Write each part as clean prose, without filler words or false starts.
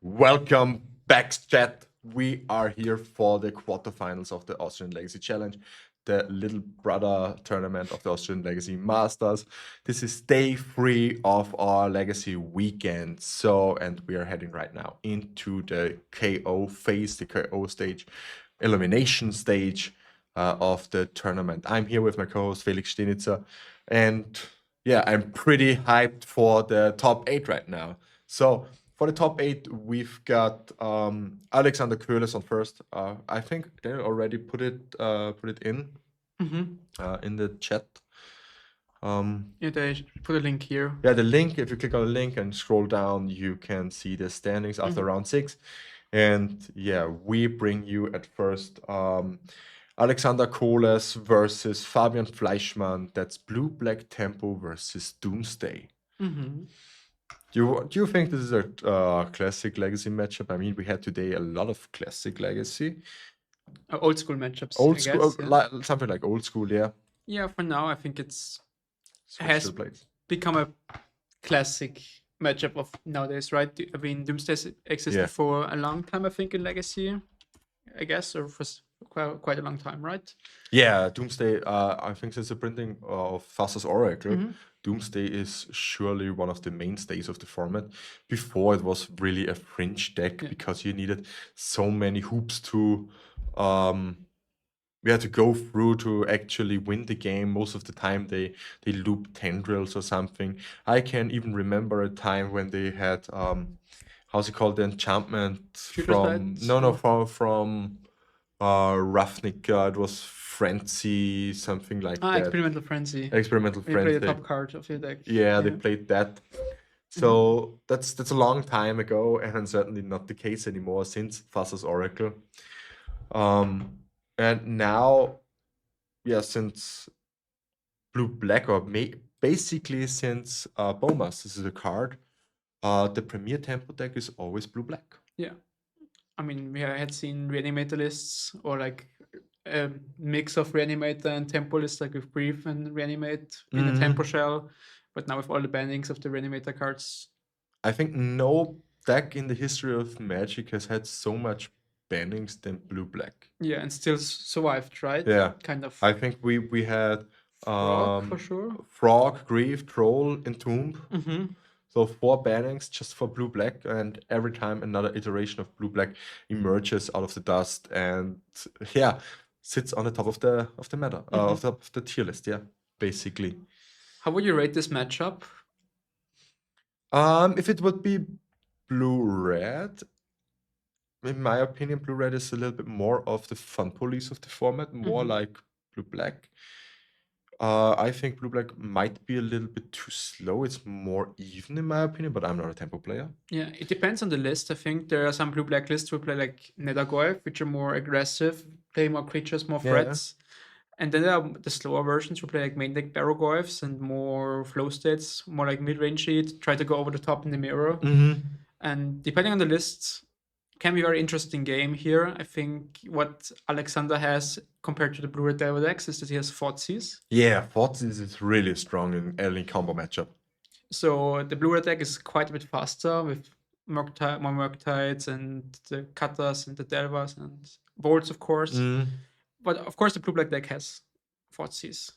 Welcome back, chat. We are here for the quarterfinals of the Austrian Legacy Challenge, the little brother tournament of the Austrian Legacy Masters. This is day 3 of our Legacy weekend. And we are heading right now into the KO phase, the KO stage, elimination stage of the tournament. I'm here with my co-host Felix Stenitzer, and yeah, I'm pretty hyped for the top 8 right now. So for the top 8, we've got Alexander Köhles on first. I think they already put it in the chat. Yeah, they put a link here. Yeah, the link. If you click on the link and scroll down, you can see the standings after round 6. And yeah, we bring you at first Alexander Köhles versus Fabian Fleischmann. That's Blue Black Tempo versus Doomsday. Do you think this is a classic Legacy matchup? I mean, we had today a lot of classic Legacy. Old school matchups. Old I school, guess, yeah. something like old school, yeah. Yeah, for now, I think it's Switch has to the plates. become a classic matchup of nowadays, right? I mean, Doomsday existed Yeah. for a long time, I think, in Legacy, I guess, or for quite a long time, right? Yeah, Doomsday, I think since the printing of Thassa's Oracle, Doomsday is surely one of the mainstays of the format. Before, it was really a fringe deck because you needed so many hoops to go through to actually win the game. Most of the time they loop tendrils or something. I can even remember a time when they had how's it called, the enchantment from Ravnica. It was Frenzy, something like that. Experimental Frenzy. Experimental They Frenzy. play the top card of your deck. Yeah, they played that. So that's a long time ago, and certainly not the case anymore since Thassa's Oracle. And now, since Blue Black, or basically since Bomas, this is a card, the premier tempo deck is always Blue Black. Yeah. I mean, we had seen Reanimator lists or like a mix of Reanimator and Tempo lists, like with Brief and Reanimate in the Tempo shell. But now with all the bannings of the Reanimator cards, I think no deck in the history of Magic has had so much bannings than Blue Black. Yeah, and still survived, right? Yeah. Kind of. I think we had Frog, for sure. Frog, Grief, Troll, Entomb. Mm-hmm. So 4 bannings just for Blue Black, and every time another iteration of Blue Black emerges out of the dust and sits on the top of the meta, of the tier list, basically. How would you rate this matchup? If it would be Blue-Red, in my opinion, Blue-Red is a little bit more of the fun police of the format, more like Blue-Black. I think Blue Black might be a little bit too slow. It's more even in my opinion, but I'm not a tempo player. Yeah, it depends on the list. I think there are some Blue Black lists who play like Nethergoyf, which are more aggressive, play more creatures, more threats. And then there are the slower versions who play like main deck Barrogoyfs and more flow states, more like mid-range sheet, try to go over the top in the mirror. And depending on the list, can be a very interesting game here. I think what Alexander has compared to the Blue Red Devil decks is that he has Thoughtseize. Yeah, Thoughtseize is really strong in early combo matchup. So the Blue Red deck is quite a bit faster with more Murktides and the Cutters and the Delvers and Bolts, of course. But of course, the Blue Black deck has Thoughtseize.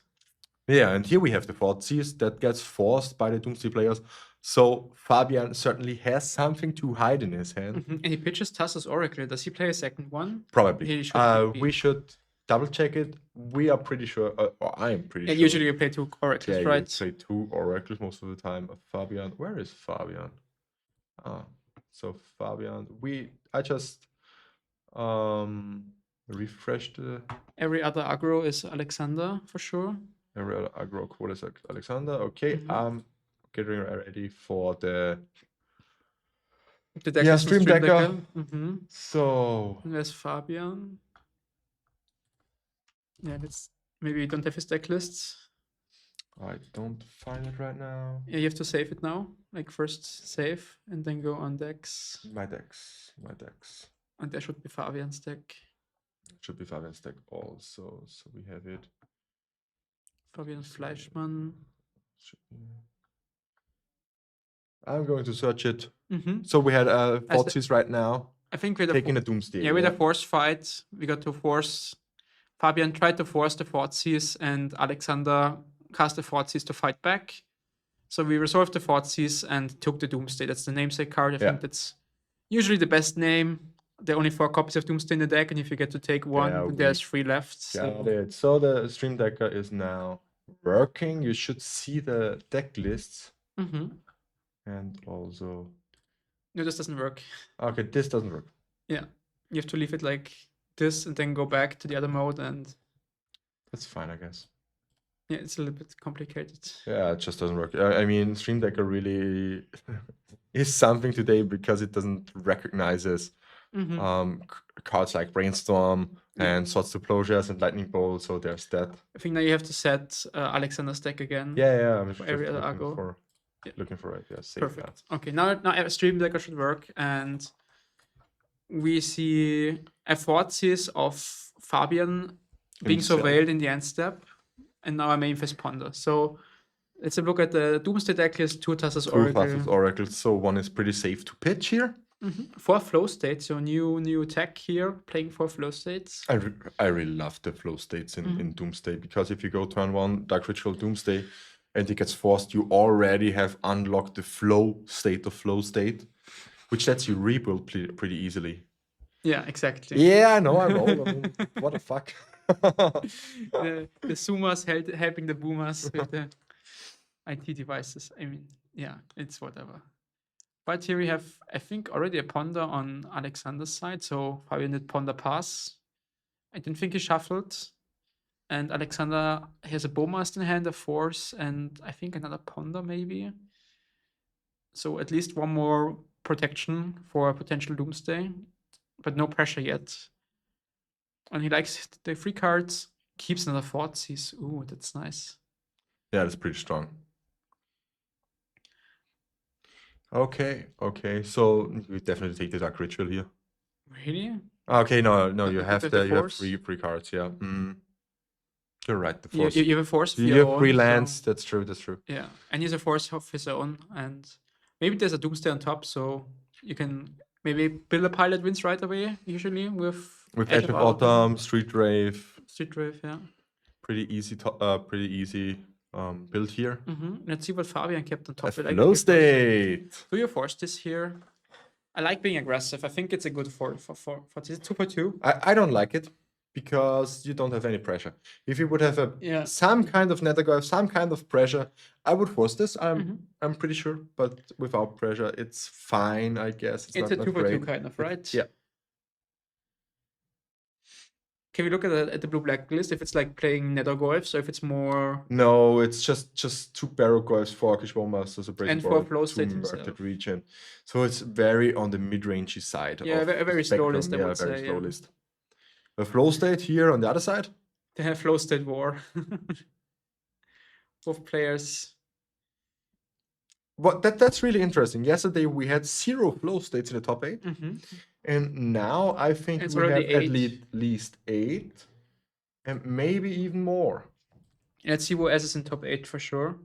Yeah, and here we have the Thoughtseize that gets forced by the Doomsday players. So Fabian certainly has something to hide in his hand. And he pitches Thassa's Oracle. Does he play a second one? Probably. He should we should double check it. We are pretty sure, or I'm pretty sure. Usually you play 2 Oracles, right? You play 2 Oracles most of the time. Fabian, where is Fabian? So Fabian, I just refreshed. Every other aggro is Alexander for sure. Every other aggro code is Alexander. Okay, getting ready for the deck Stream Decker. So there's Fabian. Yeah, maybe you don't have his deck lists. I don't find it right now. Yeah, you have to save it now. Like first save and then go on decks. My decks. And there should be Fabian's deck. It should be Fabian's deck also. So we have it. Fabian Fleischmann. I'm going to search it. Mm-hmm. So we had As the- Forces right now I think with taking a Doomsday. with a force fight, we got to force. Fabian tried to force the Forces, and Alexander cast the Forces to fight back. So we resolved the Forces and took the Doomsday. That's the namesake card. I think that's usually the best name. There are only 4 copies of Doomsday in the deck, and if you get to take one, there's 3 left. Got it. So the Stream Decker is now working. You should see the deck lists. Mm-hmm. And also... No, this doesn't work. Okay, this doesn't work. Yeah. You have to leave it like this and then go back to the other mode, and... That's fine, I guess. Yeah, it's a little bit complicated. Yeah, it just doesn't work. I mean, Stream Decker really is something today because it doesn't recognizes cards like Brainstorm and Swords to Plowshares and Lightning Bolt, so there's that. I think now you have to set Alexander's deck again. Yeah, I'm for every other looking for it. Yeah, save perfect. That. Okay, now Stream Decker should work, and we see a Forces of Fabian being surveilled in the end step, and now a Memphis Ponder. So let's have a look at the Doomsday deck list. 2 Thassa's Oracle. 2 Thassa's Oracle, so one is pretty safe to pitch here. 4 flow states, so new tech here, playing 4 flow states. I really love the flow states in Doomsday, because if you go turn 1 Dark Ritual Doomsday and it gets forced, you already have unlocked the flow state of flow state, which lets you rebuild pretty easily. Yeah, exactly. Yeah, I know, I mean, what the fuck? the Zoomers helping the Boomers with the IT devices. I mean, yeah, it's whatever. But here we have, I think, already a Ponder on Alexander's side. So Fabian did Ponder pass. I didn't think he shuffled. And Alexander has a Bowmaster in hand, a Force, and I think another Ponder maybe. So at least one more protection for a potential Doomsday. But no pressure yet. And he likes the 3 cards. Keeps another Forces. Ooh, that's nice. Yeah, that's pretty strong. Okay, so we definitely take the Dark Ritual here. Really? Okay, no, you have you have 3 cards, yeah. You're right, the Force. You have a Force of you your have own, 3 lands, that's true. Yeah, and he has a Force of his own, and maybe there's a Doomsday on top, so you can maybe build a pile that wins right away, usually, with Edge of Autumn, Street Rave. Yeah. Pretty easy build here. Let's see what Fabian kept on top. Flow state. Do you force this here? I like being aggressive. I think it's a good for this 2x2. I don't like it because you don't have any pressure. If you would have some kind of Nethergoyf, some kind of pressure, I would force this. I'm pretty sure, but without pressure, it's fine. I guess it's a 2x2 kind of, right? Yeah. Can we look at the blue-black list if it's like playing Nethergoyfs, or if it's more... No, it's just 2 Barrowgoyfs, 4 Kishbomasters, a Brazen and 4 flow states Murked Region. So it's very on the mid-rangey side. Yeah, a very slow list, I would say. Very slow list. A flow state here on the other side. They have flow state war. Both players. But that's really interesting. Yesterday we had 0 flow states in the top 8. And now I think we have at least 8. And maybe even more. Let's see who else is in top 8 for sure.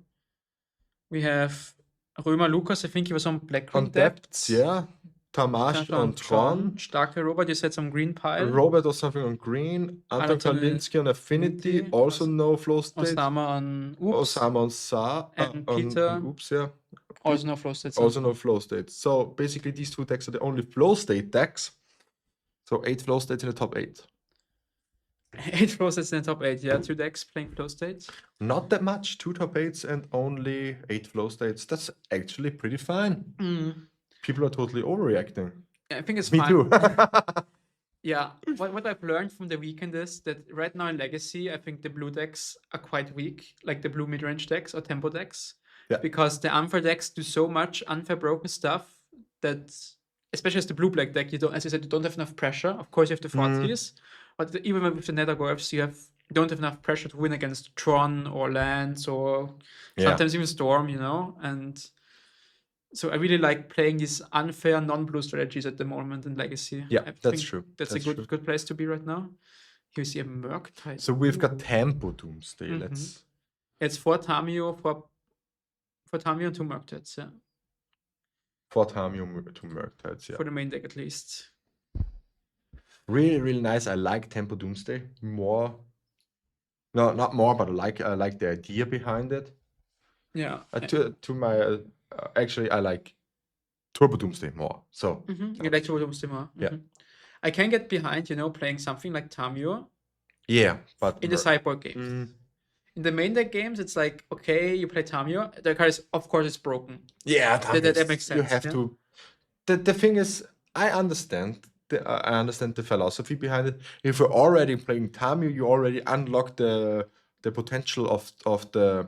We have Römer Lukas, I think he was on Black Green Depths. Yeah. Tamash on Tron. Starker Robert, you said some green pile. Robert was something on green. Anton Kalinski on Affinity, also no flow state. Osama on Oops. Osama on Sa. And Peter. On Oops, yeah. Also no flow states. Also no flow states. So basically these 2 decks are the only flow state decks. So 8 flow states in the top 8. 8 flow states in the top 8, yeah. 2 decks playing flow states. Not that much. 2 top 8s and only 8 flow states. That's actually pretty fine. People are totally overreacting. Yeah, I think it's fine. Me too. Yeah, what I've learned from the weekend is that right now in Legacy, I think the blue decks are quite weak, like the blue mid-range decks or tempo decks. Yeah. Because the unfair decks do so much unfair broken stuff that, especially as the blue-black deck, you don't, as I said, you don't have enough pressure. Of course, you have the Forties, but even with the Nethergoyfs, you don't have enough pressure to win against Tron or lands or sometimes even Storm, and so I really like playing these unfair non-blue strategies at the moment in Legacy. Yeah, that's true. That's a good place to be right now. Here you see a Murktide. So we've got Tempo Doomsday. It's 4 Tamio, 4 Tamio and 2 Murktides, yeah. For Tamio to Murktide, yeah. for the main deck at least. Really, really nice. I like Tempo Doomsday more. No, not more, but I like the idea behind it. Yeah. To my actually, I like Turbo Doomsday more. So You like to Doomsday more. Yeah. I can get behind, playing something like Tamio yeah, but in the sideboard games. In the main deck games, it's like, okay, you play Tamio. The card is, of course, it's broken. yeah, That makes sense. You have to. The thing is, I understand the philosophy behind it. If you're already playing Tamio, you already unlock the potential of the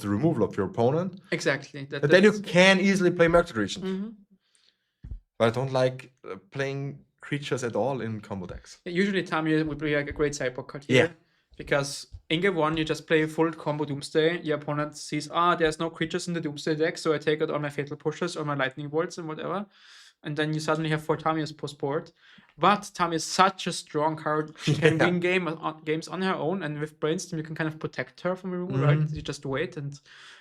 removal of your opponent. Exactly. And then you can easily play Mercury Regent. But I don't like playing creatures at all in combo decks. Usually Tamio would be like a great sideboard card here. Yeah. Because in game 1, you just play full combo Doomsday. Your opponent sees, there's no creatures in the Doomsday deck, so I take out all my Fatal Pushes or my Lightning Bolts and whatever. And then you suddenly have 4 Tamios post board. But Tamio is such a strong card. She can win games on her own, and with Brainstorm, you can kind of protect her from removal, right? You just wait. And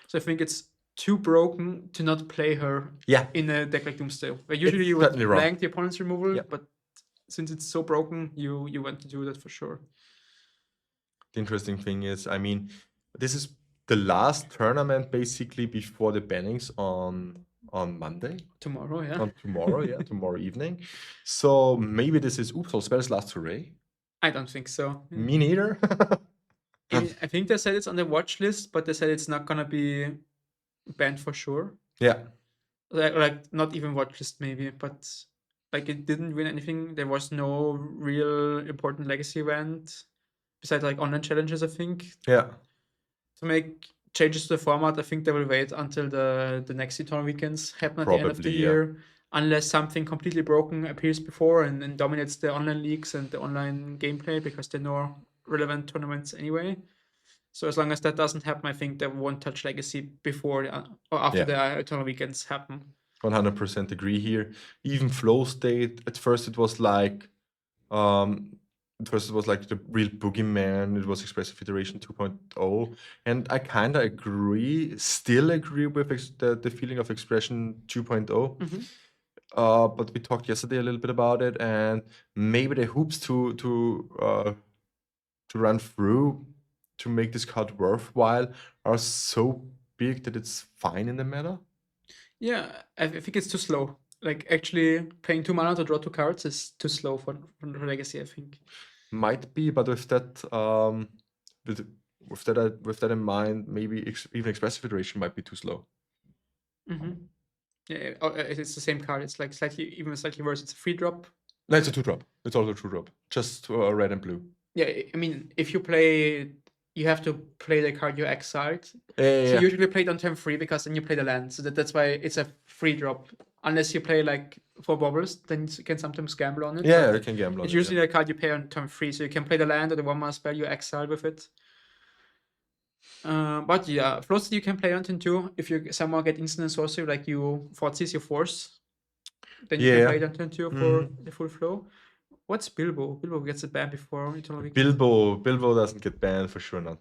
so I think it's too broken to not play her in a deck like Doomsday. Where usually you would blank the opponent's removal, but since it's so broken, you want to do that for sure. The interesting thing is, I mean, this is the last tournament basically before the bannings on Monday. Tomorrow, yeah. On tomorrow, yeah, tomorrow evening. So maybe this is all spells last hooray. I don't think so. Me neither. I think they said it's on the watch list, but they said it's not gonna be banned for sure. Yeah. Like not even watch list maybe, but like it didn't win anything. There was no real important legacy event besides like online challenges, I think. Yeah. To make changes to the format, I think they will wait until the next Tron weekends happen at the end of the year, unless something completely broken appears before and dominates the online leagues and the online gameplay, because they're no relevant tournaments anyway. So as long as that doesn't happen, I think they won't touch Legacy before or after the Eternal Weekends happen. 100% agree here. Even Flow State, at first it was like the real boogeyman. It was Expressive Iteration 2.0. And I kind of still agree with the feeling of Expression 2.0. But we talked yesterday a little bit about it, and maybe the hoops to run through to make this card worthwhile are so big that it's fine in the meta. Yeah, I think it's too slow. Like actually paying 2 mana to draw 2 cards is too slow for Legacy, I think. Might be, but with that with that in mind, maybe even Expressive Iteration might be too slow. Yeah, it's the same card. It's like slightly worse. It's a 3-drop. No, it's a 2-drop. It's also a 2-drop. Just red and blue. Yeah, I mean, if you play, you have to play the card you exiled. So you usually play it on turn 3 because then you play the land. So that's why it's a 3-drop. Unless you play like 4 bubbles, then you can sometimes gamble on it. Yeah, you can gamble on it. It's usually a card you play on turn 3, so you can play the land or the 1-mana spell you exile with it. But yeah, Flow State you can play on turn 2. If you somehow get instant and sorcery, like you you force, then you can play it on turn 2 for the full flow. What's Bilbo? Bilbo gets it banned before Eternal Weekend. Bilbo doesn't get banned for sure, not.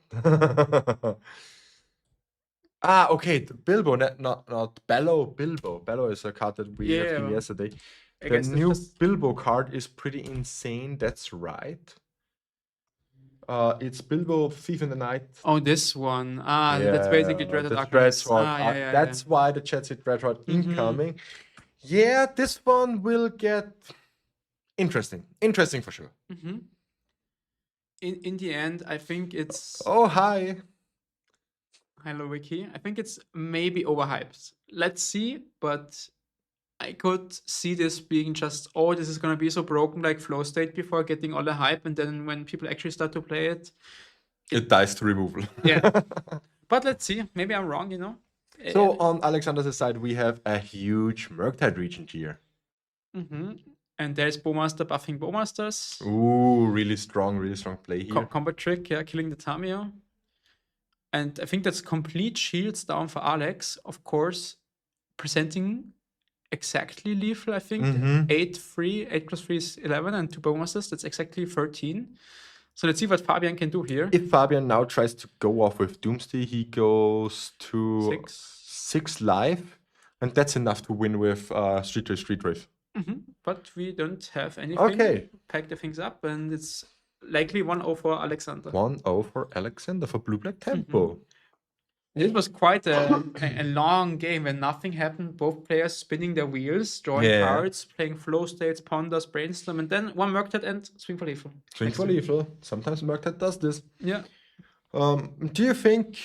Okay. Bilbo, not Bello. Bilbo. Bello is a card that we have seen yesterday. The new Bilbo card is pretty insane. That's right. It's Bilbo, Thief in the Night. Oh, this one. That's basically Dreaded Arcanist. That's why the chat said Dreaded incoming. Yeah, this one will get interesting. Interesting for sure. In the end, I think it's... Oh, hi. Hello, Wiki. I think it's maybe overhyped. Let's see, but I could see this being just, this is going to be so broken like Flow State before getting all the hype, and then when people actually start to play it... It dies to removal. Yeah. But let's see. Maybe I'm wrong, So on Alexander's side, we have a huge Murktide Regent here. And there's Bowmaster buffing Bowmasters. Ooh, really strong play here. Combat trick, killing the Tamio. And I think that's complete shields down for Alex, of course, presenting exactly lethal, I think. 8-3, 8 plus 3 is 11, and 2 Bowmasters, that's exactly 13. So let's see what Fabian can do here. If Fabian now tries to go off with Doomsday, he goes to 6 life. And that's enough to win with Street Wraith. But we don't have anything. Okay. Pack the things up, and it's likely 1-0 for Alexander. 1-0 for Alexander for Blue-Black Tempo. This was quite a long game when nothing happened. Both players spinning their wheels, drawing cards, playing flow states, ponders, brainstorm, and then one Murktide and swing for lethal. Swing for lethal. Sometimes Murktide does this. Yeah. Do you think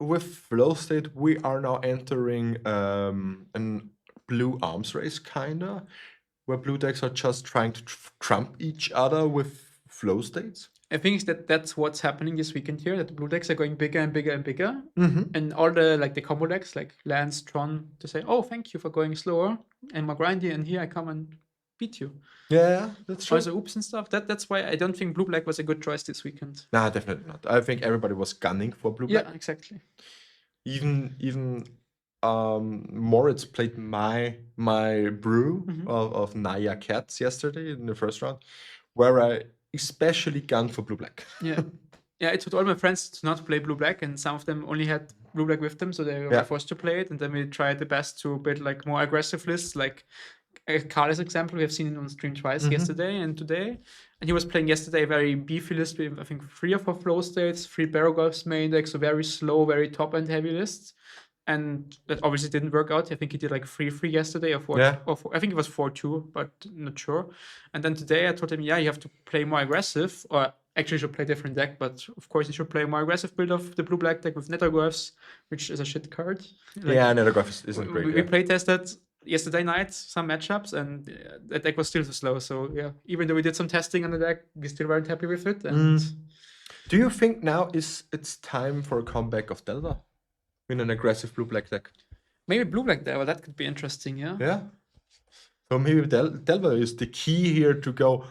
with flow state we are now entering an blue arms race kinda, where blue decks are just trying to trump each other with flow states? I think that's what's happening this weekend here, that the blue decks are going bigger and bigger and bigger. And all the combo decks like Lance, Tron, to say, oh, thank you for going slower and more grindy, and here I come and beat you. Yeah, that's true. Also oops and stuff. That's why I don't think blue-black was a good choice this weekend. Nah, definitely not. I think everybody was gunning for blue-black. Yeah, exactly. Even Moritz played my brew of Naya Cats yesterday in the first round, where I especially gunned for blue-black. Yeah. Yeah, I told all my friends to not play blue-black, and some of them only had blue-black with them, so they were forced to play it. And then we tried the best to build like more aggressive lists, like Carlos example, we have seen it on stream twice, yesterday and today. And he was playing yesterday a very beefy list with, I think, 3 or 4 flow states, 3 Barrowgolf's main deck, so very slow, very top-end heavy lists. And that obviously didn't work out. I think he did like 3-3 yesterday or 4, or 4. I think it was 4-2, but not sure. And then today I told him, yeah, you have to play more aggressive, or actually you should play a different deck, but of course you should play a more aggressive build of the blue-black deck with Nethergolfs, which is a shit card. Like, yeah, Nethergolf isn't great. We playtested yesterday night some matchups, and the deck was still too slow. So yeah, even though we did some testing on the deck, we still weren't happy with it. And do you think now it's time for a comeback of Delva in an aggressive blue-black deck? Maybe blue-black Delva, that could be interesting. Yeah. So maybe Delva is the key here to go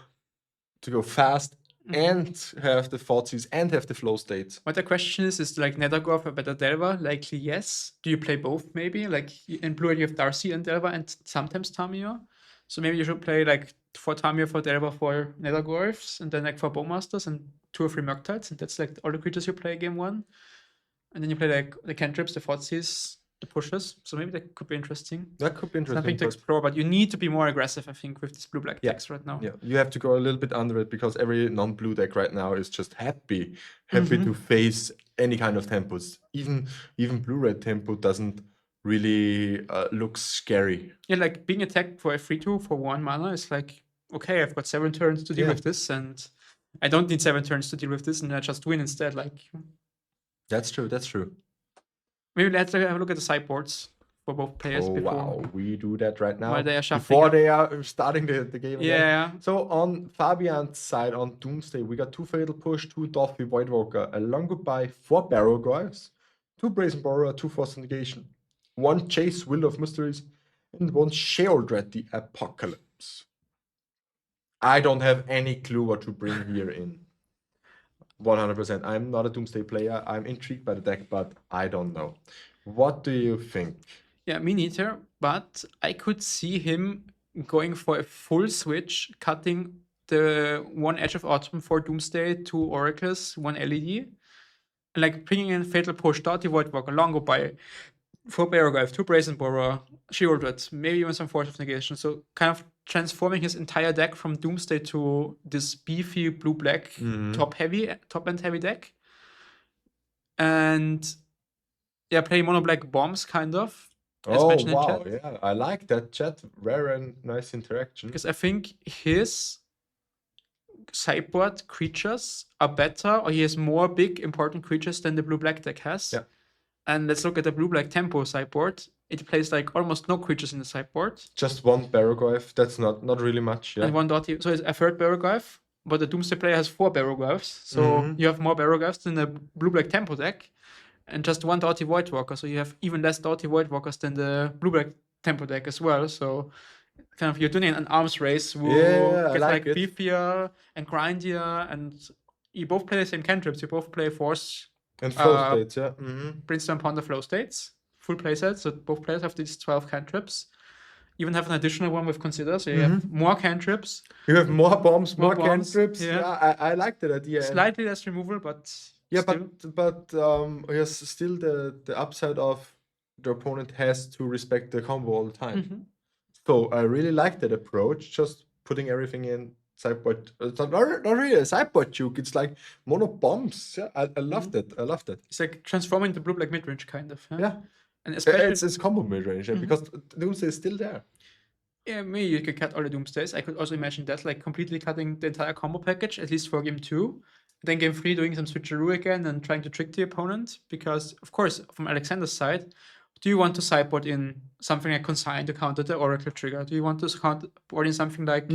fast and have the Thoughtseize and have the flow states. But the question is like Nethergolf a better Delva? Likely yes. Do you play both maybe? Like in blue you have Darcy and Delva and sometimes Tamiyo. So maybe you should play like 4 Tamiyo, 4 Delva, 4 Nethergolfs, and then like 4 Bowmasters and 2 or 3 Murktides, and that's like all the creatures you play game 1. And then you play like the cantrips, the Thoughtseize, the pushes. So maybe that could be interesting. That could be interesting. Something to explore, but you need to be more aggressive, I think, with these blue-black decks right now. Yeah, you have to go a little bit under it, because every non-blue deck right now is just happy to face any kind of tempos. Even blue-red tempo doesn't really look scary. Yeah, like being attacked for a 3/2 for 1 mana is like, okay, I've got 7 turns to deal with this, and I don't need 7 turns to deal with this, and I just win instead. Like, that's true. Maybe let's have a look at the sideboards for both players. Wow, we do that right now. While they are shuffling before they are starting the game. Yeah. Again. So on Fabian's side, on Doomsday, we got 2 Fatal Push, 2 Doffy Voidwalker, a Long Goodbye, 4 Barrowgolfs, 2 Brazen Borrower, 2 Forced Negation, 1 Chase Will of Mysteries, and 1 Sheoldred the Apocalypse. I don't have any clue what to bring here in. 100%. I'm not a Doomsday player. I'm intrigued by the deck, but I don't know. What do you think? Yeah, me neither. But I could see him going for a full switch, cutting the 1 Edge of Autumn for Doomsday, 2 Oracles, 1 LED, and like bringing in Fatal Push, Doughty Voidwalker, Long Goodbye, 4 Barrowgolf, 2 Brazen Borrower, Sheoldred, maybe even some Force of Negation. So kind of transforming his entire deck from Doomsday to this beefy blue-black top-end heavy deck. And yeah, play mono-black bombs kind of. As mentioned in chat. Yeah, I like that chat. Very nice interaction. Because I think his sideboard creatures are better, or he has more big important creatures than the blue-black deck has. Yeah. And let's look at the blue-black tempo sideboard. It plays like almost no creatures in the sideboard. Just 1 Barrowgolf. That's not really much. Yeah. And 1 Doughty. So it's a 3rd Barrowgolf, but the Doomsday player has 4 Barrowgolfs. So you have more Barrowgolfs than the blue-black tempo deck, and just 1 Doughty Voidwalker. So you have even less Doughty Voidwalkers than the blue-black tempo deck as well. So kind of you're doing an arms race where gets like beefier and grindier, and you both play the same cantrips. You both play Force and flow states, yeah. Brainstorm, Ponder, flow states. Full playset, so both players have these 12 cantrips. Even have an additional one with Consider, so you have more cantrips. You have more bombs, more cantrips. Yeah, I like that idea. Slightly less removal, but yeah, still. but he has still the upside of the opponent has to respect the combo all the time. Mhm. So I really like that approach, just putting everything in sideboard. It's not really a sideboard juke, it's like mono bombs. Yeah, I loved it. I loved it. It's like transforming the blue black mid range kind of. Yeah. And especially It's combo mid range, because Doomsday is still there. yeah, maybe you could cut all the Doomsdays. I could also imagine that, like completely cutting the entire combo package, at least for game 2. Then game 3 doing some switcheroo again and trying to trick the opponent. Because of course, from Alexander's side, do you want to sideboard in something like Consign to counter the Oracle trigger? Do you want to sideboard in something like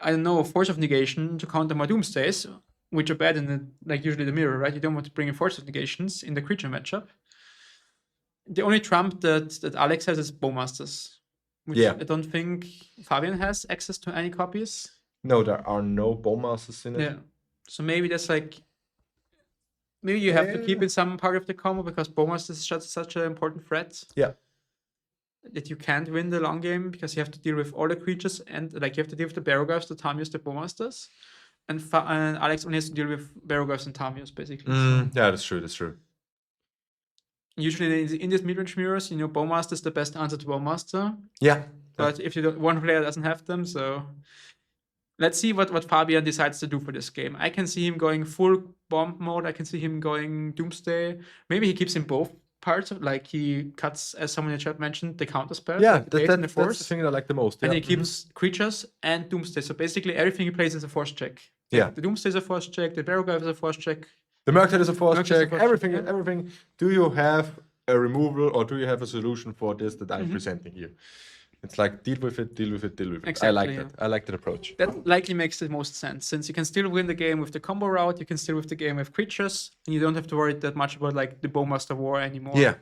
I don't know, Force of Negation to counter more Doomsdays, which are bad in the like usually the mirror, right? You don't want to bring in Force of Negations in the creature matchup. The only trump that Alex has is Bowmasters, which Yeah. I don't think Fabian has access to any copies. No, there are no Bowmasters in it. Yeah. So maybe that's like maybe you have to keep it some part of the combo because Bowmasters is just such an important threat. Yeah. That you can't win the long game because you have to deal with all the creatures and like you have to deal with the Barrow-Guards, the Tamius, the Bowmasters. And Alex only has to deal with Barrow-Guards and Tamius, basically. So Yeah, that's true. That's true. usually in these mid-range mirrors, Bowmaster is the best answer to Bowmaster. Yeah. But if you don't, one player doesn't have them, so let's see what Fabian decides to do for this game. I can see him going full bomb mode. I can see him going Doomsday. Maybe he keeps in both parts, like he cuts, as someone in the chat mentioned, the counter spells. Yeah, like the base and the that's force. the thing I like the most. And Yeah. he keeps creatures and Doomsday. So basically everything he plays is a force check. Yeah. The Doomsday is a force check, the Barrow-Guard is a force check. The Merc is a force Merc is a check. force check, Everything. yeah. Everything. Do you have a removal or do you have a solution for this that I'm presenting here? It's like deal with it, deal with it, deal with it. I Exactly, like yeah. that. I like that approach. That likely makes the most sense, since you can still win the game with the combo route, you can still win the game with creatures, and you don't have to worry that much about like the Bowmaster War anymore. Yeah.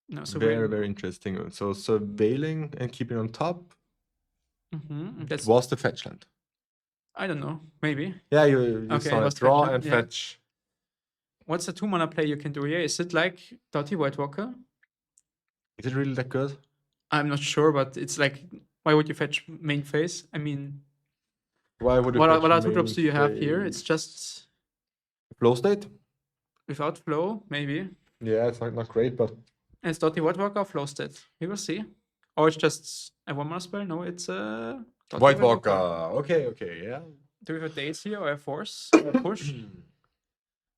No, so Very interesting. So surveilling and keeping on top that's was the fetch land. I don't know, maybe. Yeah, you Okay, saw was it. Draw fetch land, and yeah. fetch. What's the 2-mana play you can do here? Is it like Doughty White Walker? Is it really that good? I'm not sure, but it's like, why would you fetch main phase? I mean, Why would you what fetch other 2 main drops do you have here? phase? It's just Flow state? without flow, maybe. Yeah, it's not great, but And it's Doughty White Walker or flow state. We will see. Or it's just a 1-mana spell? No, it's a Doughty White Walker. Okay, yeah. Do we have a daze here or a force or a push?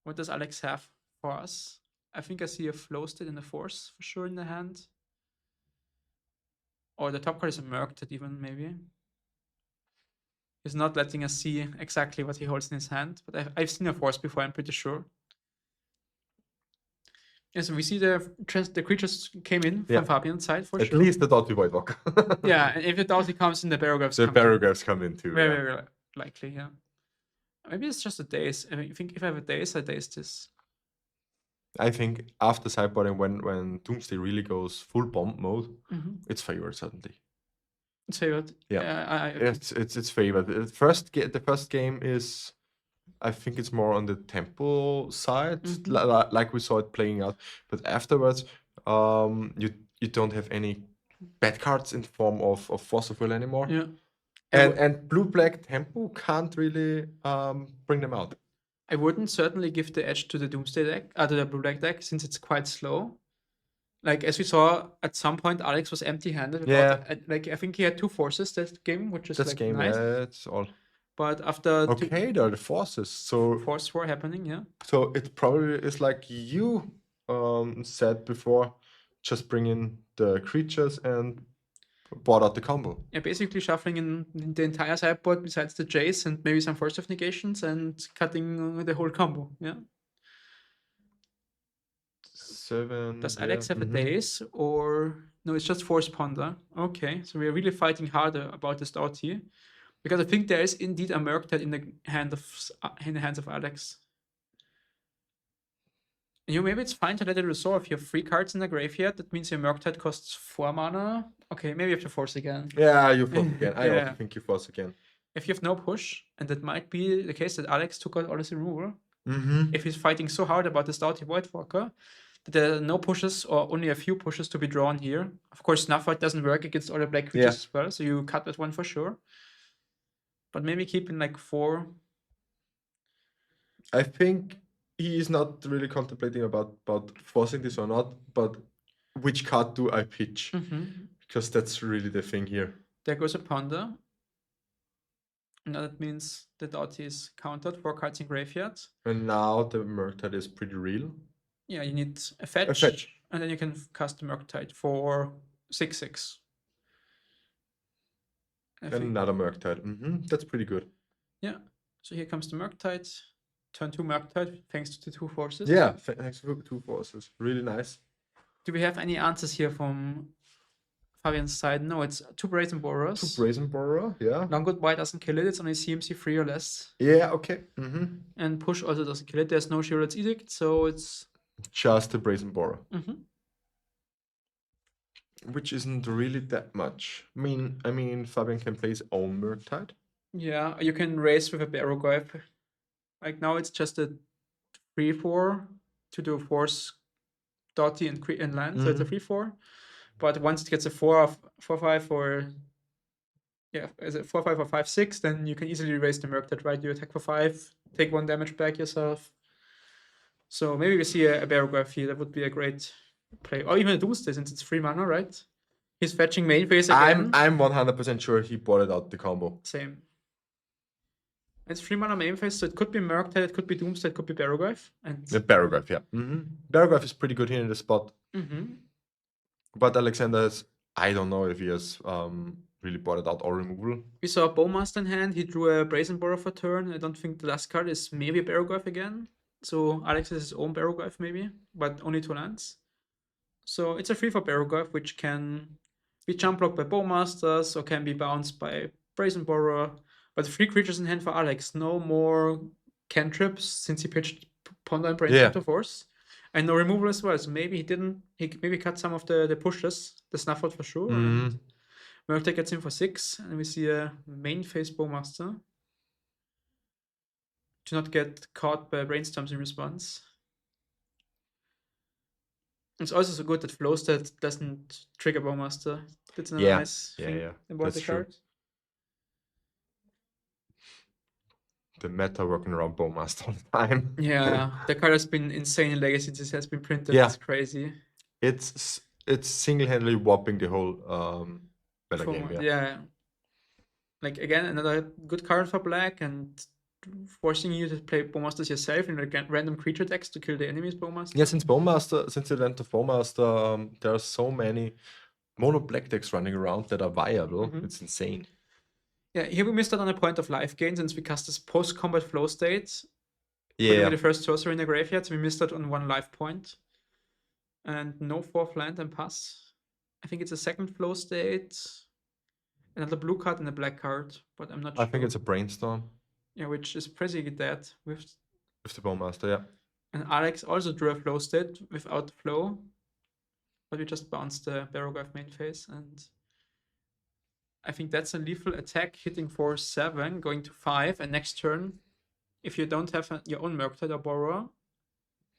What does Alex have for us? I think I see a flow state and a force for sure in the hand. Or the top card is a Merc even, maybe. He's not letting us see exactly what he holds in his hand, but I've seen a force before, I'm pretty sure. Yeah, so we see the creatures came in from Yeah. Fabian's side for At sure. least the Doughty White Walker. Yeah, and if the Doughty comes in, the Barrow-Guards The come in. paragraphs come in too. Very, yeah. very likely, yeah. Maybe it's just a daze. I mean, I think if I have a daze, I daze this. I think after sideboarding, when Doomsday really goes full bomb mode, it's favored suddenly. It's favored. Yeah. It's favored. The first game is, I think it's more on the tempo side, like we saw it playing out. But afterwards, you don't have any bad cards in the form of Force of Will anymore. Yeah. And blue-black tempo can't really bring them out. I wouldn't certainly give the edge to the Doomsday deck, to the blue-black deck, since it's quite slow. Like, as we saw, at some point, Alex was empty-handed. Like, I think he had 2 forces that game, which is That's like game, nice. that's all. But after Okay, there are the forces. So Force War happening, yeah. So it probably is like you said before, just bring in the creatures and board out the combo. Yeah, basically shuffling in the entire sideboard besides the Jace and maybe some Force of Negations and cutting the whole combo, yeah. 7. Does Alex have a daze or no? It's just Force Ponder. Okay, so we're really fighting harder about this Doughty because I think there is indeed a Merc in the hands of Alex. And maybe it's fine to let it resolve. You have 3 cards in the graveyard. That means your Merc costs 4 mana. Okay, maybe you have to force again. Yeah, you force again. I Yeah. also think you force again. If you have no push, and that might be the case that Alex took out all his removal. If he's fighting so hard about this Doughty White Walker, that there are no pushes or only a few pushes to be drawn here. Of course, Snufffight doesn't work against all the black creatures as well, so you cut that one for sure. But maybe keep in like 4. I think he is not really contemplating about forcing this or not, but which card do I pitch? Because that's really the thing here. There goes a Ponder. Now that means the dot is countered, 4 cards in graveyard. And now the Murktide is pretty real. Yeah, you need a fetch, fetch. and then you can cast the Murktide for 6/6. And another Murktide. That's pretty good. Yeah. So here comes the Murktide. Turn 2 Murktide, thanks to the 2 forces. Yeah, thanks to 2 forces. Really nice. Do we have any answers here from Fabian's side? No, it's 2 Brazen Borers. 2 Brazen Borer, yeah. Long Goodbye doesn't kill it, it's only CMC 3 or less. Yeah, okay. And Push also doesn't kill it. There's no Shield's Edict, so it's just the Brazen Borer. Which isn't really that much. I mean, Fabian can play his own Murktide. Yeah, you can race with a Barrogoyf. Like now it's just a 3/4 to do force Dotty and land, so it's a 3/4. But once it gets a 4/5 or is it 4/5 or 5/6, then you can easily raise the Murktide, right? You attack for 5, take 1 damage back yourself. So maybe we see a Barrogoyf here. That would be a great play, or even a Doomsday since it's 3 mana, right? He's fetching main phase again. I'm 100% sure he bought it out the combo. Same. It's 3 mana main phase, so it could be Murktide, it could be Doomsday, it could be Barrogoyf. And the Barrogoyf, yeah. Barrogoyf is pretty good here in the spot. But Alexander I don't know if he has really bought it out or removal. We saw a Bowmaster in hand. He drew a Brazen Borer for turn. I don't think the last card is maybe a Barrogoyf again. So Alex has his own Barrogoyf maybe, but only 2 lands. So it's a 3 for Barrogoyf, which can be jump blocked by Bowmasters or can be bounced by Brazen Borer. But 3 creatures in hand for Alex. No more cantrips since he pitched Ponder and Brainstorm to force. And no removal as well. So maybe he maybe cut some of the pushes, the Snuffled for sure. And Murktide gets in for 6. And we see a main phase Bowmaster. To not get caught by Brainstorms in response. It's also so good that Flowstat doesn't trigger Bowmaster. That's a nice thing about the card. The meta working around Bowmaster all the time. Yeah, the card has been insane in Legacy since it has been printed. It's crazy. It's single-handedly whopping the whole meta game. Yeah. Like again, another good card for black and forcing you to play Bowmasters yourself in like random creature decks to kill the enemy's Bowmaster. Yeah, since the event of Bowmaster, there are so many mono black decks running around that are viable. It's insane. Yeah, here we missed out on a point of life gain since we cast this post-combat flow state. Yeah. The first sorcery in the graveyard, so we missed out on 1 life point. And no 4th land and pass. I think it's a second flow state. Another blue card and a black card, but I'm not sure. I think it's a Brainstorm. Yeah, which is pretty dead with the Bowmaster, yeah. And Alex also drew a flow state without the flow. But we just bounced the Barrogoyf main phase, and I think that's a lethal attack hitting for 7, going to 5, and next turn, if you don't have your own Murktide or Borer,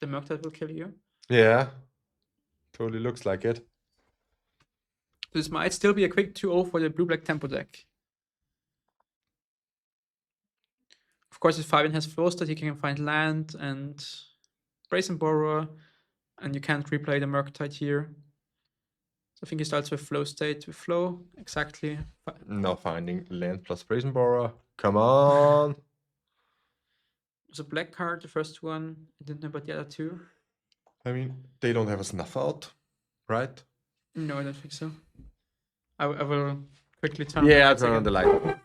the Murktide will kill you. Yeah, totally looks like it. This might still be a quick 2-0 for the blue-black tempo deck. Of course, if Fabian has flow state, he can find land and Brazen Borer, and you can't replay the Murktide here. So I think he starts with flow state with flow, exactly. Now finding land plus Brazen Borer. Come on! It's a black card, the first one. I didn't know about the other 2. I mean, they don't have a snuff out, right? No, I don't think so. I will quickly turn on the light.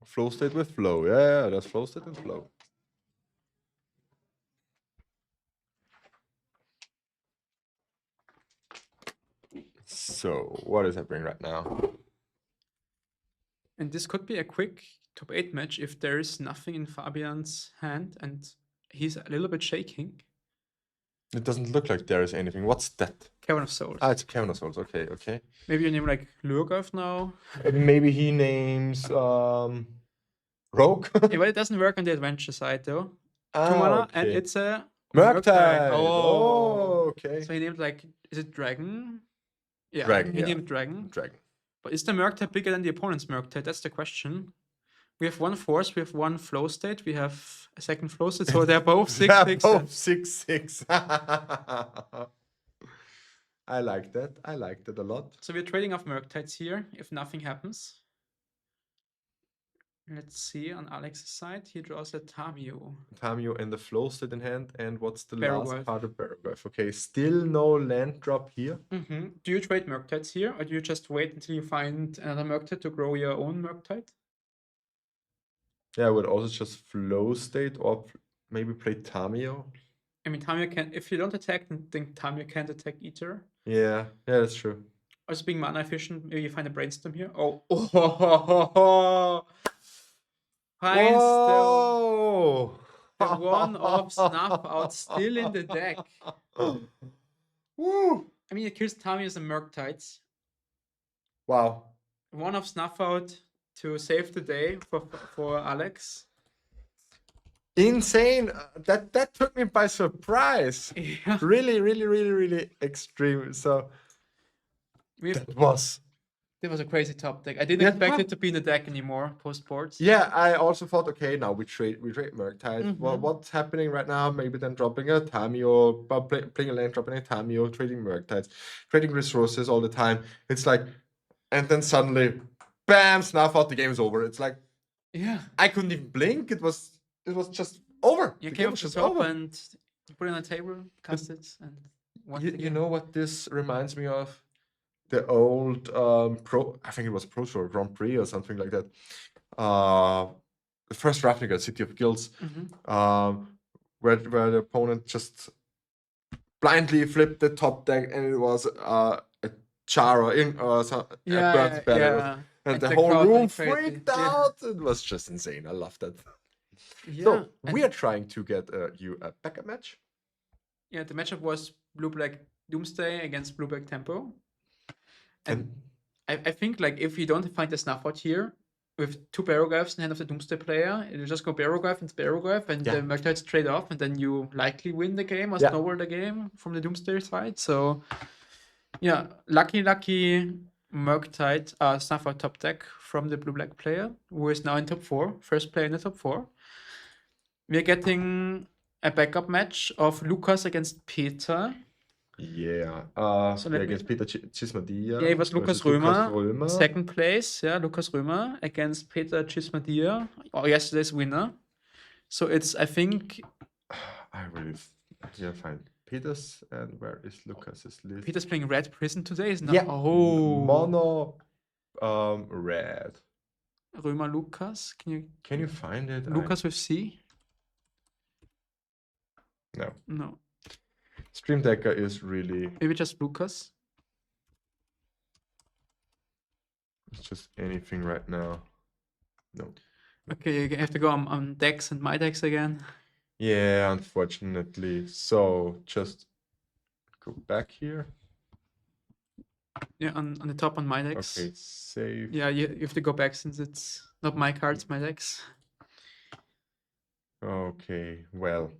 Flow state with flow. Yeah, that's flow state with flow. So, what is happening right now? And this could be a quick top 8 match if there is nothing in Fabian's hand and he's a little bit shaking. It doesn't look like there is anything. What's that? Cavern of Souls. Ah, it's a Cavern of Souls. Okay, okay. Maybe you name like Lurgoth now? Maybe he names Rogue? Yeah, but it doesn't work on the adventure side though. 2 mana and it's a Murktide. Oh, okay. So he named like, is it Dragon? Yeah, Dragon, he named Dragon. Dragon. But is the Murktide bigger than the opponent's Murktide? That's the question. We have one force, we have one flow state, we have a second flow state, so they're both 6 Yeah, 6. both 6/6. I like that. I like that a lot. So we're trading off Murktides here if nothing happens. Let's see on Alex's side. He draws a Tamio. Tamio and the flow state in hand. And what's the Barrowglyph. last card of Barrowglyph? Okay, still no land drop here. Do you trade Murktides here, or do you just wait until you find another Murktide to grow your own Murktide? Yeah, I would also just flow state or maybe play Tamio. I mean, Tamio can. If you don't attack, then Tamio can't attack either. Yeah, that's true. Also being mana efficient, maybe you find a brainstorm here. Oh, finds the one of Snuff out still in the deck. Woo! I mean, it kills Tamio's and Murktides. Wow. One of Snuff out to save the day for Alex. Insane. That took me by surprise. Yeah. Really extreme. So that was a crazy top deck. I didn't expect it to be in the deck anymore post boards. Yeah, I also thought, okay, now we trade Murktide. What's happening right now? Maybe then dropping a Tamio, playing a land, dropping a Tamio, trading Murktides, trading resources all the time. It's like, and then suddenly, bam, Snuff out. The game is over. It's like, yeah, I couldn't even blink. It was just over. You The came game up was to top and you put it on the table, cast it, and you know what this reminds me of? The old I think it was Pro Tour Grand Prix or something like that. The first Ravnica, City of Guilds, where the opponent just blindly flipped the top deck, and it was a Chara in burnt spell, and the whole room freaked out. It was just insane. I love that. Yeah. So we are trying to get you a backup match. Yeah, the matchup was Blue-Black Doomsday against Blue-Black Tempo. And I think, like, if you don't find the Snuff out here with two Barrowglyphs in hand of the Doomsday player, you just go Barrowglyph and Barrowglyph, and the Murktides trade off, and then you likely win the game or snowball the game from the Doomsday side. So, yeah, lucky Murktide Snuff out top deck from the Blue-Black player, who is now in top 4, first player in the top 4. We're getting a backup match of Lucas against Peter. Yeah. Against Peter Cismadia. Yeah, it was Lucas Römer. Second place, Lucas Römer against Peter Cismadia, yesterday's winner. So it's, I think... I really find Peter's, and where is Lucas's list? Peter's playing Red Prison today, isn't it? Yeah. Mono red. Römer Lucas. Can you find it? Lucas with C? No. Stream Decker is really... Maybe just Lucas? It's just anything right now. No. Okay, you have to go on decks and my decks again. Yeah, unfortunately. So just go back here. Yeah, on the top on my decks. Okay, save. Yeah, you have to go back since it's not my cards, my decks. Okay, well.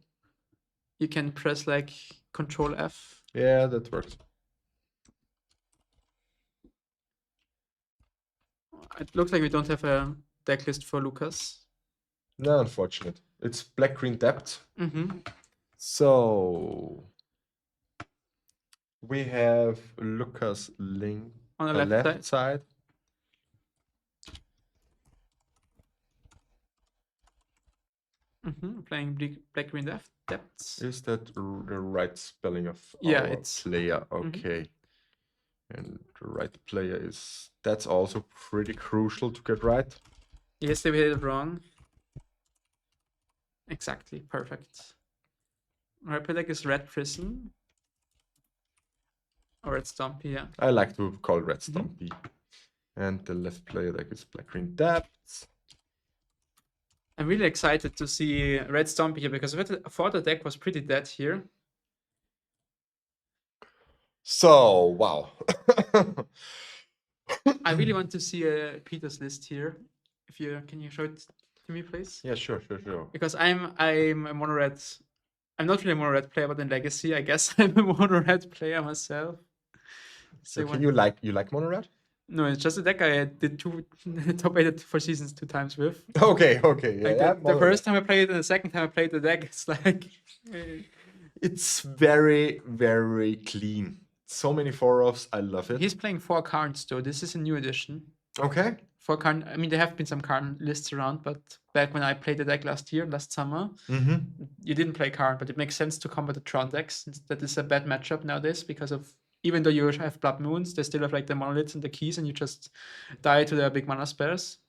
You can press like Control F. Yeah, that works. It looks like we don't have a deck list for Lucas. No, unfortunate. It's black-green depth. So we have Lucas Link on the left side. Playing black-green depths. Is that the right spelling of our player? Okay. And the right player is... That's also pretty crucial to get right. Yes, they hit it wrong. Exactly, perfect. Right player is Red Prison. Or Red Stompy, yeah. I like to call Red Stompy. And the left player deck is black-green depths. I'm really excited to see Red Stompy here because I thought the deck was pretty dead here. So, wow. I really want to see Peter's list here. Can you show it to me, please? Yeah, sure. Because I'm a mono red. I'm not really a mono red player, but in Legacy, I guess I'm a mono red player myself. So can you like mono red? No, it's just a deck I did top 8 for seasons 2 times with. Okay, yeah, Like yeah. the first time I played it and the second time I played the deck, it's like It's very, very clean. So many 4-offs. I love it. he's playing 4 cards though. This is a new edition. Okay. 4 card. I mean, there have been some card lists around, but back when I played the deck last summer, you didn't play card, but it makes sense to combat the Tron decks. Since that is a bad matchup nowadays because of even though you have Blood Moons, they still have like the monoliths and the keys, and you just die to their big mana spells.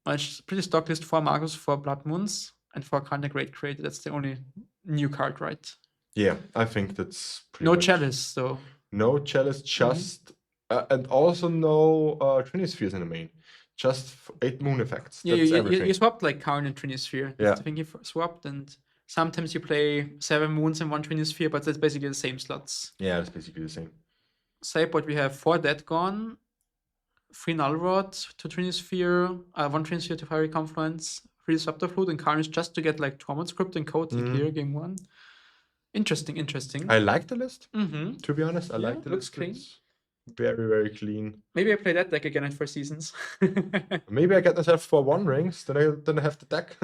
It's pretty stock list 4 Magus, 4 Blood Moons, and 4 Karna Great Creator. That's the only new card, right? Yeah, I think that's pretty No much. Chalice, though. No Chalice, just and also no Trinispheres in the main. Just 8 moon effects. Yeah, That's everything. you swapped like Karn and Trinisphere. That's the thing you swapped, and sometimes you play 7 moons and 1 Trinisphere, but that's basically the same slots. Yeah, it's basically the same. Sideboard, we have 4 Dead Gone, 3 Null Rod, 2 Trinisphere, 1 Trinisphere to Fiery Confluence, 3 Disruptor Flute, and Carnage just to get like Torment Script and Code to clear game 1. Interesting. I like the list. Mm-hmm. To be honest, I Yeah, like the looks list. clean. It's very, very clean. Maybe I play that deck again at 4 seasons. Maybe I get myself 4 1 rings, then I have the deck.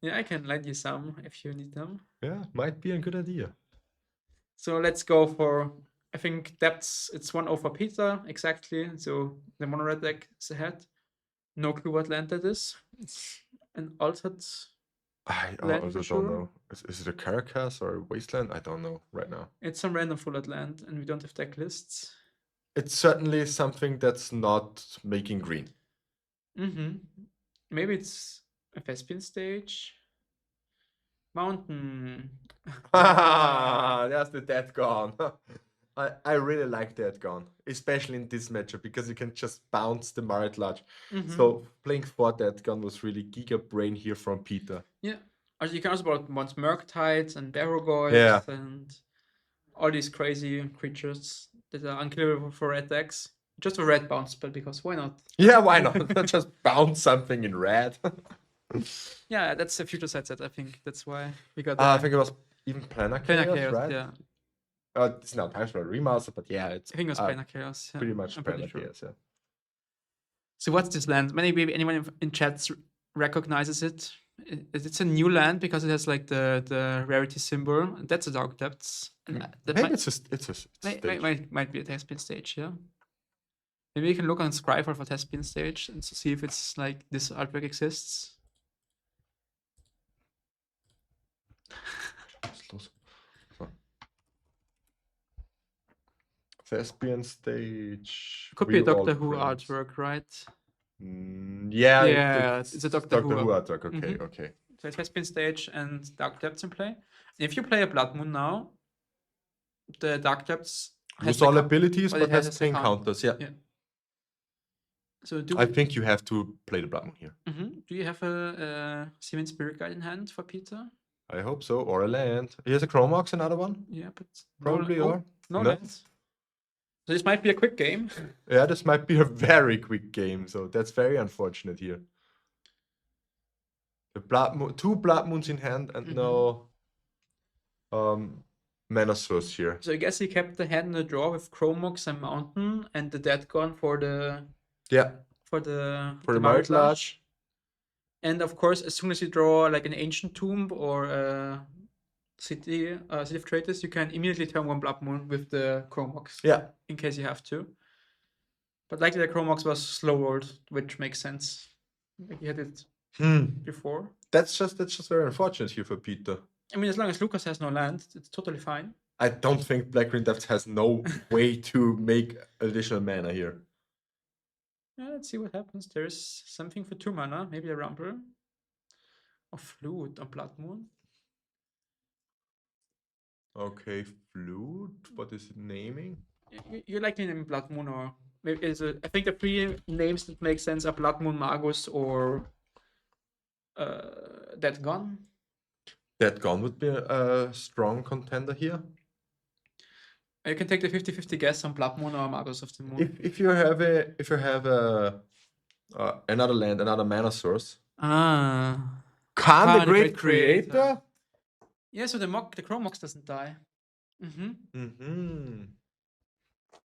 Yeah, I can lend you some if you need them. Yeah, might be a good idea. So let's go for, I think depths, it's 1-0 for Peter, exactly. So the mono red deck is ahead. No clue what land that is. It's an altered. I Land also for don't sure. know. Is it a Caracas or a Wasteland? I don't know right now. It's some random full art land, and we don't have deck lists. It's certainly something that's not making green. Mm-hmm. Maybe it's a Thespian stage. Mountain. There's the Dead Gone. I really like Dead Gone, especially in this matchup because you can just bounce the Marit Large. So playing 4 Dead Gone was really giga brain here from Peter. Yeah. Also, you can also about once Murktides and Barrogoyfs and all these crazy creatures that are unkillable for red decks. Just a red bounce spell because why not? Yeah, why not? Just bounce something in red. Yeah, that's a future set. I think that's why we got. I think it was even Planar Planar Chaos, Chaos, right? yeah. It's now Time Spiral Remaster, but yeah, it's I think it was Planar Chaos. Yeah. pretty much I'm pretty Planar sure. Chaos, yeah. So what's this land? Maybe anyone in chats recognizes it. It's a new land because it has like the rarity symbol. That's a Dark Depths. And that Maybe it's a stage. might be a Thespian stage, yeah. Maybe you can look on Scryfall for Thespian stage and see if it's like this artwork exists. Thespian stage. Could be a Real Doctor Old Who Prince. artwork, right? Yeah, it's a Doctor Who artwork. Okay, okay. So it has been stage and Dark Depths in play. And if you play a Blood Moon now, the Dark Depths Lose all abilities, but has a 10 counters. Yeah. So I think you have to play the Blood Moon here. Do you have a Seaman Spirit Guide in hand for Peter? I hope so, or a land. Here's a Chromox, another one. Yeah, but Probably, or no lands. So this might be a quick game. Yeah, this might be a very quick game, so that's very unfortunate here. The Blood Moon, 2 Blood Moons in hand and no Mana Source here. So I guess he kept the hand in the draw with Chromox and Mountain and the Dead Gone for the Marit Large. And of course, as soon as you draw like an Ancient Tomb or a City of Traitors, you can immediately turn 1 Blood Moon with the Chromox. Yeah. In case you have to. But likely the Chromox was slow rolled, which makes sense. Like you had it before. That's just very unfortunate here for Peter. I mean, as long as Lucas has no land, it's totally fine. I don't think Black Green Depth has no way to make additional mana here. Yeah, let's see what happens. There's something for 2 mana, maybe a Rumble. Or Flute on Blood Moon. Okay, Flute. What is it naming? You likely name Blood Moon or maybe I think the 3 names that make sense are Blood Moon, Magus, or Dead Gone. Dead Gone would be a strong contender here. You can take the 50-50 guess on Blood Moon or Magus of the Moon. If you have another land, another mana source. Khan the Great Creator? Yeah, so the Chromox doesn't die.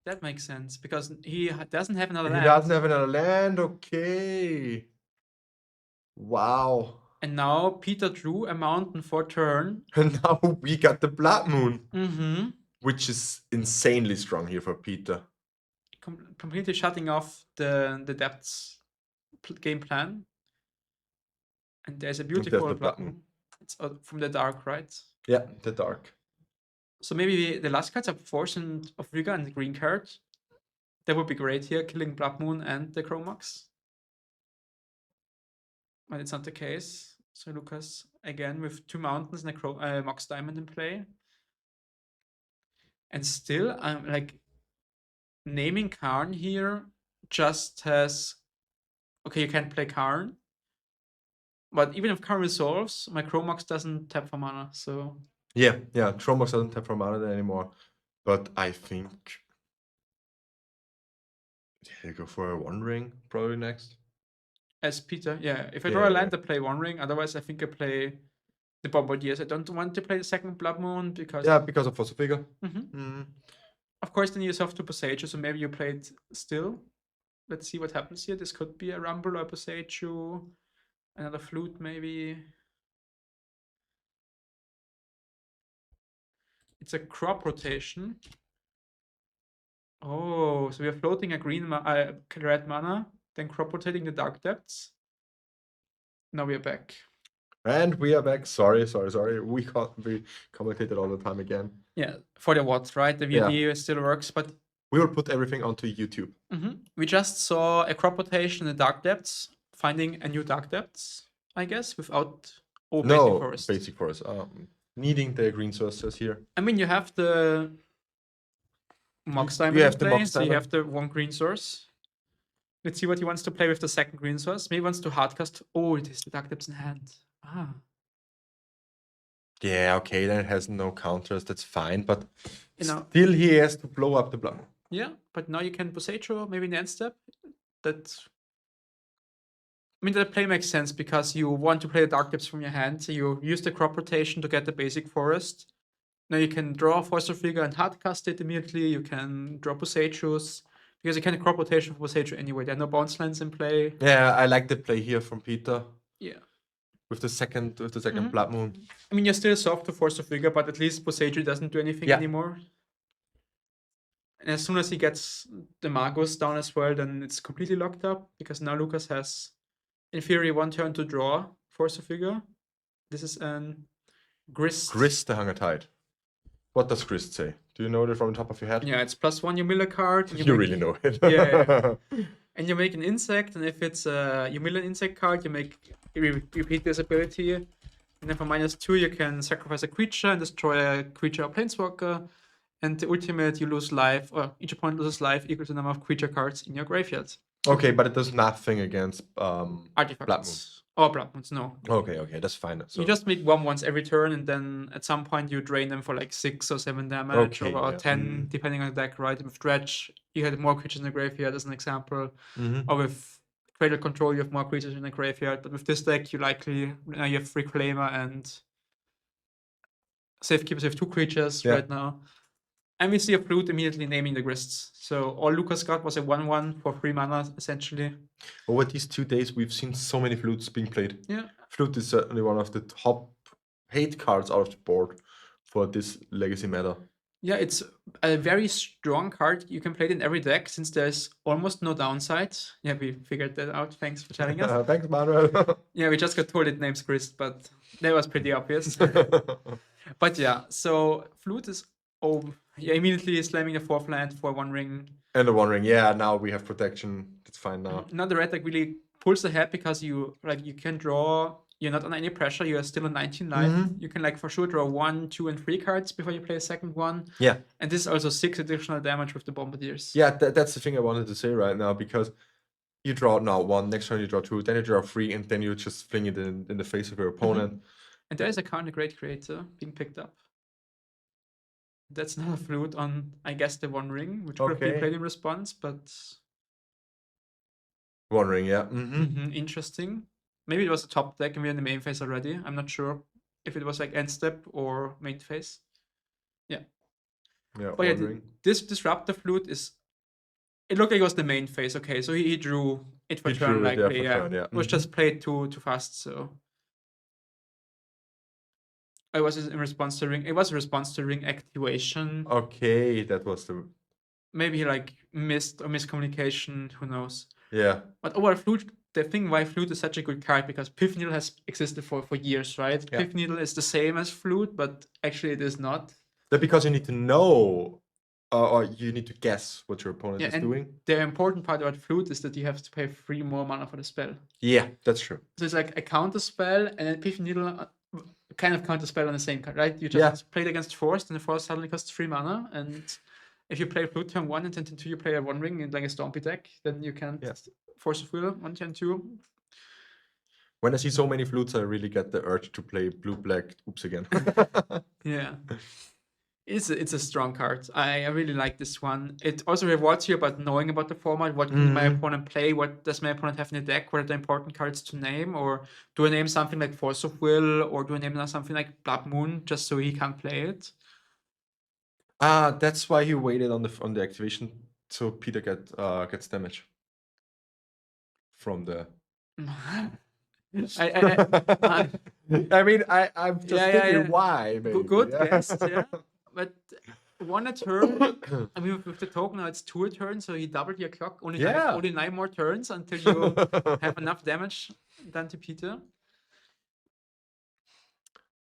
That makes sense because he doesn't have another He land. doesn't have another land. Okay. Wow. And now Peter drew a mountain for turn. And now we got the Blood Moon, Mm-hmm. which is insanely strong here for Peter. Completely shutting off the depths game plan. And there's a beautiful the Blood button. Moon. It's from the dark, right? Yeah, the dark. So maybe the last cards are Force and of Vigor and the green card. That would be great here, killing Blood Moon and the Chromax. But it's not the case. So Lucas, again, with 2 mountains and a Mox Diamond in play. And still, I'm like, naming Karn here just has... Okay, you can't play Karn. But even if Karn resolves, my Chromax doesn't tap for mana, so... Yeah, Tromox doesn't tap for mana anymore. But I think... You go for a One Ring probably next. As Peter, yeah. If I draw a land, I play One Ring. Otherwise, I think I play the Bombardiers. I don't want to play the second Blood Moon because... Yeah, because of Force of Vigor. Of course, then you have to Boseiju, so maybe you play it still. Let's see what happens here. This could be a Rumble or Boseiju. Another Flute, maybe. It's a crop rotation. Oh, so we are floating a red mana, then crop rotating the Dark Depths. Now we are back. And we are back. Sorry. We commentated all the time again. Yeah, for the what, right? The VOD still works, but... We will put everything onto YouTube. We just saw a crop rotation in the Dark Depths, finding a new Dark Depths, I guess, without... Oh, Basic Forest. Basic Forest. Needing the green sources here. I mean, you have the Mox Diamond in play, so you have the 1 green source. Let's see what he wants to play with the second green source. Maybe he wants to hardcast. Oh, it is the Dark Depths in hand. Yeah, okay, then it has no counters. That's fine, but still he has to blow up the blood. Yeah, but now you can Boseiju maybe in the end step. I mean, that play makes sense because you want to play the Dark Depths from your hand. So you use the crop rotation to get the basic forest. Now you can draw Force of Vigor and hardcast it immediately. You can draw Boseijus because you can crop rotation for Boseiju anyway. There are no bounce lands in play. Yeah, I like the play here from Peter. Yeah. With the second Blood Moon. I mean, you're still soft to Force of Vigor, but at least Boseiju doesn't do anything anymore. And as soon as he gets the Magus down as well, then it's completely locked up because now Lucas has, in theory, 1 turn to draw Force of Vigor. This is an Grist. Grist the Hunger Tide. What does Grist say? Do you know that from the top of your head? Yeah, it's +1 Yumila card. You really know it. Yeah. And you make an insect, and if it's a Yumila insect card, you repeat this ability. And then for -2, you can sacrifice a creature and destroy a creature or planeswalker. And the ultimate, you lose life, or each opponent loses life equal to the number of creature cards in your graveyard. Okay, but it does nothing against Artifacts. Blood Moon. Or Blood Moons, no. Okay, that's fine. So. You just make 1/1s every turn, and then at some point you drain them for like 6 or 7 damage, or 10, depending on the deck, right? With Dredge, you had more creatures in the graveyard, as an example. Or with Cradle Control, you have more creatures in the graveyard. But with this deck, you likely, you have Reclaimer and Safekeepers. You have 2 creatures right now. And we see a Flute immediately naming the Grists. So all Lucas got was a 1/1 for 3 mana, essentially. Over these 2 days, we've seen so many Flutes being played. Yeah. Flute is certainly one of the top hate cards out of the board for this Legacy meta. Yeah, it's a very strong card. You can play it in every deck since there's almost no downside. Yeah, we figured that out. Thanks for telling us. Thanks, Manuel. Yeah, we just got told it names Grist, but that was pretty obvious. But yeah, so Flute is immediately slamming the 4th land for 1 ring. And the 1 ring, yeah, now we have protection. It's fine now. Now the red deck really pulls ahead because you can draw, you're not under any pressure, you are still on 19 life. You can for sure draw 1, 2, and 3 cards before you play a second one. Yeah. And this is also 6 additional damage with the Bombardiers. Yeah, that's the thing I wanted to say right now, because you draw now 1, next turn you draw 2, then you draw 3, and then you just fling it in the face of your opponent. And there is a Karn the Great Creator being picked up. That's not a Flute on, I guess, the 1 ring, which could have been played in response, but... 1 ring, yeah. Interesting. Maybe it was a top deck and we're in the main phase already. I'm not sure if it was like end step or main phase. Yeah. Yeah, But yeah, ordering. this disruptor flute is. It looked like it was the main phase. Okay, so he drew it for He turn drew it, yeah, likely. for turn, yeah. It was just played too fast. So it was in response to ring. It was a response to ring activation. Okay, that was the Maybe he like missed or miscommunication. Who knows? yeah. But overall, flute. The thing why flute is such a good card because Pith Needle has existed for years, right? Yeah. Pith Needle is the same as flute, but actually it is not. That because you need to know, or you need to guess what your opponent is and doing. the important part about flute is that you have to pay 3 more mana for the spell. Yeah, that's true. So it's like a counter spell and then Pith Needle kind of counter spell on the same card, right? You just play it against Force, and the Force suddenly costs 3 mana, and if you play flute turn 1 and turn 2 you play a 1-ring in like a Stompy deck, then you can't Force of Will on turn 2. When I see so many flutes, I really get the urge to play blue-black oops again. Yeah. It's a strong card. I really like this one. It also rewards you about knowing about the format. What can my opponent play? What does my opponent have in the deck? What are the important cards to name? Or do I name something like Force of Will? Or do I name something like Blood Moon just so he can't play it? That's why he waited on the activation so Peter gets damage from the. I mean, I'm just thinking why. Maybe. Good guess, yeah. But 1 a turn. I mean, with the token now it's 2 a turn, so he doubled your clock. Only 9 more turns until you have enough damage done to Peter.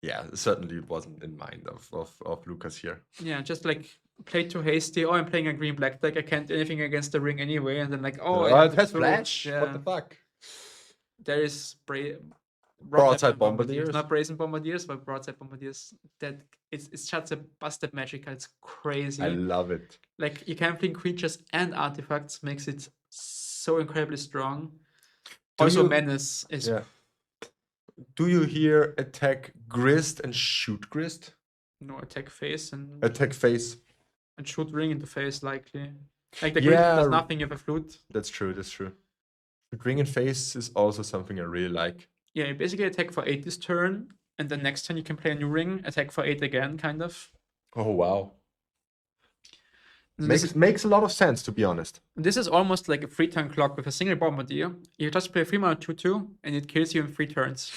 Yeah, certainly it wasn't in mind of Lucas here. Yeah, just like play too hasty. Oh, I'm playing a green-black deck. I can't do anything against the ring anyway. And then like, it has flash. Yeah. What the fuck? There is Broadside Bombardiers. Not Brazen Bombardiers, but Broadside Bombardiers. That it's just a busted magic. It's crazy. I love it. Like you can fling creatures and artifacts, makes it so incredibly strong. Also, Menace is. Yeah. Do you hear attack Grist and shoot Grist? No, attack face and. Attack face. And shoot ring into face likely. Like the Grist does nothing. You have a flute. That's true. That's true. Ring in face is also something I really like. Yeah, you basically attack for 8 this turn, and then next turn you can play a new ring, attack for 8 again, kind of. Oh, wow. Makes a lot of sense, to be honest. This is almost like a 3-turn clock with a single Bombardier. You just play 3 mana 2/2, and it kills you in 3 turns.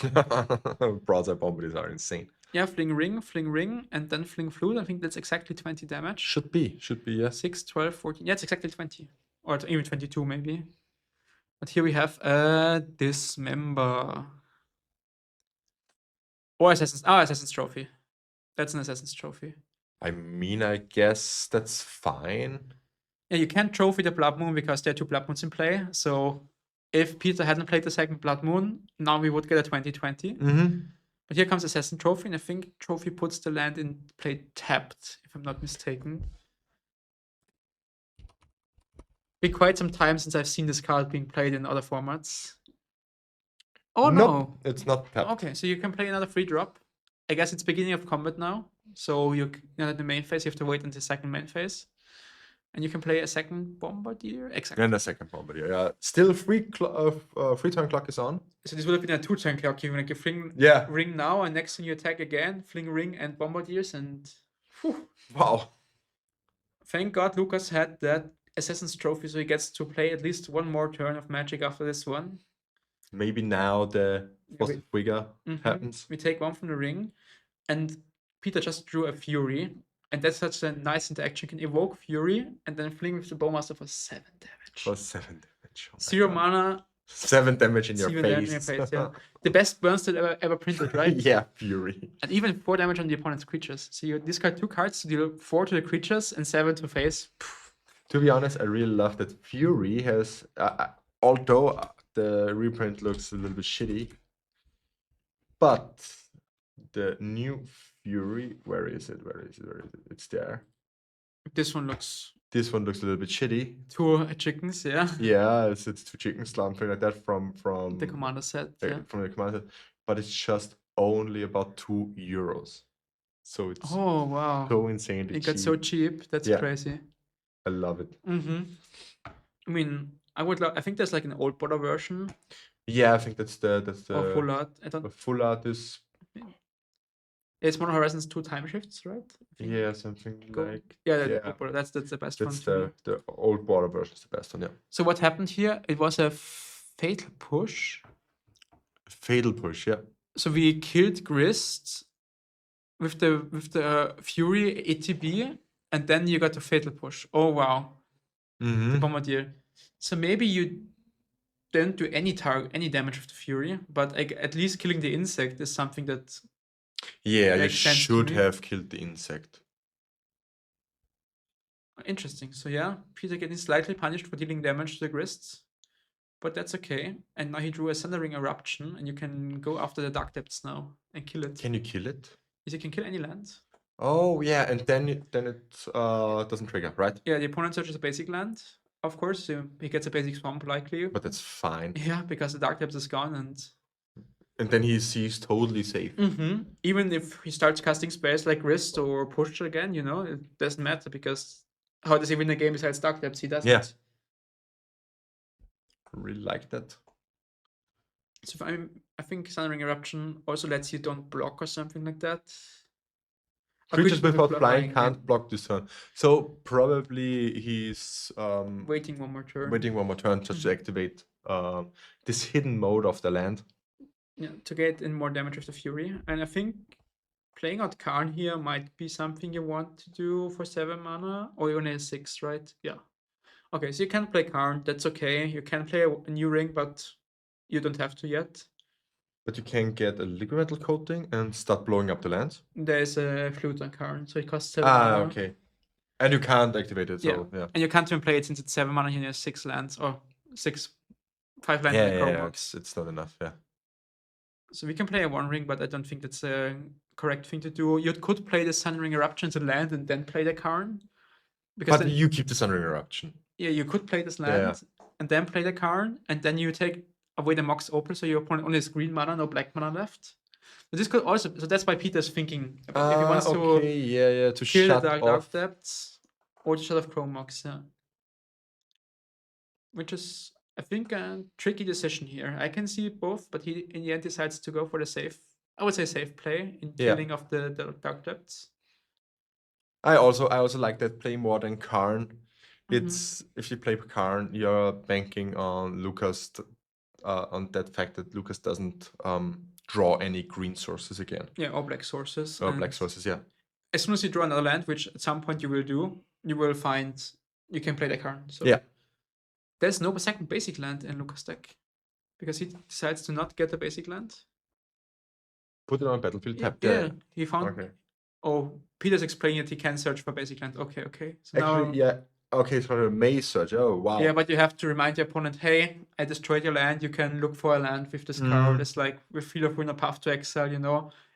Broadside Bombardiers are insane. Yeah, fling ring, and then fling flute. I think that's exactly 20 damage. Should be, yeah. 6, 12, 14. Yeah, it's exactly 20. Or even 22, maybe. But here we have Dismember. Or Assassin's Trophy. That's an Assassin's Trophy. I mean, I guess that's fine. Yeah, you can't trophy the Blood Moon because there are 2 Blood Moons in play. So if Peter hadn't played the second Blood Moon, now we would get a 20/20. But here comes Assassin Trophy, and I think Trophy puts the land in play tapped, if I'm not mistaken. Been quite some time since I've seen this card being played in other formats. Oh no, it's not tapped. Okay, so you can play another 3-drop. I guess it's beginning of combat now. So you're at the main phase, you have to wait until the second main phase. And you can play a second Bombardier. Exactly. And a second Bombardier, yeah. Still 3-turn clock is on. So this would have been a 2-turn clock. You like you fling ring now, and next time you attack again, fling ring and Bombardiers, and whew. Wow. Thank God Lucas had that Assassin's Trophy, so he gets to play at least 1 more turn of Magic after this one. Maybe now the Figure happens. We take 1 from the ring, and Peter just drew a Fury, and that's such a nice interaction. You can evoke Fury and then fling with the Bowmaster for 7 damage. For 7 damage. Oh 0 mana. 7 damage in your face. Damage in your face, yeah. The best burn stat ever printed, right? Yeah, Fury. And even 4 damage on the opponent's creatures. So you discard 2 cards to deal 4 to the creatures and 7 to face. To be honest, I really love that Fury has, although the reprint looks a little bit shitty, but the new Fury, where is it? It's there. This one looks a little bit shitty. 2 chickens, yeah. Yeah, it's 2 chickens, something like that from the commander set. From the commander set, but it's just only about €2. So it's so insanely cheap. It got so cheap. That's crazy. I love it. I mean, I think there's like an old border version. Yeah, I think that's the or full art. Full art is. It's Modern Horizons 2 time shifts, right? I think. Yeah, something Go- like Yeah, that's the best one that's to me. the old border version is the best one. Yeah. So what happened here? It was a fatal push. Fatal push. Yeah. So we killed Grist with the Fury ATB, and then you got a fatal push. Oh wow, the Mm-hmm. Bombardier. So maybe you don't do any damage with the Fury, but at least killing the insect is something that Yeah, you makes sense to should me. have killed the insect. Interesting. So yeah, Peter getting slightly punished for dealing damage to the Grists, but that's okay. And now he drew a Sundering Eruption, and you can go after the Dark Depths now and kill it. Can you kill it? Yes, you can kill any land. Oh yeah, and then it doesn't trigger, right? Yeah, the opponent searches a basic land. Of course, he gets a basic swamp likely. But that's fine. Yeah, because the Dark Depths is gone, And then he's totally safe. even if he starts casting spells like Wrist or Push again, it doesn't matter because how does he win the game besides Dark Depths? He doesn't. Yeah. Really like that. So I think Sundering Eruption also lets you don't block or something like that. Creatures without flying yeah. can't block this turn. So probably he's Waiting one more turn. waiting one more turn just to activate this hidden mode of the land. Yeah, to get in more damage with the Fury. And I think playing out Karn here might be something you want to do for 7 mana, or you only have 6, right? Yeah. Okay, so you can play Karn, that's okay. You can play a new ring, but you don't have to yet. But you can get a liquid metal coating and start blowing up the land. There's a flute on Karn, so it costs 7 mana. Okay. And you can't activate it, so yeah. And you can't even play it since it's 7 mana, you have 6 lands, or 5 lands in the Chrome box. It's not enough, yeah. So we can play a 1 ring, but I don't think that's a correct thing to do. You could play the Sundering Eruption to land and then play the Karn. But then, you keep the Sundering Eruption. Yeah, you could play this land and then play the Karn, and then you take away the Mox Opal, so your opponent only has green mana, no black mana left. But this could also, so that's why Peter's thinking about if he wants to kill shut the off Dark Depths or to shut off Chrome Mox, which is, I think, a tricky decision here. I can see both, but he in the end decides to go for the safe, I would say safe play in killing of the Dark Depths. I also like that play more than Karn. It's if you play Karn, you're banking on Lucas, on that fact that Lucas doesn't draw any green sources again. Yeah, or black sources. Or black sources, yeah. As soon as you draw another land, which at some point you will do, you will find you can play the Karn. So yeah. There's no second basic land in Lucas' deck because he decides to not get a basic land. Put it on battlefield tab. Yeah, he found. Okay. Oh, Peter's explaining that he can search for basic land. Okay. So actually, yeah. Okay, so a maze search. Oh, wow. Yeah, but you have to remind your opponent, hey, I destroyed your land. You can look for a land with this card. It's like with Field of Ruin or Path to Exile,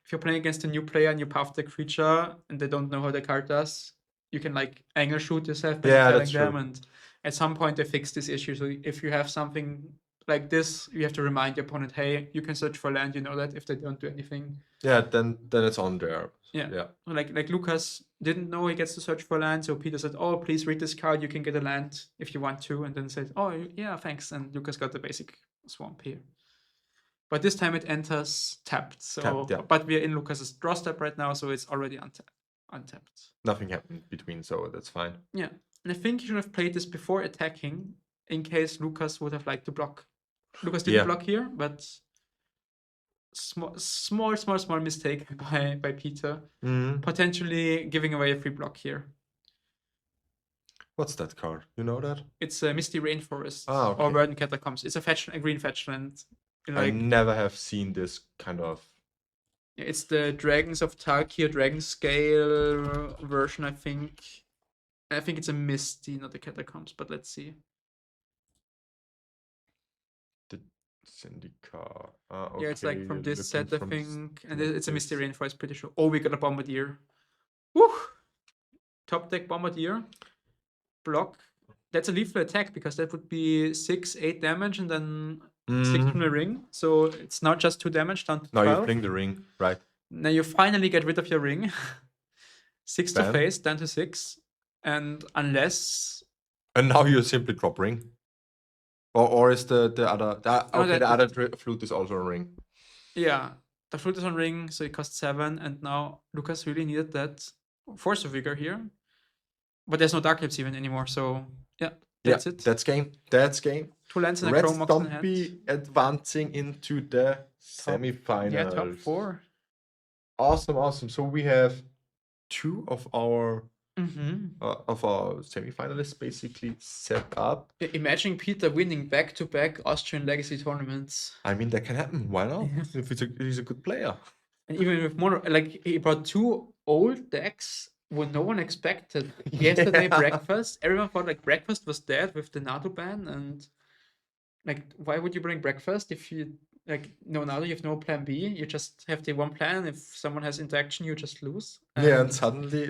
If you're playing against a new player and you path the creature and they don't know how the card does, you can like angle shoot yourself by telling them. And at some point they fix this issue. So if you have something like this, you have to remind your opponent, hey, you can search for land, that if they don't do anything. Yeah, then it's on there. Yeah. Like Lucas didn't know he gets to search for land, so Peter said, oh, please read this card, you can get a land if you want to, and then said, oh, yeah, thanks, and Lucas got the basic swamp here. But this time it enters tapped, so but we're in Lucas's draw step right now, so it's already untapped. Nothing happened between, so that's fine. Yeah, and I think you should have played this before attacking, in case Lucas would have liked to block. Lucas didn't block here, but small mistake by Peter. Potentially giving away a free block here. What's that card? You know that? It's a Misty Rainforest or Verdant Catacombs. It's a green fetch land. I never have seen this kind of. It's the Dragons of Tarkir Dragon Scale version, I think. I think it's a Misty, not the Catacombs, but let's see. Syndica. Okay. Yeah, it's like from this set, I think. And it's a Misty Rainforest, pretty sure. Oh, we got a Bombardier. Woo! Top deck Bombardier. Block. That's a lethal attack because that would be 6-8 damage and then 6 from the ring. So it's not just 2 damage down to 12. Now you're playing the ring, right? Now you finally get rid of your ring. 6 to face, down to 6. And unless. And now you simply drop ring. Or is the other flute is also a ring? Yeah. the fruit is on ring, so it costs 7, and now Lucas really needed that Force of Vigor here. But there's no Dark Lips even anymore, so yeah, that's it. That's game. That's game. 2 lands and a Red Chrome Mox in hand. Stompy advancing into the semifinals. Yeah, top 4. Awesome. So we have 2 of our Mm-hmm. semifinalists basically set up. Imagine Peter winning back-to-back Austrian Legacy tournaments. I mean, that can happen. Why not? Yeah. If he's a good player. And even with mono, like he brought 2 old decks what no one expected. Yesterday, Yeah. breakfast. Everyone thought like breakfast was dead with the NATO ban, and like why would you bring breakfast if you like no NATO? You have no plan B. You just have the one plan. If someone has interaction, you just lose. And suddenly,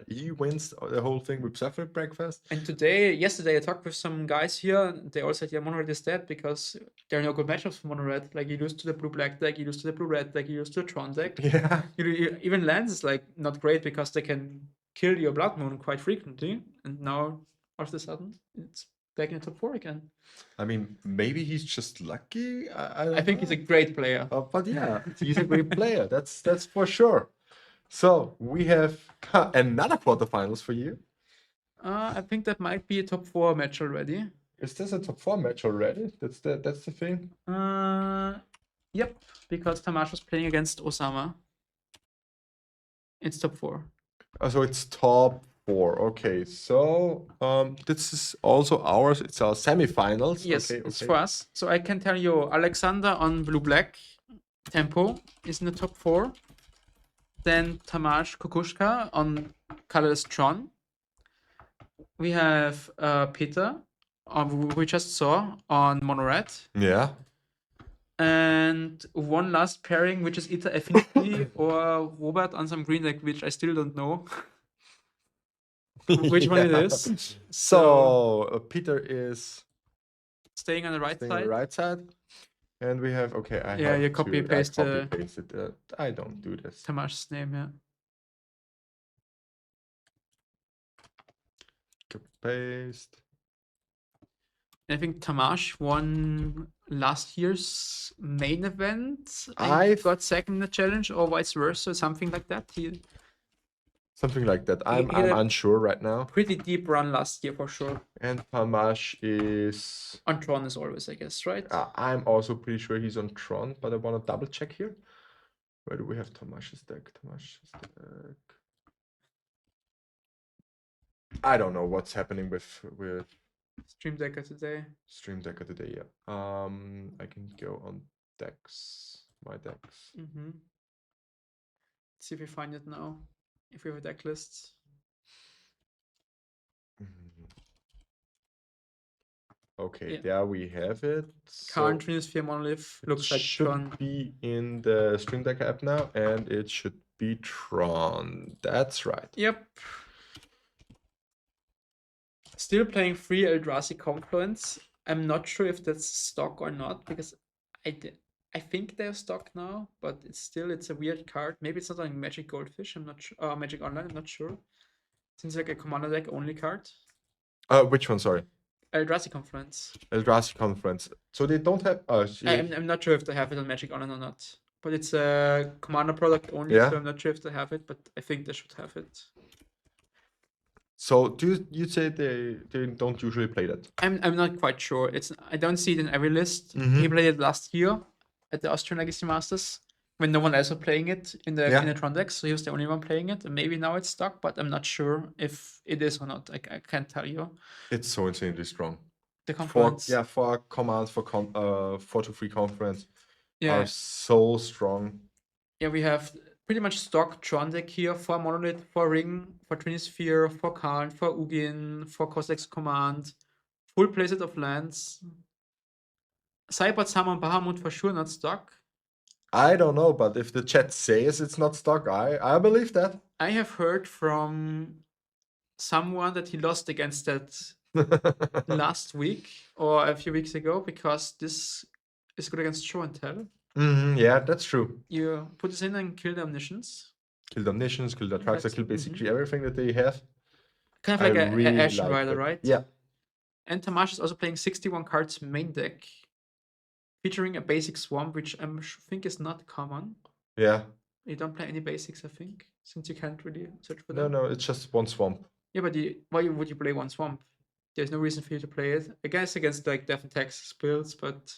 he wins the whole thing with Separate Breakfast. And yesterday, I talked with some guys here. They all said, yeah, mono red is dead because there are no good matchups for mono red. Like you lose to the blue black deck, you lose to the blue red deck, you lose to the Tron deck. Yeah. Even lands is like not great because they can kill your Blood Moon quite frequently. And now all of a sudden it's back in the top 4 again. I mean, maybe he's just lucky. I think he's a great player. But yeah, he's a great player. That's for sure. So we have another quarterfinals for you. I think that might be a top 4 match already. Is this a top 4 match already? That's the thing. Yep, because Tamash was playing against Osama. It's top 4. So it's top 4. Okay, so this is also ours. It's our semifinals. Yes, okay, it's for us. So I can tell you, Alexander on blue black tempo is in the top 4. Then Tamash Kukushka on colorless Tron. We have Peter, we just saw on mono red. Yeah. And one last pairing, which is either Affinity or Robert on some green deck, which I still don't know which one it is. So Peter is staying on the right staying side. on the right side. And we have, okay, I Yeah, have you copy paste pasted. I don't do this. Tamash's name, yeah. Copy paste. I think Tamash won last year's main event. I got second in the challenge, or vice versa, something like that. Something like that. I'm he had a unsure right now. pretty deep run last year for sure. And Tamash is On Tron as always, I guess, right? I'm also pretty sure he's on Tron, but I want to double check here. Where do we have Tamash's deck? Tamash's deck. I don't know what's happening with Stream Decker today. Stream Decker today, yeah. I can go on decks, my decks. Mm-hmm. Let's see if we find it now. If we have a deck list. Okay, there we have it. Current Sphere Monolith looks like Tron. Should be in the Stream Deck app now, and it should be Tron. That's right. Yep. Still playing free Eldrazi Confluence. I'm not sure if that's stock or not, because I think they're stock now, but it's a weird card. Maybe it's not on Magic Goldfish, I'm not sure. Magic Online, I'm not sure. Seems like a commander deck only card. Which one, sorry? Eldrazi Confluence. Eldrazi Conference. So they don't have I'm not sure if they have it on Magic Online or not. But it's a commander product only, so I'm not sure if they have it, but I think they should have it. So do you say they don't usually play that? I'm not quite sure. I don't see it in every list. He played it last year at the Austrian Legacy Masters when no one else was playing it in the Tron decks, so he was the only one playing it. And maybe now it's stuck, but I'm not sure if it is or not. I can't tell you. It's so insanely strong. The conference. For commands for 4-3 conference are so strong. Yeah, we have pretty much stock Tron deck here for Monolith, for Ring, for Trinisphere, for Karn, for Ugin, for Cossack's Command, full playset of lands. Cyber Summon Bahamut for sure not stock. I don't know, but if the chat says it's not stock, I believe that. I have heard from someone that he lost against that last week or a few weeks ago, because this is good against show and tell. Yeah, that's true. You put this in and kill the Omniscience. Kill the Omniscience, kill the Traxxas, kill basically everything that they have. Kind of like an Ashen Rider, right? Yeah. And Tamash is also playing 61 cards main deck, featuring a basic Swamp, which I think is not common. Yeah. You don't play any basics, I think, since you can't really search for No, them. no, it's just one swamp. Yeah, but why would you play one swamp? There's no reason for you to play it. I guess against like Death and Texas builds, but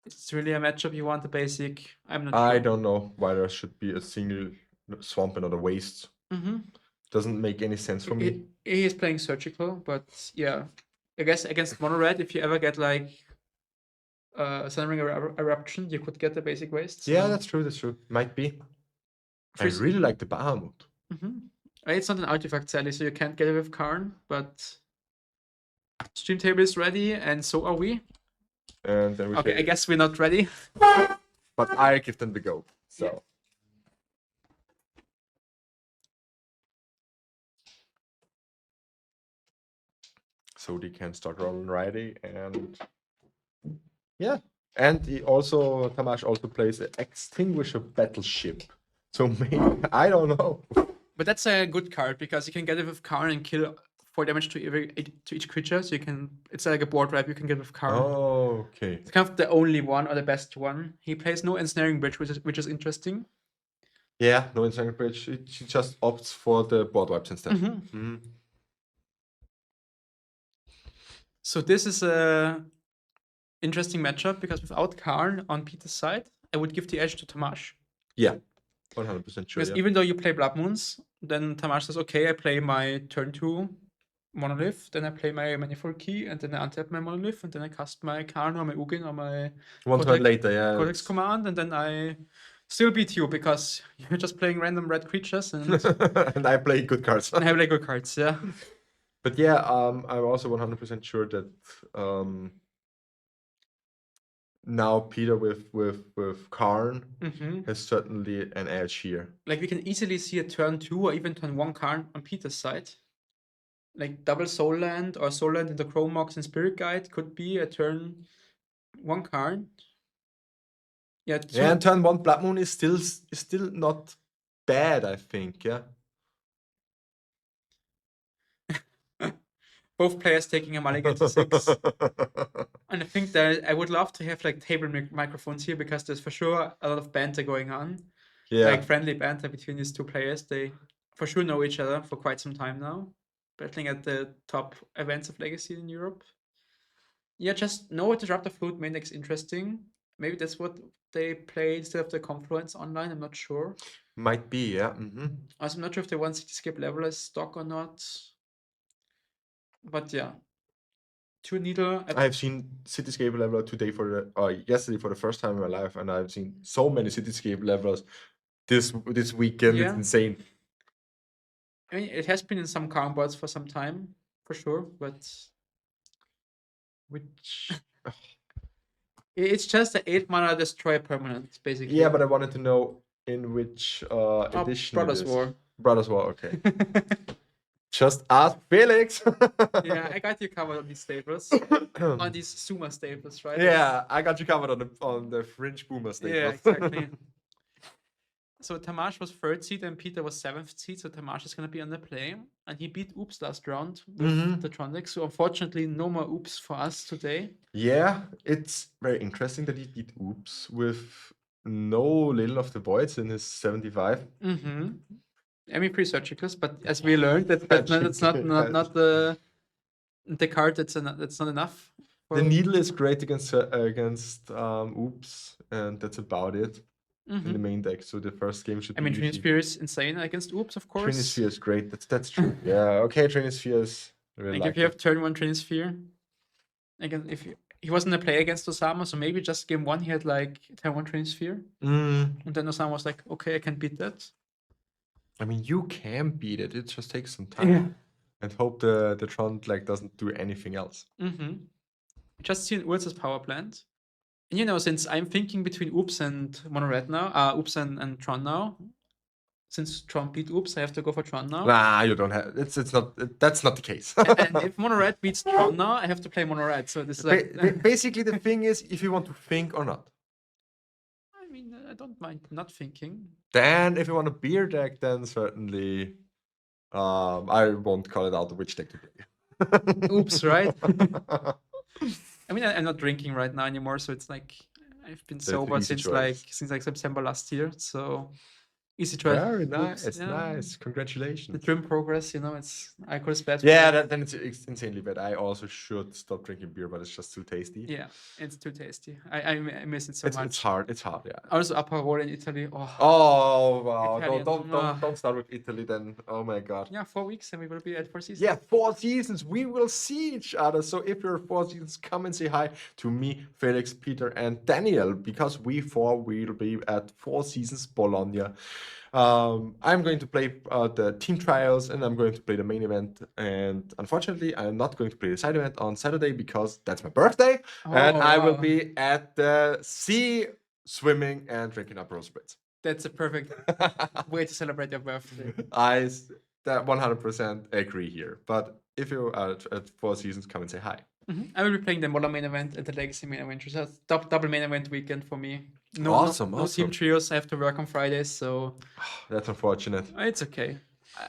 it's really a matchup you want the basic. I'm not I sure. don't know why there should be a single swamp and not a waste. Mm-hmm. Doesn't make any sense for me. He is playing surgical, but yeah, I guess against mono red, if you ever get like Sunring Eruption, you could get the basic waste. Yeah, that's true. That's true. Might be. I Freeze- really like the Bahamut. It's not an artifact, sadly, so you can't get it with Karn, but stream table is ready, and so are we. And then we Okay, say- I guess we're not ready. but I give them the go. So. Yeah. So they can start rolling ready, and yeah. And he also, Tamash also plays an Extinguisher Battleship. So maybe, I don't know. But that's a good card because you can get it with Karn and kill 4 damage to each creature. So you can, it's like a board wipe you can get with Karn. Oh, okay. It's kind of the only one or the best one. He plays no Ensnaring Bridge, which is interesting. Yeah, no Ensnaring Bridge. She just opts for the board wipes instead. Mm-hmm. So this is a interesting matchup because without Karn on Peter's side, I would give the edge to Tamash. Yeah, 100% sure. Because Yeah. even though you play Blood Moons, then Tamash says, okay, I play my turn 2 Monolith, then I play my Manifold Key, and then I untap my Monolith, and then I cast my Karn or my Ugin or my One turn later, yeah. Codex Command, and then I still beat you because you're just playing random red creatures and, and I play good cards. and I have like good cards, yeah. But yeah, I'm also 100% sure that now Peter with Karn has certainly an edge here. Like we can easily see a turn 2 or even turn 1 Karn on Peter's side. Like double Soul Land or Soul Land in the Chrome Mox and Spirit Guide could be a turn 1 Karn. Yeah, Yeah, and turn 1 Blood Moon is still not bad, I think, yeah. Both players taking a mulligan to 6. And I think that I would love to have like table microphones here because there's for sure a lot of banter going on. Yeah. Like friendly banter between these two players. They for sure know each other for quite some time now. Battling at the top events of Legacy in Europe. Yeah, just know what Disruptor Flute main deck's interesting. Maybe that's what they play instead of the Confluence online. I'm not sure. Might be, yeah. Also, I'm not sure if they want Cityscape Level as stock or not. But yeah. 2 Needle. I've seen Cityscape Leveler yesterday for the first time in my life, and I've seen so many Cityscape Levelers this weekend. Yeah. It's insane. I mean, it has been in some Karn boards for some time, for sure, but it's just an 8 mana destroy permanent, basically. Yeah, but I wanted to know in which edition. Brothers War. Brothers War, okay. Just ask Felix. Yeah, I got you covered on these staples. On these Suma staples, right? Yeah, I got you covered on the Fringe Boomer staples. Yeah, exactly. So Tamash was 3rd seed and Peter was 7th seed, so Tamash is going to be on the play. And he beat Oops last round with the Tron deck, so unfortunately no more Oops for us today. Yeah, it's very interesting that he did Oops with no Little of the Voids in his 75. I mean, pretty surgicals, but as we learned, that's not the card that's not enough. The Needle is great against Oops, and that's about it. In the main deck, so the first game should be. I mean, Trinisphere is insane against Oops, of course. Trinisphere is great. That's true. Yeah, okay, Trinisphere is really like if you have turn 1 Trinisphere, again, if he wasn't a play against Osama, so maybe just game 1 he had like turn 1 Trinisphere, and then Osama was like, okay, I can beat that. I mean, you can beat it. It just takes some time, and hope the Tron like doesn't do anything else. Just seen Urza's power plant. And you know, since I'm thinking between Oops and Mono Red now, Oops and Tron now, since Tron beat Oops, I have to go for Tron now. Nah, you don't have. It's not. That's not the case. And if Mono Red beats Tron now, I have to play Mono Red. So this is like basically the thing is if you want to think or not. I mean, I don't mind not thinking. Then if you want a beer deck, then certainly, I won't call it out which deck to play. Oops, right? I mean, I'm not drinking right now anymore, so it's like I've been the sober easy since choice. September last year, so easy choice. Very Oops, nice, yeah. nice. The Congratulations. trim progress, it's alcohol is bad. Yeah, then it's insanely bad. I also should stop drinking beer, but it's just too tasty. Yeah, it's too tasty. I miss it so much. It's hard. It's hard. Yeah. Also, Aperol in Italy. Oh, Oh wow! Italian. Don't start with Italy then. Oh my god. Yeah, 4 weeks and we will be at Four Seasons. Yeah, 4 seasons. We will see each other. So if you're 4 seasons, come and say hi to me, Felix, Peter, and Daniel, because we four will be at 4 seasons Bologna. I'm going to play the team trials and I'm going to play the main event. And unfortunately, I'm not going to play the side event on Saturday because that's my birthday. And I will be at the sea swimming and drinking Aperol spritz. That's a perfect way to celebrate your birthday. That 100% agree here. But if you are at 4 seasons, come and say hi. I will be playing the Mola main event and the Legacy main event. So that's double main event weekend for me. No team trios. I have to work on Fridays, so that's unfortunate. It's okay.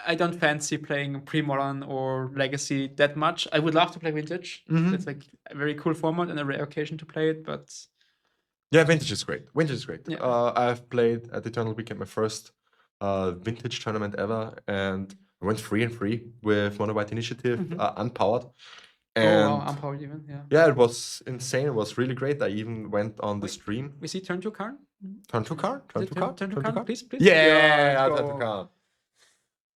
I don't fancy playing pre-modern or Legacy that much. I would love to play Vintage. It's like a very cool format and a rare occasion to play it, but yeah, Vintage is great. Vintage is great. Yeah. I've played at Eternal Weekend my first Vintage tournament ever, and I went 3-3 with Mono White Initiative, unpowered. And unpowered even, yeah. Yeah, it was insane. It was really great. I even went on the stream. We see turn 2 card? Turn 2 card? Turn 2 card? Turn 2 card, please. Yeah, turn 2 card.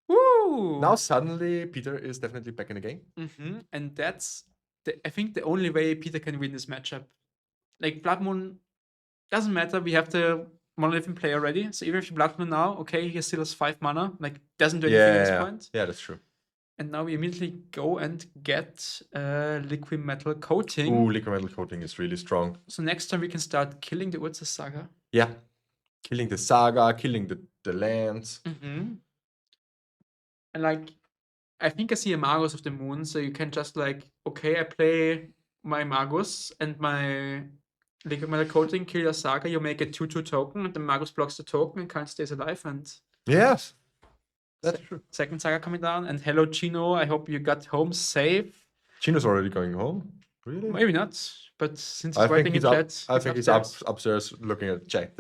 Woo! Now suddenly Peter is definitely back in the game. And that's I think the only way Peter can win this matchup. Like Blood Moon doesn't matter. We have the monolithic player ready. So even if you Blood Moon now, okay, he still has 5 mana. Like doesn't do anything at this point. Yeah, that's true. And now we immediately go and get liquid metal coating. Ooh, liquid metal coating is really strong. So next time we can start killing the Urza Saga. Yeah. Killing the Saga, killing the lands. And like, I think I see a Magus of the Moon, so you can just like, okay, I play my Magus and my liquid metal coating, kill your Saga, you make a 2/2 token, and the Magus blocks the token and can't stays alive, and yes. That's true. Second Saga coming down, and hello Chino, I hope you got home safe. Chino's already going home? Really? Maybe not, but since he's writing in chat, I think he's upstairs looking at the chat.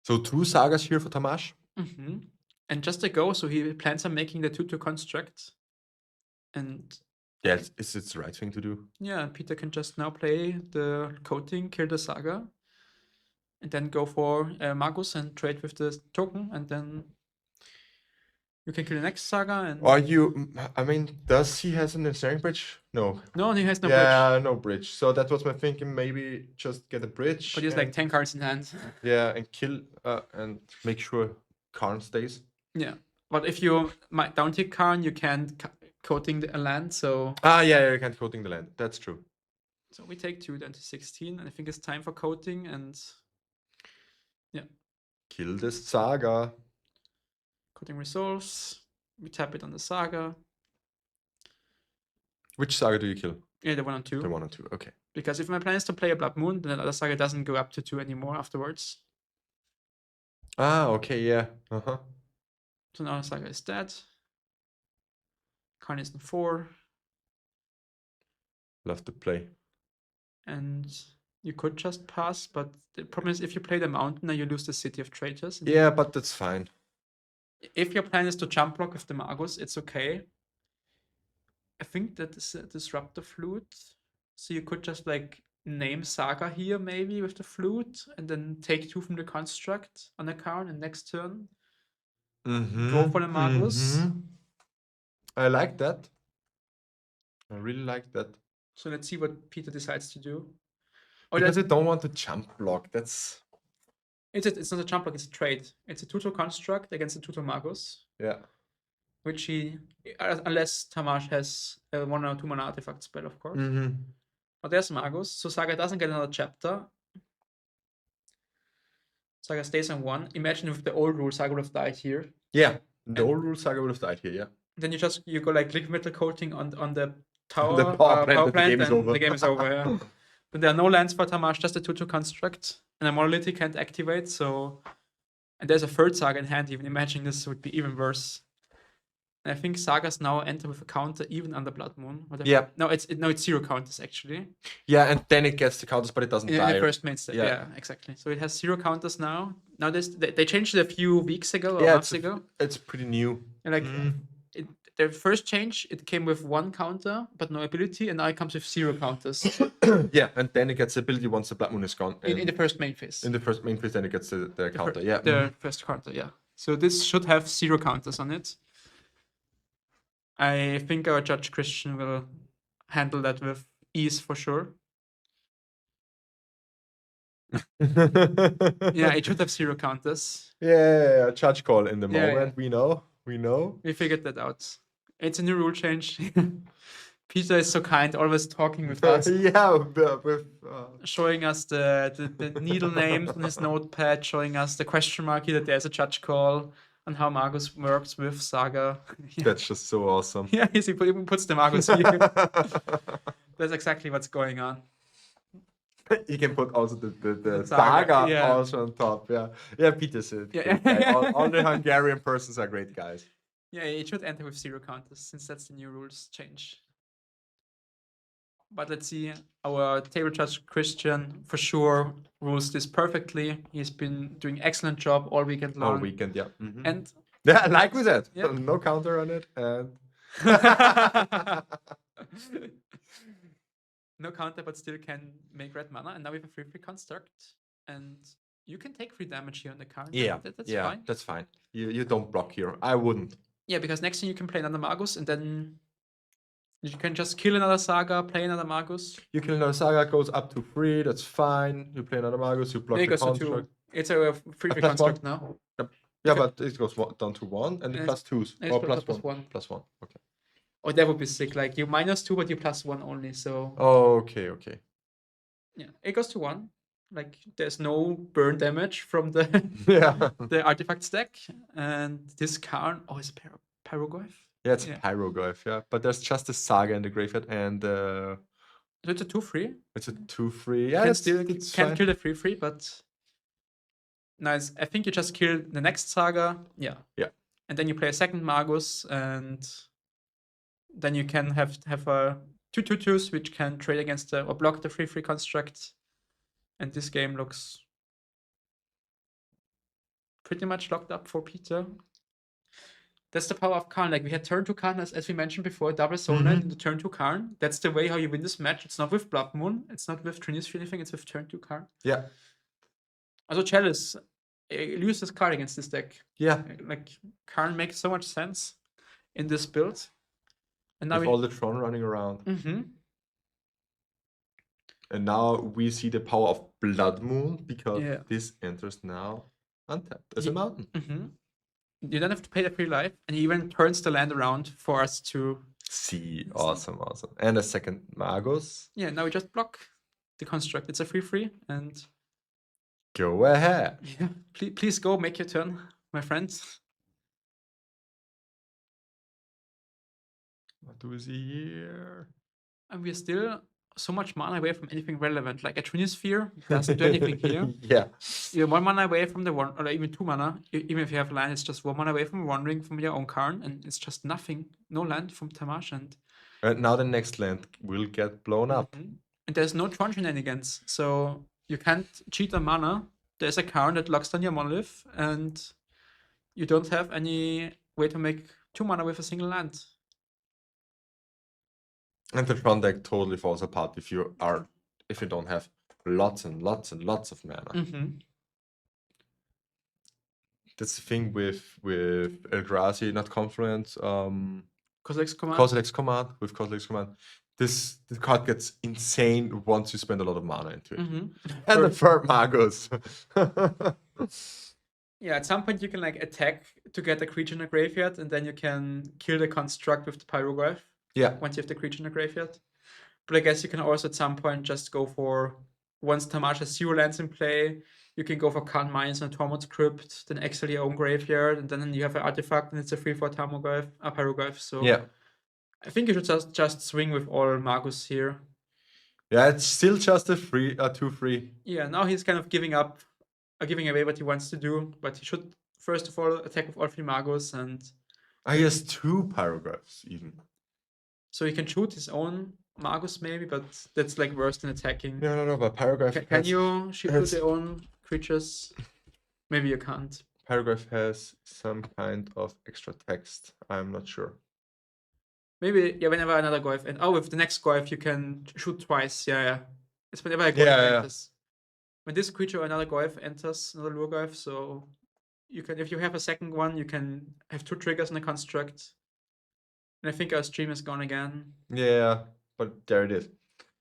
So 2 Sagas here for Tamash. And just a go, so he plans on making the 2/2 construct. And yeah, it's the right thing to do. Yeah, Peter can just now play the coating, kill the Saga, and then go for Magus and trade with the token, and then you can kill the next Saga. And does he has an ensnaring bridge? No. No, he has no bridge. Yeah, no bridge. So that was my thinking. Maybe just get a bridge. But he has like 10 cards in hand. Yeah, and kill and make sure Karn stays. Yeah, but if you down tick Karn, you can't coating the land. So yeah, you can't coating the land. That's true. So we take 2 down to 16, and I think it's time for coating. And yeah, kill the Saga. Coating resolves. We tap it on the Saga. Which Saga do you kill? Yeah, the 1 and 2. The 1 and 2, okay. Because if my plan is to play a Blood Moon, then the other Saga doesn't go up to 2 anymore afterwards. Okay, yeah. So now the Saga is dead. Karn is in 4. Love to play. And you could just pass, but the problem is if you play the mountain, then you lose the City of Traitors. Yeah, but that's fine. If your plan is to jump block with the Magus, it's okay. I think that is a Disruptor Flute. So you could just like name Saga here maybe with the flute, and then take 2 from the construct on the card, and next turn go for the Magus. I like that. I really like that. So let's see what Peter decides to do. Because I don't want to jump block. That's it's not a jump block, it's a trade. It's a 2/2 construct against a 2/2 Magus. Yeah. Which he, unless Tamash has a 1 or 2 mana artifact spell, of course. But there's Magus, so Saga doesn't get another chapter. Saga stays on 1. Imagine if the old rule Saga would have died here. Yeah, the old rule Saga would have died here, yeah. Then you go like liquid metal coating on the tower, the power plant, and the game is over. Yeah. But there are no lands for Tamash, just a 2/2 construct, and a monolithic can't activate. So, and there's a third Saga in hand. Even imagine this would be even worse. And I think Sagas now enter with a counter even under Blood Moon. Yeah. No, it's 0 counters actually. Yeah, and then it gets the counters, but it doesn't In die. the first main step. Yeah, exactly. So it has 0 counters now. Now they changed it a few weeks ago or months ago. It's pretty new. And like the first change, it came with 1 counter but no ability, and now it comes with 0 counters. Yeah, and then it gets the ability once the Blood Moon is gone. In the first main phase. In the first main phase, then it gets the counter. Yeah. The first counter, yeah. So this should have 0 counters on it. I think our judge Christian will handle that with ease for sure. Yeah, it should have 0 counters. Yeah, judge call in the Yeah, moment. yeah. We know. We figured that out. It's a new rule change. Peter is so kind, always talking with us, Yeah, with showing us the needle names on his notepad, showing us the question mark here that there's a judge call, and how Magus works with Saga. Yeah. That's just so awesome. Yeah, he even puts the Magus here. That's exactly what's going on. You can put also the Saga, Saga yeah. also on top. Yeah, Peter's a Yeah. great guy. All the Hungarian persons are great guys. Yeah, it should enter with 0 counters since that's the new rules change. But let's see, our table judge Christian for sure rules this perfectly. He's been doing excellent job all weekend long. All weekend, yeah. Mhm. And Yeah, like we said, Yeah. no counter on it, and no counter, but still can make red mana. And now we have a 3/3 construct, and you can take 3 damage here on the card. That's fine. That's fine. You don't block here. I wouldn't. Yeah, because next thing you can play another Magus, and then you can just kill another Saga, play another Magus. You kill another Saga, goes up to 3. That's fine. You play another Magus. You block There the it goes to 2. construct. It's a 3/3 plus construct now. Yeah, Okay. but it goes down to 1, and the It's- plus 2s. it's Or plus plus 1. one. Plus 1. Okay. Oh, that would be sick. Like you -2, but you +1 only. So Okay. yeah, it goes to 1. Like there's no burn damage from the Yeah. the artifact stack, and this card. Oh, it's a Pyroglyph. Yeah, it's Yeah. a Pyroglyph, yeah. But there's just a Saga in the graveyard, and So it's a 2/3. it's a 2/3. Yeah, Can it's still it's can fine. kill the 3/3, but nice. I think you just kill the next Saga. Yeah. Yeah. And then you play a second Magus, and then you can have a 2/2/2s which can trade against or block the 3/3 construct. And this game looks pretty much locked up for Peter. That's the power of Karn. Like we had turn 2 Karn, as we mentioned before, double Soul Knight into turn 2 Karn. That's the way how you win this match. It's not with Blood Moon. It's not with Trinity or anything. It's with turn 2 Karn. Yeah. Also, Chalice use this card against this deck. Yeah. Like Karn makes so much sense in this build. And now With all the Tron running around. And now we see the power of Blood Moon, because Yeah. this enters now untapped as a mountain. You don't have to pay the free life, and he even turns the land around for us to See, awesome. And a second Magus. Yeah, now we just block the construct. It's a 3/3, and Go ahead. yeah, please go make your turn, my friends. What do we see here? And we're still so much mana away from anything relevant. Like a Trinisphere doesn't do anything here. Yeah. You're 1 mana away from the one, or even 2 mana. Even if you have land, it's just 1 mana away from wandering from your own Karn, and it's just nothing. No land from Tamash, and And now the next land will get blown up. and there's no Tron shenanigans, so you can't cheat on mana. There's a Karn that locks down your monolith, and you don't have any way to make 2 mana with a single land. And the Tron deck totally falls apart if you don't have lots and lots and lots of mana. That's the thing with Eldrazi, not Confluence. Kozilek's Command. Kozilek's Command. With Kozilek's Command, the card gets insane once you spend a lot of mana into it. And the third Magus. Yeah, at some point you can like attack to get a creature in the graveyard, and then you can kill the construct with the Pyroglyph. Yeah. Once you have the creature in the graveyard. But I guess you can also at some point just go for, once Tamash has 0 lands in play, you can go for Karn Mines and Tormod's Crypt, then exile your own graveyard, and then you have an artifact, and it's a 3/4 Pyroglyph. So Yeah. I think you should just swing with all Magus here. Yeah, it's still just a 2/3. Yeah, now he's kind of giving away what he wants to do, but he should first of all attack with all 3 Magus, and I guess 2 paragraphs even. So he can shoot his own Magus maybe, but that's like worse than attacking. No, but paragraph Can you shoot has- your own creatures? Maybe you can't. paragraph has some kind of extra text. I'm not sure. Maybe, yeah, whenever another Goyf and with the next Goyf you can shoot twice. Yeah. It's whenever a Goyf Yeah. enters. When this creature or another Goyf enters, another lure Goyf, so you can, if you have a second one, you can have 2 triggers in the construct. And I think our stream is gone again. Yeah, but there it is.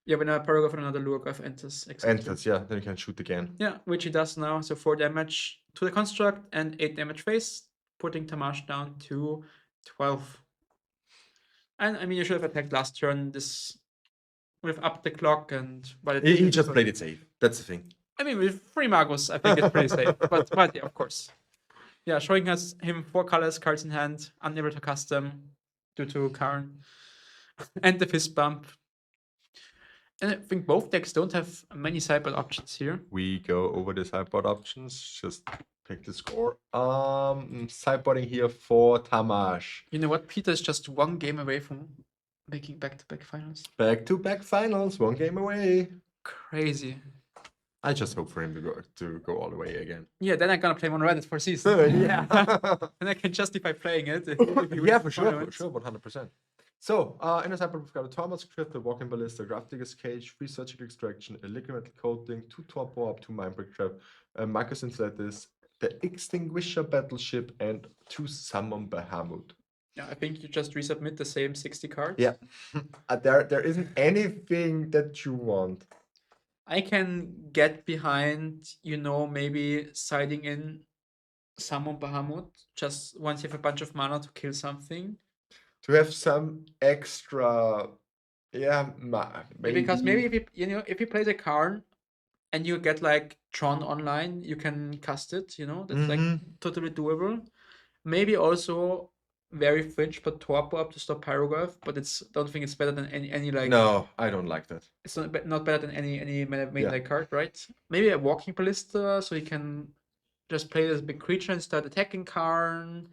Yeah, when a paragraph and another lure Goyf enters. Exactly. Enters, yeah, then you can shoot again. Yeah, which he does now. So 4 damage to the construct and 8 damage face, putting Tamash down to 12. And I mean, you should have attacked last turn. This would have upped the clock, and but He just played it safe. That's the thing. I mean, with 3 Magus, I think it's pretty safe. But yeah, of course. Yeah, showing us him 4 colors, cards in hand, unable to custom due to Karn, and the fist bump. And I think both decks don't have many sideboard options here. We go over the sideboard options. Just pick the score. Sideboarding here for Tamash. You know what? Peter is just 1 game away from making back-to-back finals. Back-to-back finals, 1 game away. Crazy. I just hope for him to go all the way again. Yeah, then I'm gonna play Mono Red for season. Yeah. And I can justify playing it. Yeah, for sure, 100%. So, in the sideboard, we've got a Tormod's Crypt, a Walking Ballista, Grafdigger's Cage, 3 Surgical Extraction, a Liquid Metal Coating, 2 Torpor Up, 2 Mindbreak Trap, a Marcus Lattice, the Extinguisher Battleship, and 2 Summon Bahamut. Yeah, I think you just resubmit the same 60 cards. Yeah. There isn't anything that you want. I can get behind, maybe siding in Summon Bahamut, just once you have a bunch of mana to kill something. To have some extra, yeah, maybe. Because maybe if you play the Karn and you get like Tron online, you can cast it, that's like totally doable. Maybe also very fringe, but Torpor up to stop Pyrograph, but don't think it's better than any like. No, I don't like that. It's not better than any main deck card, right? Maybe a Walking Ballista, so you can just play this big creature and start attacking Karn.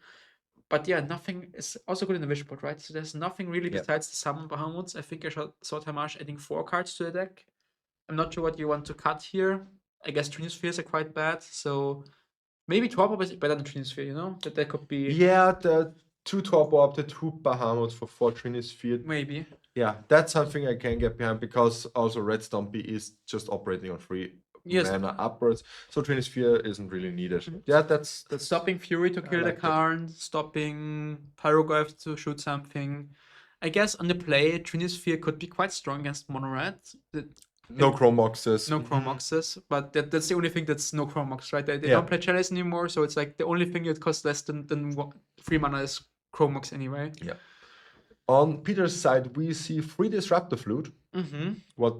But yeah, nothing is also good in the Wishboard, right? So there's nothing really besides the Summon Bahamuts. I think I saw Tamash adding 4 cards to the deck. I'm not sure what you want to cut here. I guess Trinispheres are quite bad, so maybe Torpor is better than Trinisphere, that could be. Yeah, the 2 Torpor Up, the 2 Bahamuts for 4 Trinisphere. Maybe. Yeah, that's something I can get behind because also Red Stompy is just operating on 3 mana upwards, so Trinisphere isn't really needed. Yeah, that's stopping Fury to kill the Karn, stopping Pyroglyph to shoot something. I guess on the play, Trinisphere could be quite strong against Mono Red. No Chromoxes. No Chromoxes, but that's the only thing that's no Chromox, right? They don't play Chalice anymore, so it's like the only thing that costs less than 3 mana is Chromox anyway. Yeah. On Peter's side, we see 3 Disruptor Flute. What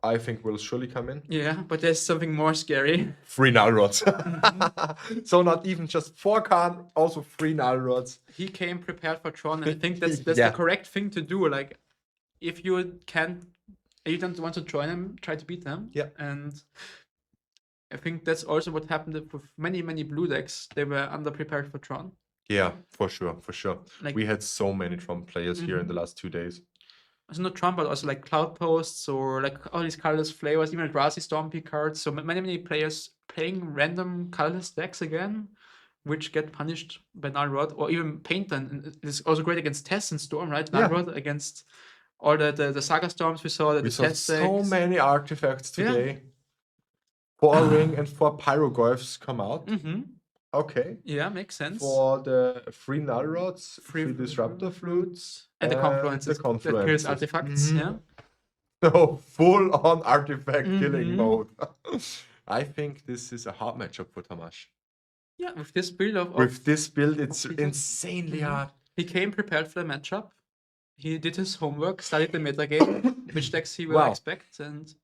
I think will surely come in. Yeah, but there's something more scary. 3 Null Rods. So not even just 4 Karn, also 3 Null Rods. He came prepared for Tron, and I think that's the correct thing to do. Like, if you don't want to join them, try to beat them. Yeah. And I think that's also what happened with many, many blue decks. They were underprepared for Tron. Yeah, for sure. Like, we had so many Tron players here in the last 2 days. It's not Tron, but also like Cloud Posts or like all these colorless flavors, even Grassy Stompy cards. So many players playing random colorless decks again, which get punished by Null Rod or even Paint. And it's also great against Test and Storm, right? Null Rod against all the Saga Storms we saw. We saw so many artifacts today. 4 Ring and 4 Pyroglyphs come out. Okay. Yeah, makes sense. For the 3 Null Rods, 3 Disruptor Flutes, and the Confluences that kills artifacts. Yeah. So full on artifact killing mode. I think this is a hard matchup for Tamash. Yeah, with this build with this build, it's insanely hard. He came prepared for the matchup. He did his homework, studied the metagame, which decks he will expect, and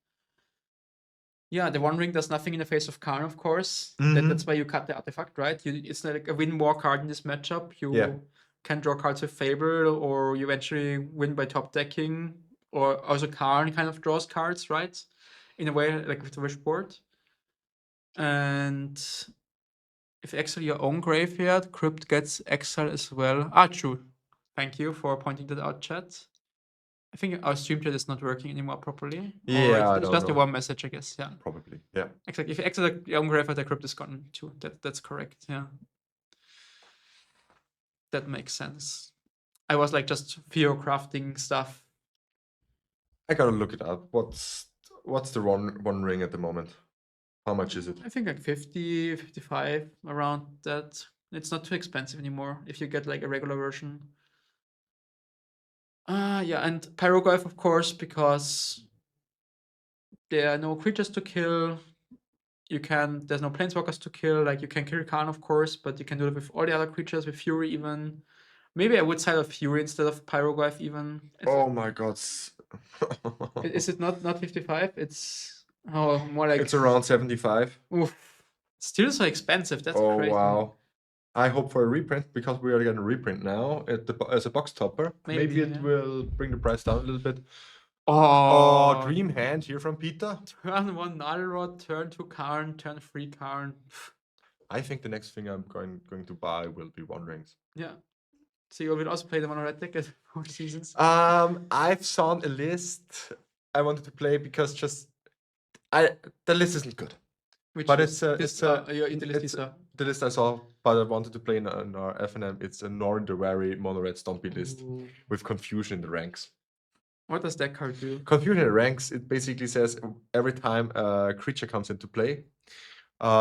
yeah, the One Ring does nothing in the face of Karn, of course. That's why you cut the artifact, right? It's like a win more card in this matchup. You can draw cards with Fable, or you eventually win by top decking, or also Karn kind of draws cards, right? In a way, like with the Wishboard. And if you exile your own graveyard, Crypt gets exile as well. True. Thank you for pointing that out, chat. I think our stream chat is not working anymore properly. Or Yeah, I it's don't just a know. one message, I guess. Yeah. Probably. Yeah. Exactly. If you exile your own graveyard, the Crypt is gone too. That's correct. Yeah. That makes sense. I was like just fear crafting stuff. I gotta look it up. What's the one ring at the moment? How much is it? I think like 50, 55, around that. It's not too expensive anymore if you get like a regular version. Yeah, and Pyroglyph, of course, because there are no creatures to kill. There's no planeswalkers to kill. Like you can kill Khan, of course, but you can do it with all the other creatures, with Fury even. Maybe I would side of Fury instead of Pyroglyph even. Oh my god. Is it not 55? It's more like It's around 75. oof. Still so expensive. That's Oh crazy. wow. I hope for a reprint because we are getting a reprint now as a box topper. Maybe it yeah. will bring the price down a little bit. Oh, Dream hand here from Peter. Turn 1 Nullrod, turn 2 Karn, turn 3 Karn. I think the next thing I'm going to buy will be One Rings. Yeah. So you will also play the Mono Red deck at 4 seasons? I've saw a list I wanted to play because the list isn't good. Which But is it's a your in the list you saw. the list I saw, but I wanted to play in our FNM. It's a Norndawari Mono Red Stompy list Ooh. with confusion in the ranks. What does that card do? Confusion in the ranks, it basically says every time a creature comes into play,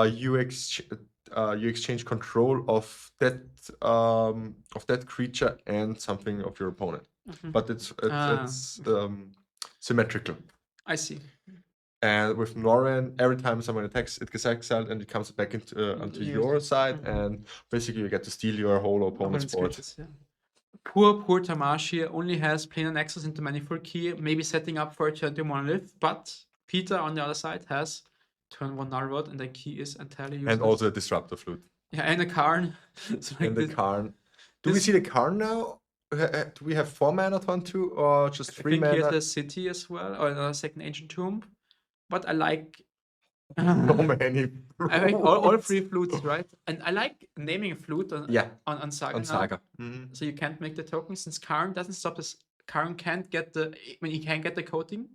you exchange control of that creature and something of your opponent. But it's symmetrical. I see. And with Norin, every time someone attacks, it gets exiled and it comes back onto your side, and basically you get to steal your whole opponent's board. Yeah. Poor Tamashi only has planar nexus into manifold key, maybe setting up for a turn 2 monolith, but Peter on the other side has turn 1 Narwhal, and the key is entirely useless. And also a disruptor flute. Yeah, and a Karn. So like and the Karn. Do we see the Karn now? Do we have 4 mana turn 2 or just 3 mana? I think he has a city as well, or another second ancient tomb. But I like so many. I like all 3 flutes, right? And I like naming a flute on Saga. On Saga. Mm-hmm. So you can't make the token since Karn doesn't stop this. Karn can't get he can get the coating,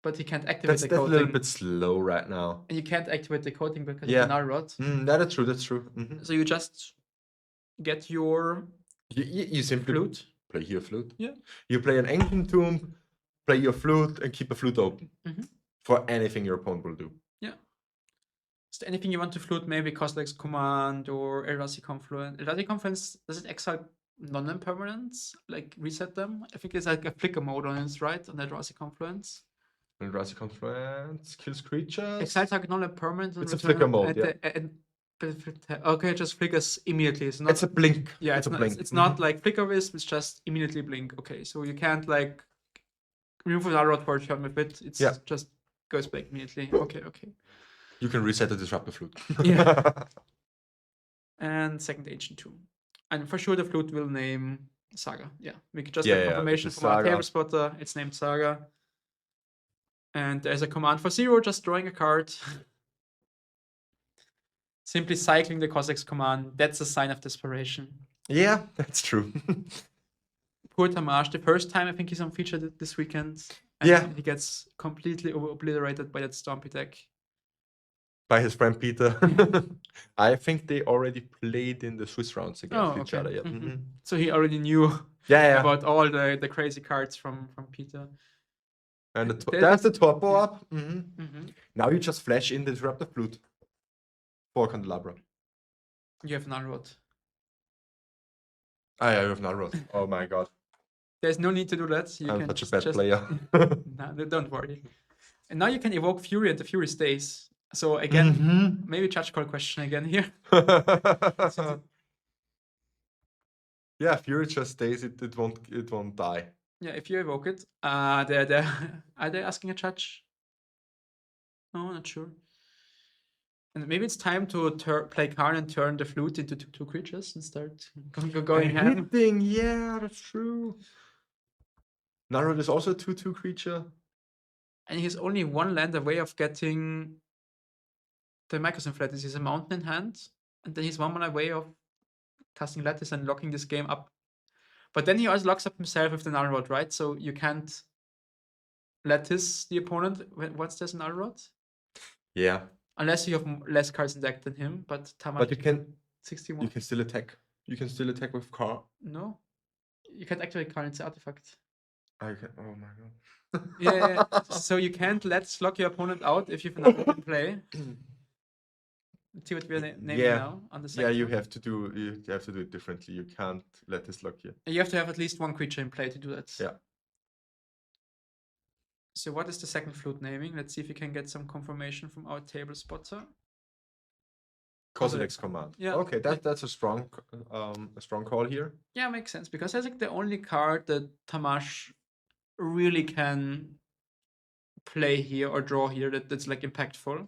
but he can't activate the coating. That's a little bit slow right now. And you can't activate the coating because of the null rod. That's true. That's true. Mm-hmm. So you just get your you simply flute. Play your flute. Yeah. You play an ancient tomb, play your flute, and keep a flute open for anything your opponent will do. Yeah. Is there anything you want to flute? Maybe Coslex Command or Eldrazi Confluence. Eldrazi Confluence, does it exile non-land permanents? Like reset them? I think there's like a flicker mode on it, right? On Eldrazi Confluence. Eldrazi Confluence kills creatures. Exile target non-land permanent. It's a flicker mode, okay, it just flickers immediately. It's a blink. Yeah, it's a blink. It's not like Flicker Wisp, it's just immediately blink. Okay, so you can't like remove another rod for a turn with it. It's just goes back immediately. Okay. You can reset the disruptor flute. Yeah. And second ancient tomb. And for sure the flute will name Saga. Yeah. We could just get confirmation from our table spotter. It's named Saga. And there's a command for 0, just drawing a card. Simply cycling the Cossack's command, that's a sign of desperation. Yeah, that's true. Poor Tamash, the first time I think he's on feature this weekend. And he gets completely obliterated by that Stompy deck. By his friend Peter. I think they already played in the Swiss rounds against each other. Yeah. Mm-hmm. So he already knew about all the crazy cards from Peter. And that's the Torpo up. Now you just flash in the Disruptor Flute. For Candelabra. You have Nulrod. I have Nulrod. Oh my god. There's no need to do that. I'm such a bad player. No, don't worry. And now you can evoke Fury and the Fury stays. So again, maybe judge call question again here. Yeah, Fury just stays. It won't die. Yeah, if you evoke it. Are they asking a judge? No, not sure. And maybe it's time to play Karn and turn the flute into 2 creatures and start going ham. Yeah, that's true. Narod is also a 2/2 creature. And he's only 1 land away of getting the Microsynth Flat. Is a mountain in hand. And then he's 1 mana away of casting Lattice and locking this game up. But then he also locks up himself with the Null Rod, right? So you can't Lattice the opponent once there's an Null Rod. Yeah. Unless you have less cards in deck than him. But But you can 61. you can still attack. You can still attack with Karn. No. You can't activate Karn, it's an artifact. I can. Oh my god. Yeah. So you can't Lattice lock your opponent out if you have an Null Rod in play. Let's see what we're naming now on the second. Yeah, you have to do it differently. You can't let this lock here. You have to have at least one creature in play to do that. Yeah. So what is the second flute naming? Let's see if we can get some confirmation from our table spotter. Kozilek's Command. Yeah. Okay, that's a strong call here. Yeah, makes sense because that's like the only card that Tamash really can play here or draw here that's like impactful.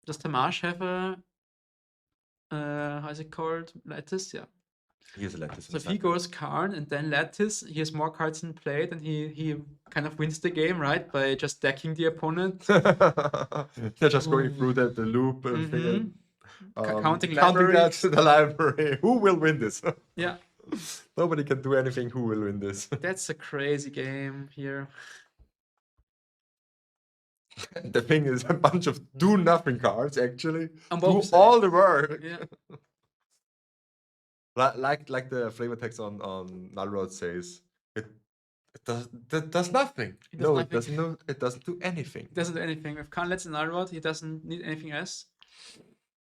Does Tamash have a how is it called? Lattice? Yeah. He has a Lattice. So if he goes Karn and then Lattice, he has more cards in play, then he kind of wins the game, right? By just decking the opponent. They're just going through the loop and figuring, counting that to the library. Who will win this? Yeah. Nobody can do anything. Who will win this? That's a crazy game here. The thing is, a bunch of do-nothing cards actually On do both sides. all the work. Yeah. Like the flavor text on Null Rod says, it does nothing. It does No, nothing. it doesn't do anything. It doesn't do anything. With Karn Let's Null Rod, he doesn't need anything else.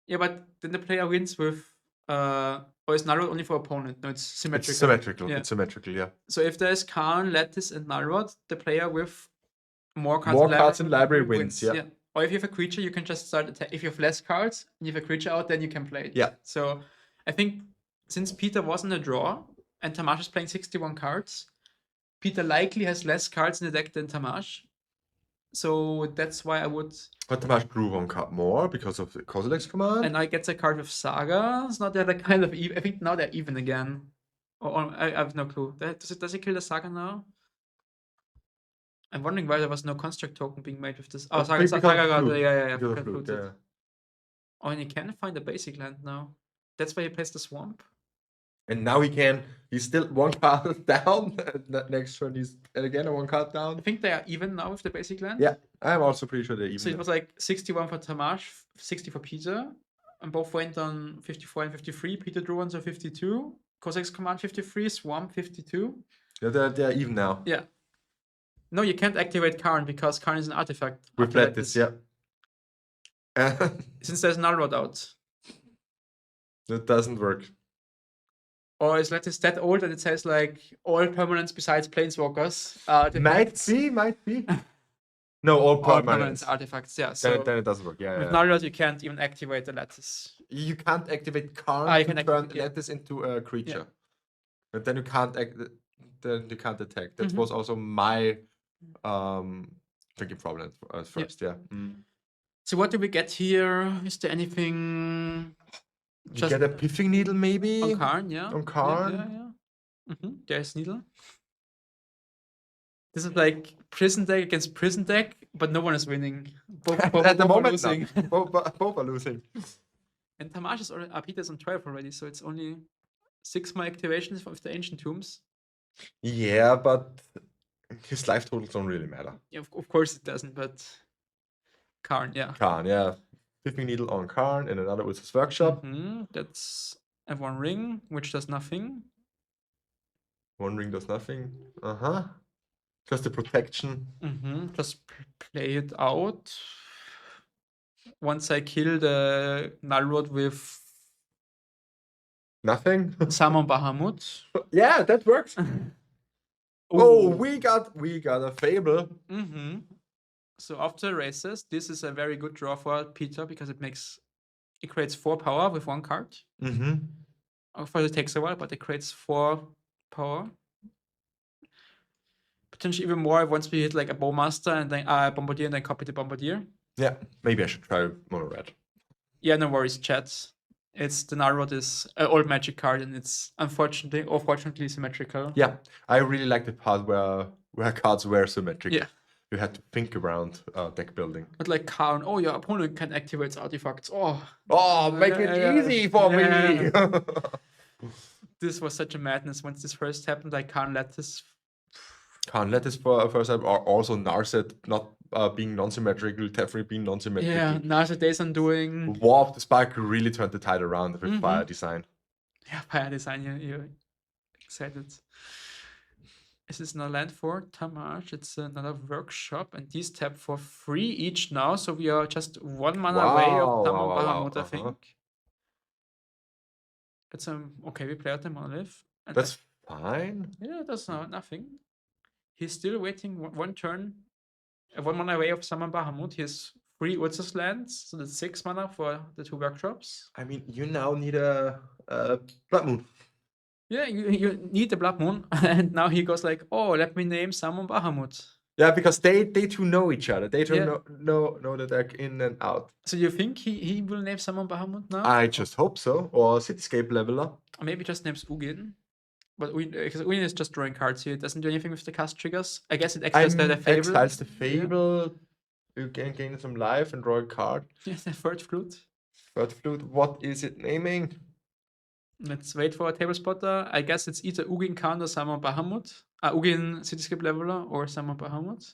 Yeah, but then the player wins with or is Null Rod only for opponent? No, it's symmetrical. It's symmetrical. Yeah. It's symmetrical, yeah. So if there's Karn, Lattice, and Null Rod, the player with more cards in library wins. Yeah. Or if you have a creature, you can just start attack. If you have less cards and you have a creature out, then you can play it. Yeah. So I think since Peter wasn't a draw and Tamash is playing 61 cards, Peter likely has less cards in the deck than Tamash. So that's why I would. But Tamash drew one card more because of the Kozilek's Command. And I get a card with Saga. It's not that they're kind of even. I think now they're even again. Or I have no clue. Does he kill the Saga now? I'm wondering why there was no construct token being made with this. Oh, Saga got yeah. Oh, and he can find a basic land now. That's why he plays the Swamp. And now he's still one card down. Next turn he's again one card down. I think they are even now with the basic land. Yeah, I'm also pretty sure they're even. So it was like 61 for Tamash, 60 for Peter. And both went on 54 and 53. Peter drew one, so 52. Kozilek's Command 53, Swamp 52. Yeah, they're even now. Yeah. No, you can't activate Karn because Karn is an artifact. With Lattice, yeah. Since there's Null Rod out. That doesn't work. Or is Lattice that old that it says like all permanents besides planeswalkers? Might be. No, all permanents. Artifacts, yeah. So then it doesn't work. Yeah. With Null Rod, you can't even activate the Lattice. You can't activate Karn you can turn Lattice into a creature. But then you can't attack. That was also my thinking problem at first. Yeah. So what do we get here? Is there anything? You get a Piffing Needle maybe? On Karn, yeah. On Karn? Yeah. There's Needle. This is like prison deck against prison deck, but no one is winning. Both at the moment, losing. both are losing. And Tamash is already, Peter's on 12 already, so it's only 6 more activations with the Ancient Tombs. Yeah, but his life totals don't really matter. Yeah, of course it doesn't, but Karn, yeah. Karn, yeah. Piffing Needle on Karn and another Wizard's Workshop. That's a 1 ring, which does nothing. 1 ring does nothing. Just the protection. Just play it out. Once I kill the Null Rod with nothing. Summon Bahamut. Yeah, that works. Oh, we got a Fable. So after races, this is a very good draw for Peter because it creates 4 power with 1 card. Of course, it takes a while, but it creates 4 power. Potentially even more once we hit like a Bowmaster and then Bombardier and then copy the Bombardier. Yeah, maybe I should try Mono Red. Yeah, no worries, chat. It's the Null Rod is an old Magic card and it's unfortunately or fortunately symmetrical. Yeah, I really like the part where cards were symmetric. Yeah. you had to think around deck building. But like Karn, oh, your opponent can activate artifacts. Oh, Oh, make it easy for me! This was such a madness once this first happened. Like Karn Lattice. Can't let this for first time, or also Narset not being non-symmetrical, Teferi being non-symmetrical. Yeah, Narset Days Undoing. War of the Spark really turned the tide around with Fire Design. Yeah, Fire Design, you're excited. Is this another land for Tamash? It's another workshop, and these tap for 3 each now, so we are just 1 mana away of Tamon Bahamut, I think. It's okay, we play out the monolith. And That's fine. yeah, that's nothing. He's still waiting one turn, 1 mana away of Summon Bahamut. He has 3 Urza's lands, so that's 6 mana for the 2 workshops. I mean, you now need a Blood Moon. Yeah, you need the Blood Moon, and now he goes like, oh, let me name Summon Bahamut. Yeah, because they two know each other. They two know the deck in and out. So you think he will name Summon Bahamut now? I just hope so. Or Cityscape Leveler. Or maybe just names Ugin. But Ugin is just drawing cards here. It doesn't do anything with the cast triggers. I guess it exiles the Fable. Exiles the Fable. Yeah. You can gain some life and draw a card. Yeah, the Third Flute. Third Flute. What is it naming? Let's wait for a table spotter. I guess it's either Ugin Khan or Summon Bahamut. Ugin Cityscape Leveler or Summon Bahamut.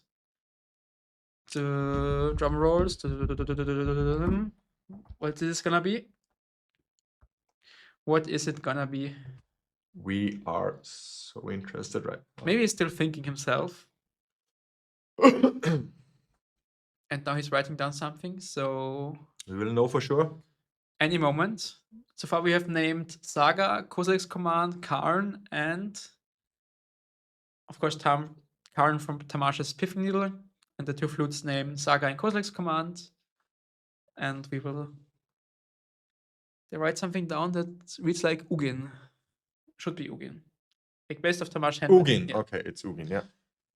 The drum rolls. What is this gonna be? What is it gonna be? We are so interested right now. Maybe he's still thinking himself. And now he's writing down something, so... We will know for sure. Any moment. So far we have named Saga, Kozilek's Command, Karn, and... Of course, Karn from Tamash's Pithing Needle. And the 2 flutes name Saga and Kozilek's Command. And we will... They write something down that reads like Ugin. Should be Ugin. Like based off Tamash hand. Ugin, yeah. Okay, it's Ugin, yeah.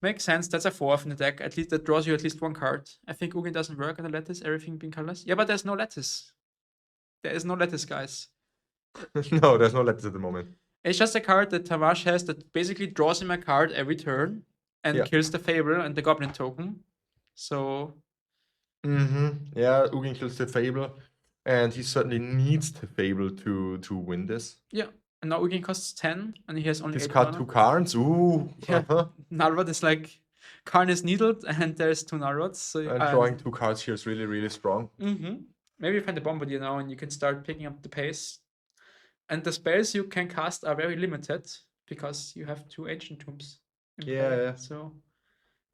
Makes sense. That's a 4th in the deck. At least that draws you at least 1 card. I think Ugin doesn't work on the lattice, everything being colorless. Yeah, but there's no lattice. There is no lattice, guys. No, there's no lattice at the moment. It's just a card that Tamash has that basically draws him a card every turn and kills the Fable and the Goblin token. So... Yeah, Ugin kills the Fable. And he certainly needs the Fable to win this. Yeah. And now Ugin costs 10, and he has only 8 Discard mana. 2 cards. Ooh. Yeah. Nalrod is like... Karn is needled, and there's 2 Nalrods. So, and drawing 2 cards here is really, really strong. Maybe you find the Bombardier now, and you can start picking up the pace. And the spells you can cast are very limited, because you have 2 Ancient Tombs. Yeah. So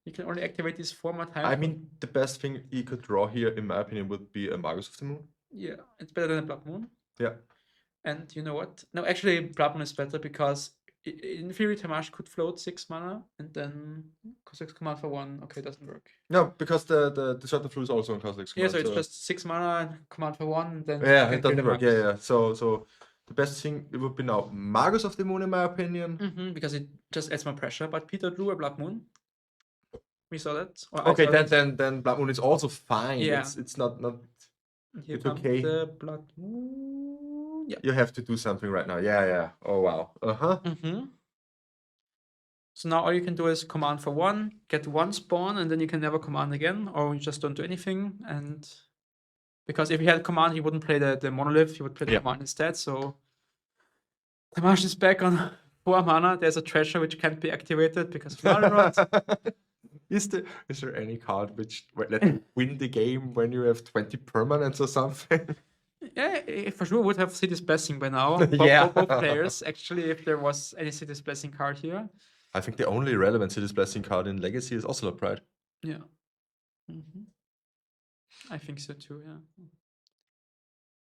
you can only activate these 4 more times. I mean, the best thing he could draw here, in my opinion, would be a Magus of the Moon. Yeah, it's better than a Blood Moon. Yeah. And you know what? No, actually, Blood Moon is better because in theory, Tamash could float 6 mana and then Kozilek's Command for 1. Okay, doesn't work. No, because the Certain Flu is also on Kozilek's Command. Yeah, so it's just 6 mana and Command for 1. And then it doesn't work. Yeah. So the best thing it would be now Magus of the Moon, in my opinion. Because it just adds more pressure. But Peter drew a Blood Moon. We saw that. Okay, then Blood Moon is also fine. Yeah. It's not. Here it's comes okay. The Blood Moon. Yeah. You have to do something right now. Yeah. Oh wow. So now all you can do is command for 1, get 1 spawn, and then you can never command again, or you just don't do anything. And because if he had command, he wouldn't play the monolith, he would play the command instead. So Tamash is back on 4 mana. There's a treasure which can't be activated because of Nalrod. Is there any card which let you win the game when you have 20 permanents or something? Yeah, for sure would have City's Blessing by now. Both players, actually, if there was any City's Blessing card here. I think the only relevant City's Blessing card in Legacy is Ocelot Pride. Yeah. I think so too, yeah.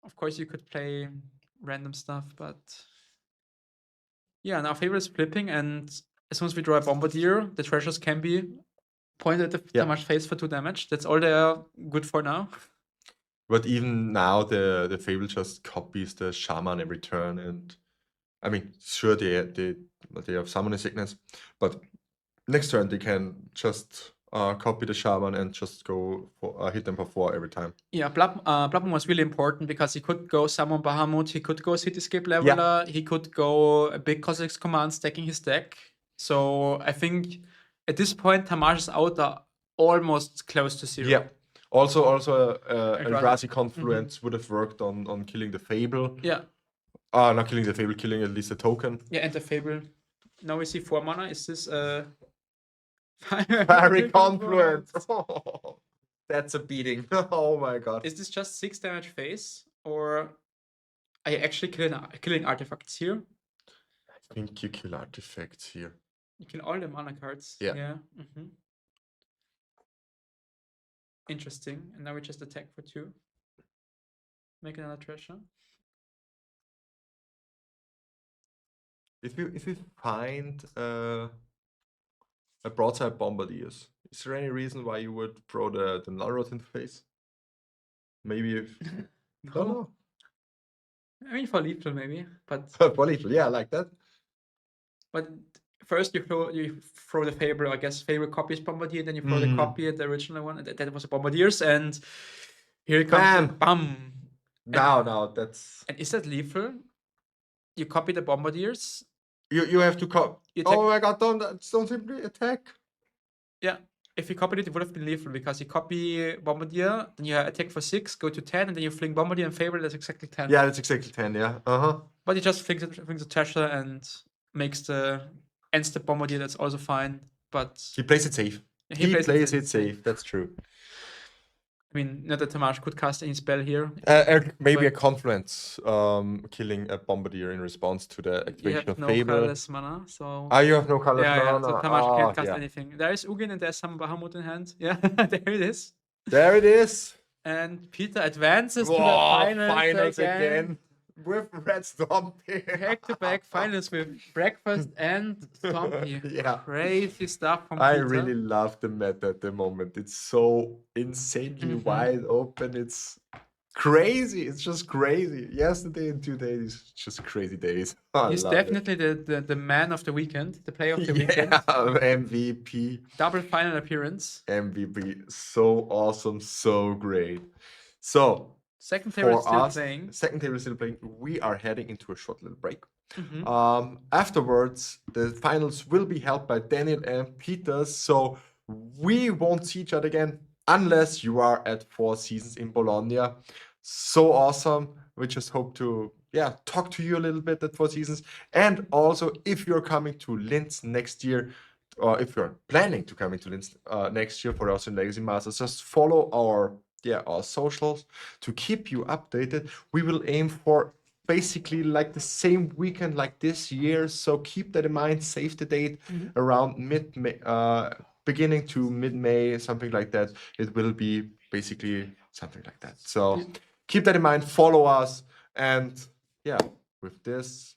Of course, you could play random stuff, but... Yeah, now Fable is flipping, and as soon as we draw a Bombardier, the treasures can be pointed at the Tamash face for 2 damage. That's all they are good for now. But even now, the Fable just copies the Shaman every turn, and I mean, sure they have Summoning Sickness, but next turn they can just copy the Shaman and just go for hit them for 4 every time. Yeah, Blood Moon was really important because he could go Summon Bahamut, he could go Cityscape Leveler, he could go a big Kozilek's Command stacking his deck. So I think at this point Tamash is out almost close to 0. Yeah. Also, Eldrazi. Eldrazi Confluence would have worked on killing the Fable. Yeah. Not killing the Fable, killing at least a token. Yeah, and the Fable. Now we see 4 mana. Is this Fiery Confluence. Oh, that's a beating. Oh my god. Is this just 6 damage face? Or are you actually killing artifacts here? I think you kill artifacts here. You kill all the mana cards. Yeah. Interesting. And now we just attack for 2. Make another treasure. If you find a broadside Bombardiers, is there any reason why you would throw the Nullrot in the face? Maybe if don't know. I mean, for lethal maybe, but For lethal, yeah, I like that. but first you throw the Fable, I guess Fable copies Bombardier, then you throw the copy at the original one. That was a Bombardiers, and here it comes. Bam! Now that's. And is that lethal? You copy the Bombardiers. You have to copy. Oh my god! Don't simply attack. Yeah. If you copied it, it would have been lethal because you copy Bombardier, then you attack for 6, go to 10, and then you fling Bombardier and Fable. That's exactly 10. Yeah, that's exactly 10. Yeah. But he just flings the treasure and ends the Bombardier. That's also fine. But he plays it safe. He plays it safe. That's true. I mean, not that Tomasz could cast any spell here. Maybe a Confluence killing a Bombardier in response to the activation of Fable. You have no colorless mana, so... you have no colorless mana? Yeah, so Tomasz can't cast anything. There is Ugin and there's some Bahamut in hand. Yeah, there it is. There it is. And Peter advances to the finals again. With Red Stompy. Back-to-back finals with Breakfast and Stompy. Yeah. Crazy stuff from I Peter. really love the meta at the moment. It's so insanely wide open. It's crazy. It's just crazy. Yesterday and 2 days, just crazy days. He's definitely the man of the weekend, the player of the weekend. MVP. Double final appearance. MVP. So awesome. So great. So... Second table is still playing. We are heading into a short little break. Afterwards, the finals will be held by Daniel and Peter. So we won't see each other again unless you are at 4 Seasons in Bologna. So awesome. We just hope to talk to you a little bit at 4 Seasons. And also, if you're coming to Linz next year, or if you're planning to come into Linz next year for the Austrian Legacy Masters, just follow our socials to keep you updated. We will aim for basically like the same weekend like this year, so keep that in mind. Save the date around mid-May, beginning to mid-May, something like that. It will be basically something like that. So keep that in mind, follow us, and with this,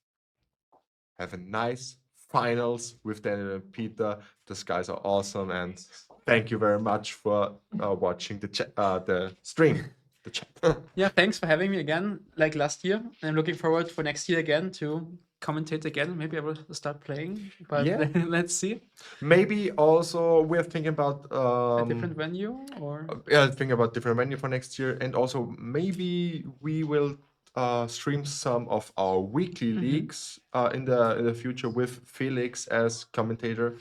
have a nice finals with Daniel and Peter. These guys are awesome, and thank you very much for watching the stream, the chat. Yeah, thanks for having me again, like last year. I'm looking forward for next year again to commentate again. Maybe I will start playing, but let's see. Maybe also we're thinking about a different venue, or thinking about different venue for next year, and also maybe we will stream some of our weekly leagues in the future with Felix as commentator.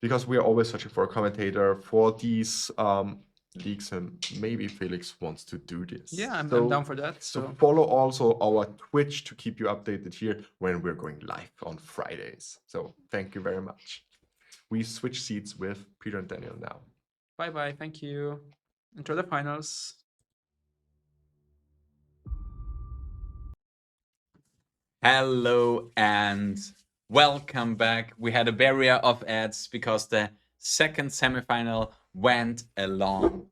Because we are always searching for a commentator for these leagues, and maybe Felix wants to do this. Yeah, I'm down for that. So follow also our Twitch to keep you updated here when we're going live on Fridays. So thank you very much. We switch seats with Peter and Daniel now. Bye-bye. Thank you. Enjoy the finals. Hello and welcome back. We had a barrier of ads because the second semifinal went a long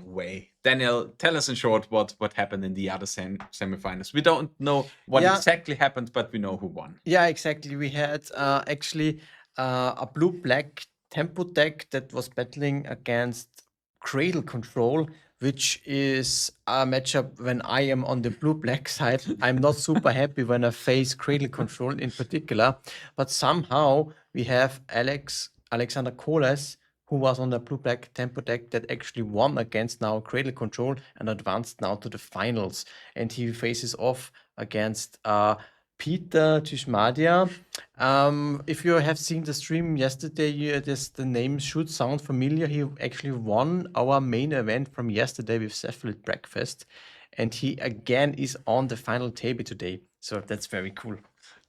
way. Daniel, tell us in short what happened in the other semifinals. We don't know what exactly happened, but we know who won. Yeah, exactly. We had actually a blue-black tempo deck that was battling against Cradle Control, which is a matchup when I am on the blue-black side. I'm not super happy when I face Cradle Control in particular, but somehow we have Alexander Koles, who was on the blue-black tempo deck, that actually won against now Cradle Control and advanced now to the finals. And he faces off against Peter Tishmadia. If you have seen the stream yesterday, the name should sound familiar. He actually won our main event from yesterday with Cephalid Breakfast, and he again is on the final table today. So that's very cool.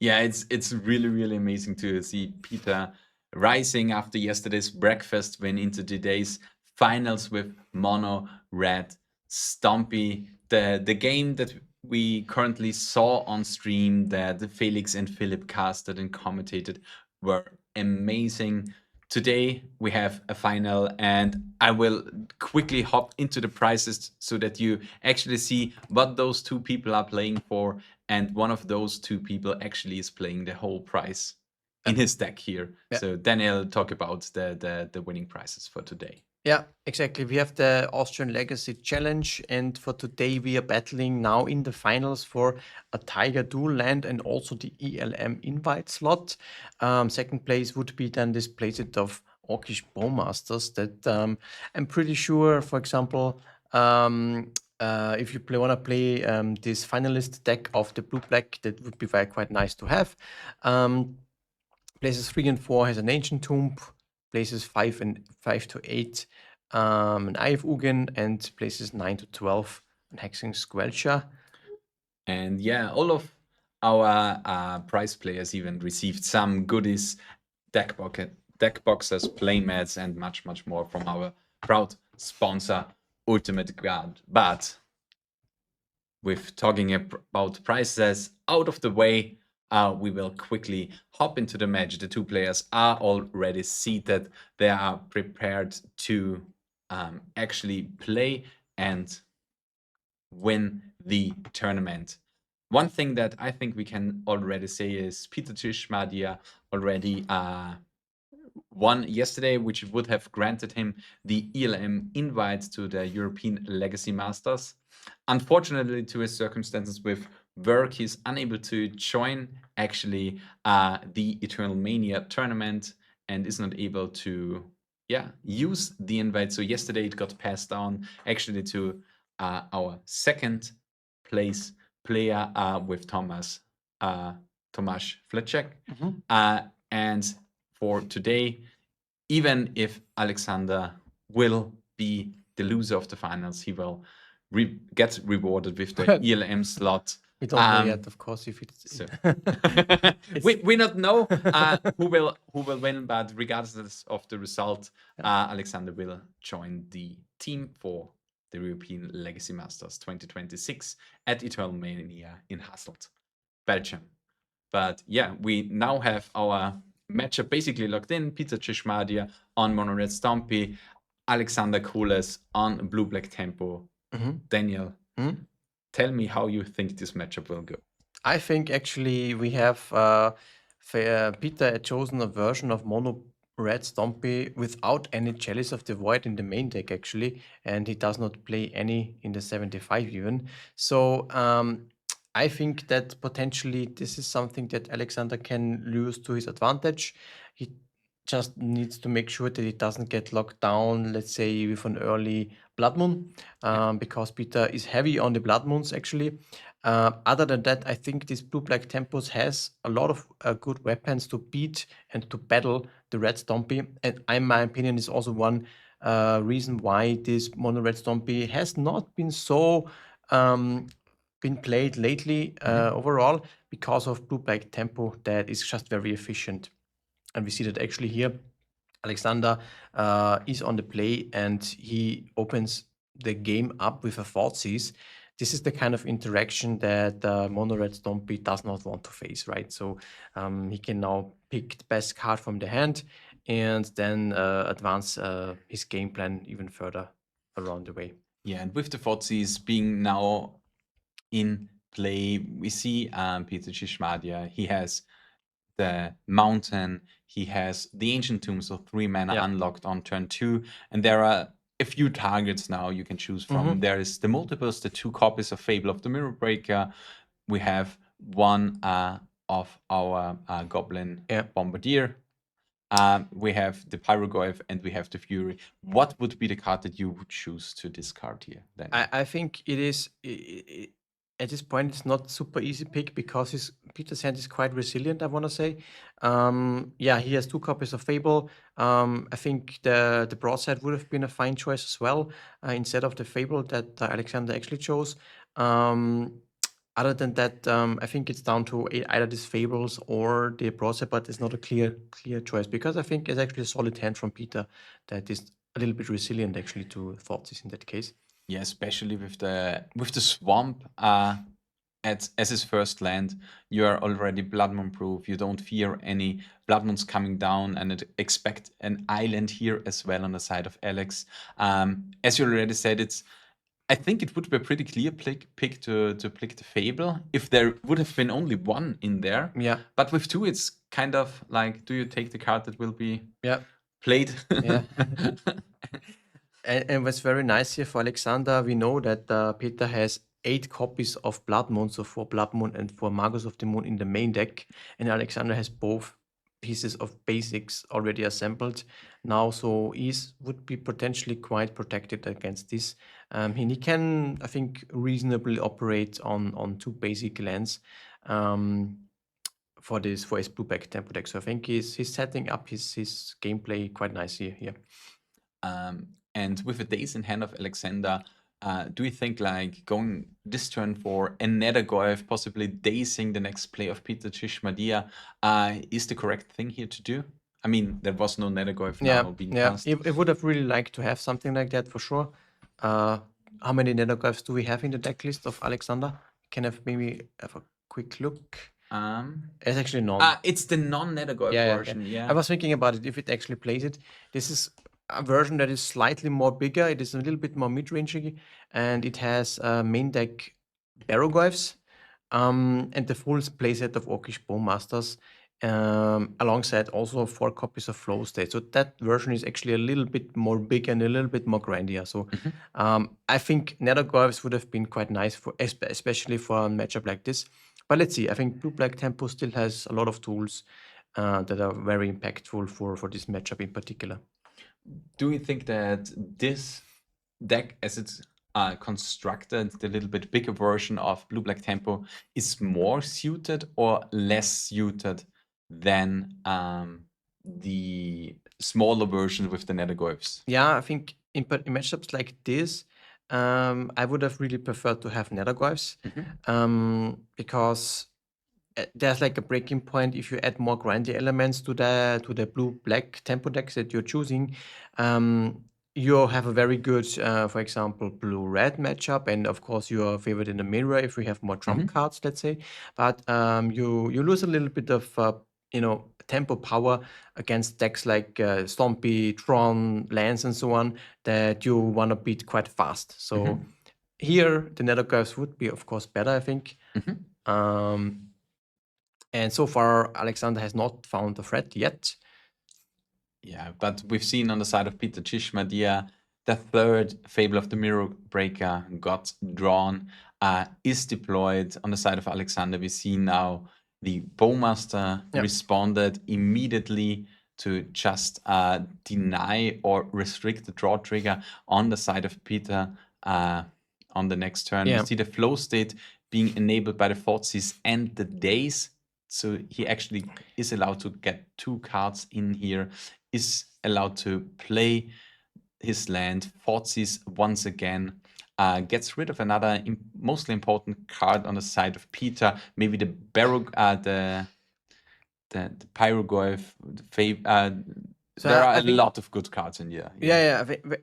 Yeah, it's really, really amazing to see Peter rising after yesterday's breakfast win into today's finals with Mono Red Stompy. The game that we currently saw on stream that Felix and Philip casted and commentated were amazing. Today we have a final, and I will quickly hop into the prizes so that you actually see what those two people are playing for, and one of those two people actually is playing the whole prize in his deck here. Yeah. So Daniel, talk about the winning prizes for today. Yeah, exactly. We have the Austrian Legacy Challenge, and for today we are battling now in the finals for a Tiger Dual Land and also the ELM invite slot. Second place would be then this playset of Orcish Bowmasters that I'm pretty sure, for example, if you want to play this finalist deck of the blue-black, that would be quite nice to have. Places 3 and 4 has an Ancient Tomb. Places 5 to 8, an Eye of Ugin, and places 9 to 12, an Hexing Squelcher. And yeah, all of our prize players even received some goodies, deck boxes, playmats, and much, much more from our proud sponsor, Ultimate Guard. But with talking about prizes out of the way, we will quickly hop into the match. The two players are already seated. They are prepared to actually play and win the tournament. One thing that I think we can already say is Peter Tishmadia already won yesterday, which would have granted him the ELM invite to the European Legacy Masters. Unfortunately, to his circumstances with work, he's unable to join actually the Eternal Mania tournament and is not able to use the invite. So yesterday it got passed on actually to our second place player with Tomasz Fletchek. And for today, even if Alexander will be the loser of the finals, he will get rewarded with the ELM slot. We don't know yet, of course, if it's... So we not know who will win, but regardless of the result, Alexander will join the team for the European Legacy Masters 2026 at Eternal Mania in Hasselt, Belgium. But yeah, we now have our matchup basically locked in. Peter Tishmadia on Mono Red Stompy, Alexander Kules on Blue Black Tempo. Daniel, tell me how you think this matchup will go. I think actually we have Peter chosen a version of Mono Red Stompy without any Chalice of the Void in the main deck actually, and he does not play any in the 75 even. So I think that potentially this is something that Alexander can use to his advantage. He just needs to make sure that it doesn't get locked down, let's say, with an early Blood Moon, because Peter is heavy on the Blood Moons, actually. Other than that, I think this Blue-Black Tempos has a lot of good weapons to beat and to battle the Red Stompy. And in my opinion, is also one reason why this Mono Red Stompy has not been so been played lately overall, because of Blue-Black Tempo that is just very efficient. And we see that actually here, Alexander is on the play and he opens the game up with a Thoughtseize. This is the kind of interaction that Mono Red Stompy does not want to face, right? So he can now pick the best card from the hand and then advance his game plan even further around the way. Yeah, and with the Thoughtseize being now in play, we see Peter Tishmadia. He has the mountain, he has the ancient tomb, so 3 mana unlocked on turn 2, and there are a few targets now you can choose from. There is the multiples, the 2 copies of Fable of the Mirror Breaker. We have one of our Goblin Bombardier. We have the Pyrogoyf and we have the Fury. What would be the card that you would choose to discard here then? I think it is at this point, it's not super easy pick because his Peter's hand is quite resilient, I want to say. Yeah, he has 2 copies of Fable. I think the broadside would have been a fine choice as well, instead of the Fable that Alexander actually chose. Other than that, I think it's down to either these Fables or the broadside, but it's not a clear choice because I think it's actually a solid hand from Peter that is a little bit resilient actually to Thoughtseize in that case. Yeah, especially with the swamp as his first land, you are already Blood Moon proof. You don't fear any Blood Moons coming down, and expect an island here as well on the side of Alex. As you already said, I think it would be a pretty clear pick to pick the Fable if there would have been only one in there. Yeah. But with 2, it's kind of like, do you take the card that will be Yeah. played? Yeah. And what's very nice here for Alexander, we know that Peter has 8 copies of Blood Moon, so 4 Blood Moon and 4 Magus of the Moon in the main deck, and Alexander has both pieces of basics already assembled now, so would be potentially quite protected against this. And he can, I think, reasonably operate on 2 basic lands. For his blue back tempo deck. So I think he's setting up his gameplay quite nicely here. And with the days in hand of Alexander, do you think like going this turn for a Nethergoyf, possibly dazing the next play of Peter Chishmadia, is the correct thing here to do? I mean, there was no Nethergoyf now being cast. I would have really liked to have something like that for sure. How many Nethergoyfs do we have in the deck list of Alexander? Can maybe have a quick look. It's actually none. It's the non-Nethergoyf version. Yeah. I was thinking about it if it actually plays it. This is a version that is slightly more bigger. It is a little bit more mid-rangey, and it has main deck Barrogoyfs, and the full playset of Orcish Bowmasters, alongside also 4 copies of Flow State. So that version is actually a little bit more big and a little bit more grindier. So I think Nethergoyfs would have been quite nice for, especially for a matchup like this. But let's see. I think Blue Black Tempo still has a lot of tools that are very impactful for this matchup in particular. Do you think that this deck, as it's constructed, the little bit bigger version of Blue Black Tempo, is more suited or less suited than the smaller version with the Nethergoyfs? Yeah, I think in matchups like this, I would have really preferred to have Nethergoyfs, because there's like a breaking point if you add more grindy elements to the blue black tempo decks that you're choosing. You have a very good, for example, blue red matchup, and of course you are favored in the mirror if we have more trump cards, let's say. But you lose a little bit of tempo power against decks like Stompy, Tron, Lance, and so on that you want to beat quite fast. So here the Nethergoyfs would be, of course, better, I think. And so far, Alexander has not found a threat yet. Yeah, but we've seen on the side of Peter Chishmadia, the 3rd Fable of the Mirror Breaker got drawn, is deployed. On the side of Alexander, we see now the Bowmaster responded immediately to just deny or restrict the draw trigger. On the side of Peter, on the next turn, we see the flow state being enabled by the Thoughtseize and the Daze. So he actually is allowed to get 2 cards in here, is allowed to play his land. Thoughtseize once again gets rid of another mostly important card on the side of Peter, maybe the the Pyrogoyf. So there are a lot of good cards in here.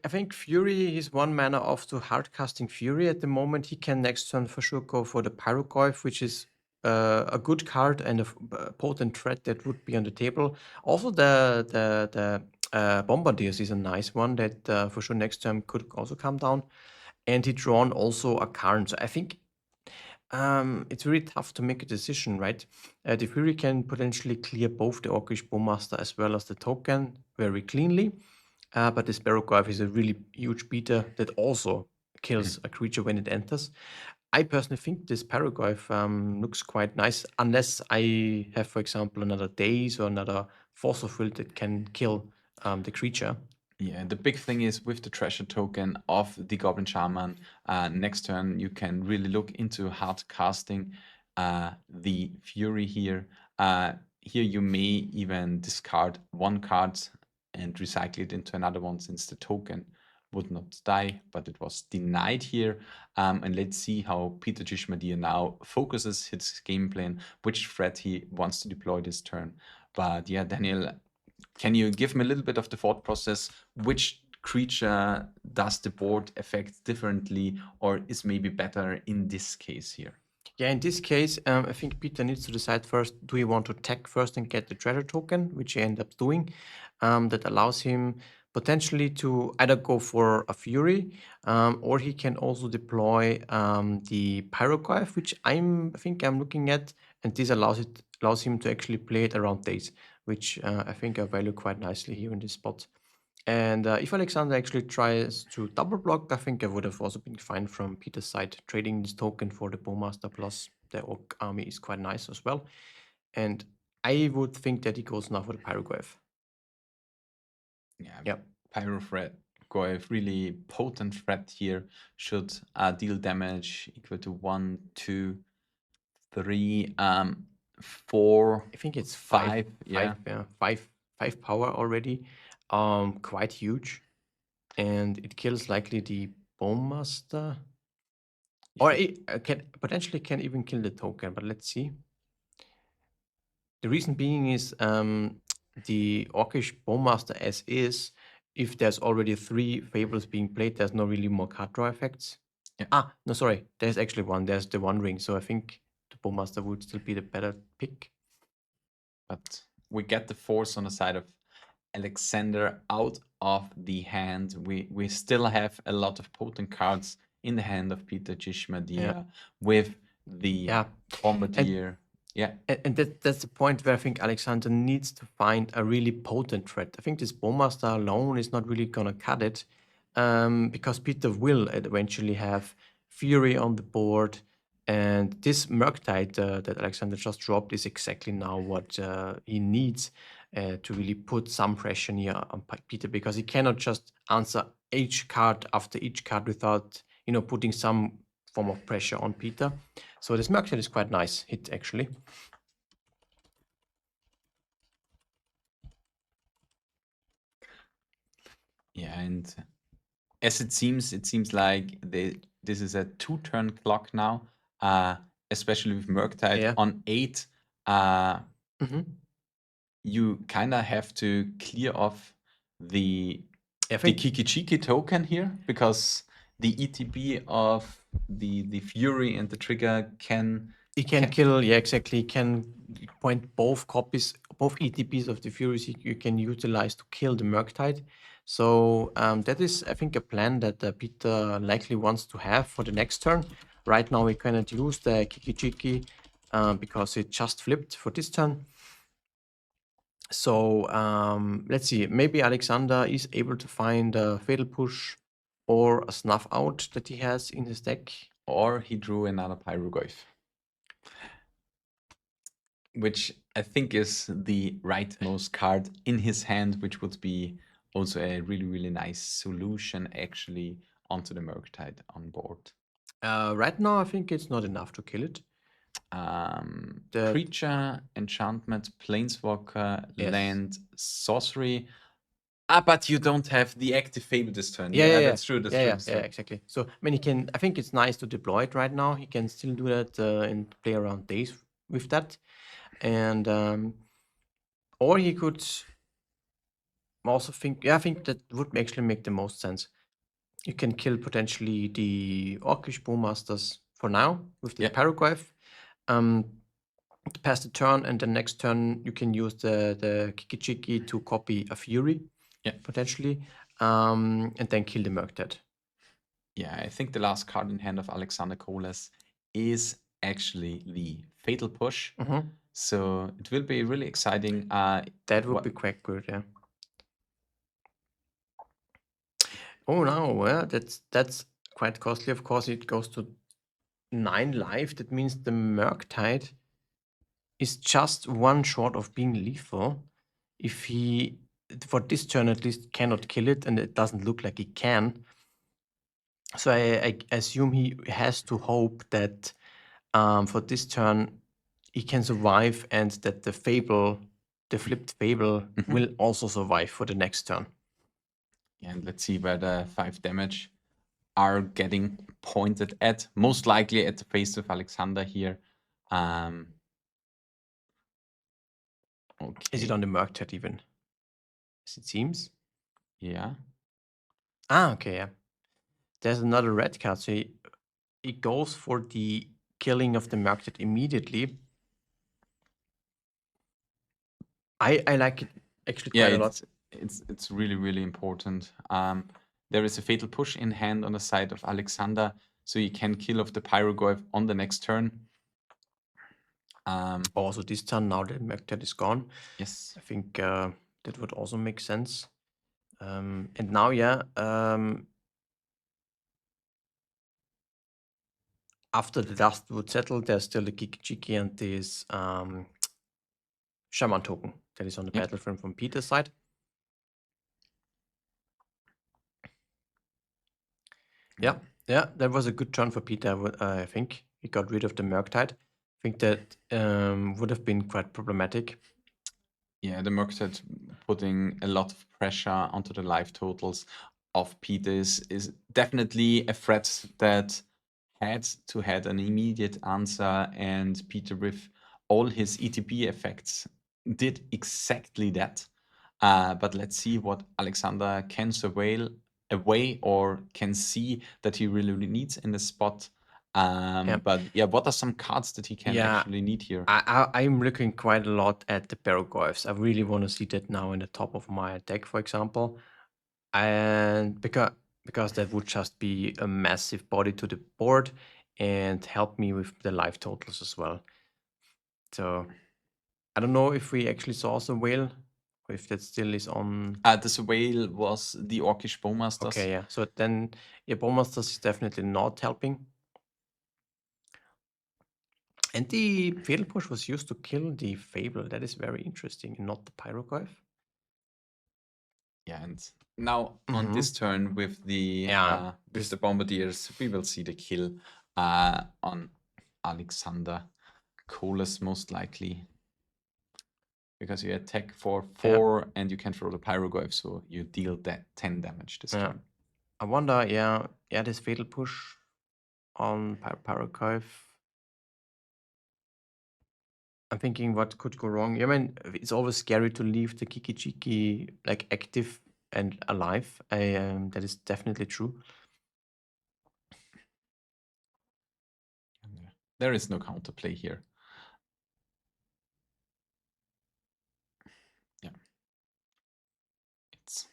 I think Fury is 1 mana off to hardcasting Fury at the moment. He can next turn for sure go for the Pyrogoyf, which is a good card and a potent threat that would be on the table. Also, the Bombardiers is a nice one that for sure next turn could also come down. And he drawn also a Karn. So I think it's really tough to make a decision, right? The Fury can potentially clear both the Orcish Bowmaster as well as the token very cleanly. But the Sparrowgoyf is a really huge beater that also kills a creature when it enters. I personally think this Pyrogoyf looks quite nice, unless I have, for example, another Daze or another Force of Will that can kill the creature. Yeah, the big thing is with the treasure token of the Goblin Shaman, next turn you can really look into hard casting the Fury here. Here you may even discard one card and recycle it into another one since the token would not die, but it was denied here. And let's see how Peter Gishmadia now focuses his game plan, which threat he wants to deploy this turn. But yeah, Daniel, can you give me a little bit of the thought process? Which creature does the board affect differently, or is maybe better in this case here? Yeah, in this case, I think Peter needs to decide first, do he want to attack first and get the treasure token, which he ends up doing. That allows him potentially to either go for a Fury, or he can also deploy the Pyroglyph, which I think I'm looking at, and this allows him to actually play it around days, which I think I value quite nicely here in this spot. And if Alexander actually tries to double block, I think I would have also been fine from Peter's side. Trading this token for the Bowmaster plus the Orc army is quite nice as well. And I would think that he goes now for the Pyroglyph. Yeah, Yep. Pyro threat, go a really potent threat here, should deal damage equal to 1, 2, 3, 4. I think it's five, yeah. five power already. Quite huge. And it kills likely the Bowmaster. Or it can potentially can even kill the token, but let's see. The reason being is the Orcish Bowmaster as is, if there's already 3 Fables being played, there's no really more card draw effects. Yeah. No, sorry, there's actually one. There's the One Ring, so I think the Bowmaster would still be the better pick. But we get the force on the side of Alexander out of the hand. We still have a lot of potent cards in the hand of Peter Gishmadia with the Bombardier. Yeah. And that's the point where I think Alexander needs to find a really potent threat. I think this Bowmaster alone is not really going to cut it, because Peter will eventually have Fury on the board. And this Murktide that Alexander just dropped is exactly now what he needs to really put some pressure here on Peter, because he cannot just answer each card after each card without putting some form of pressure on Peter. So this Murktide is quite nice hit actually. Yeah, and as it seems like this is a 2-turn clock now, especially with Murktide on 8. You kind of have to clear off the Kiki-Chiki token here, because the ETB of the Fury and the trigger can kill, exactly. Can point both copies, both ETBs of the Furies you can utilize to kill the Murktide. So that is, I think, a plan that Peter likely wants to have for the next turn. Right now we cannot use the Kiki-Chiki because it just flipped for this turn. So let's see, maybe Alexander is able to find a Fatal Push or a Snuff Out that he has in his deck. Or he drew another Pyroglyph, which I think is the rightmost card in his hand, which would be also a really, really nice solution actually onto the Murktide on board. Right now, I think it's not enough to kill it. Creature, enchantment, planeswalker, land, sorcery. But you don't have the active Fable this turn. That's true. That's true. Exactly. So, I mean, I think it's nice to deploy it right now. He can still do that and play around days with that. And, or he could also think, I think that would actually make the most sense. You can kill potentially the Orcish Bowmasters for now with the Pyroglyph. Pass the turn, and the next turn you can use the Kiki-Chiki to copy a Fury, potentially, and then kill the Murktide. Yeah, I think the last card in hand of Alexander Kolas is actually the Fatal Push. So it will be really exciting. That would be quite good, yeah. Oh no, that's quite costly. Of course, it goes to 9 life. That means the Murktide is just 1 short of being lethal if he for this turn at least cannot kill it, and it doesn't look like he can. So I assume he has to hope that for this turn he can survive, and that the flipped Fable, will also survive for the next turn. And let's see where the 5 damage are getting pointed at. Most likely at the face of Alexander here. Okay. Is it on the Murktide even? As it seems. Yeah. Okay, yeah. There's another red card, so he goes for the killing of the Murktide immediately. I like it actually quite a lot. It's really, really important. There is a fatal push in hand on the side of Alexander, so you can kill off the Pyrogoyf on the next turn. Also, this turn, now that Murktide is gone, Yes. I think that would also make sense. And now, yeah, after the dust would settle, there's still the Kiki and this Shaman token that is on the battlefield from Peter's side. Yeah, that was a good turn for Peter. I think he got rid of the Murktide. I think that would have been quite problematic. Yeah, the Murktide putting a lot of pressure onto the life totals of Peter is definitely a threat that had to had an immediate answer, and Peter, with all his ETB effects, did exactly that. But let's see what Alexander can surveil away, or can see that he really needs in the spot. But yeah, what are some cards that he can actually need here? I'm looking quite a lot at the Pyrogoyfs. I really want to see that now in the top of my deck, for example. And because that would just be a massive body to the board and help me with the life totals as well. So I don't know if we actually saw some whale, or if that still is on. The surveil was the Orcish Bowmasters. Okay, yeah. So then, yeah, Bowmasters is definitely not helping. And the Fatal Push was used to kill the Fable. That is very interesting, and not the Pyrogoyf. Yeah, and now on this turn with the Bombardiers, we will see the kill on Alexander Colas, most likely. Because you attack for 4 and you can throw the Pyrogoyf, so you deal that 10 damage this turn. I wonder, this Fatal Push on Pyrogoyf. I'm thinking what could go wrong. I mean, it's always scary to leave the Kiki like active and alive. That is definitely true. There is no counterplay here. Yeah. It's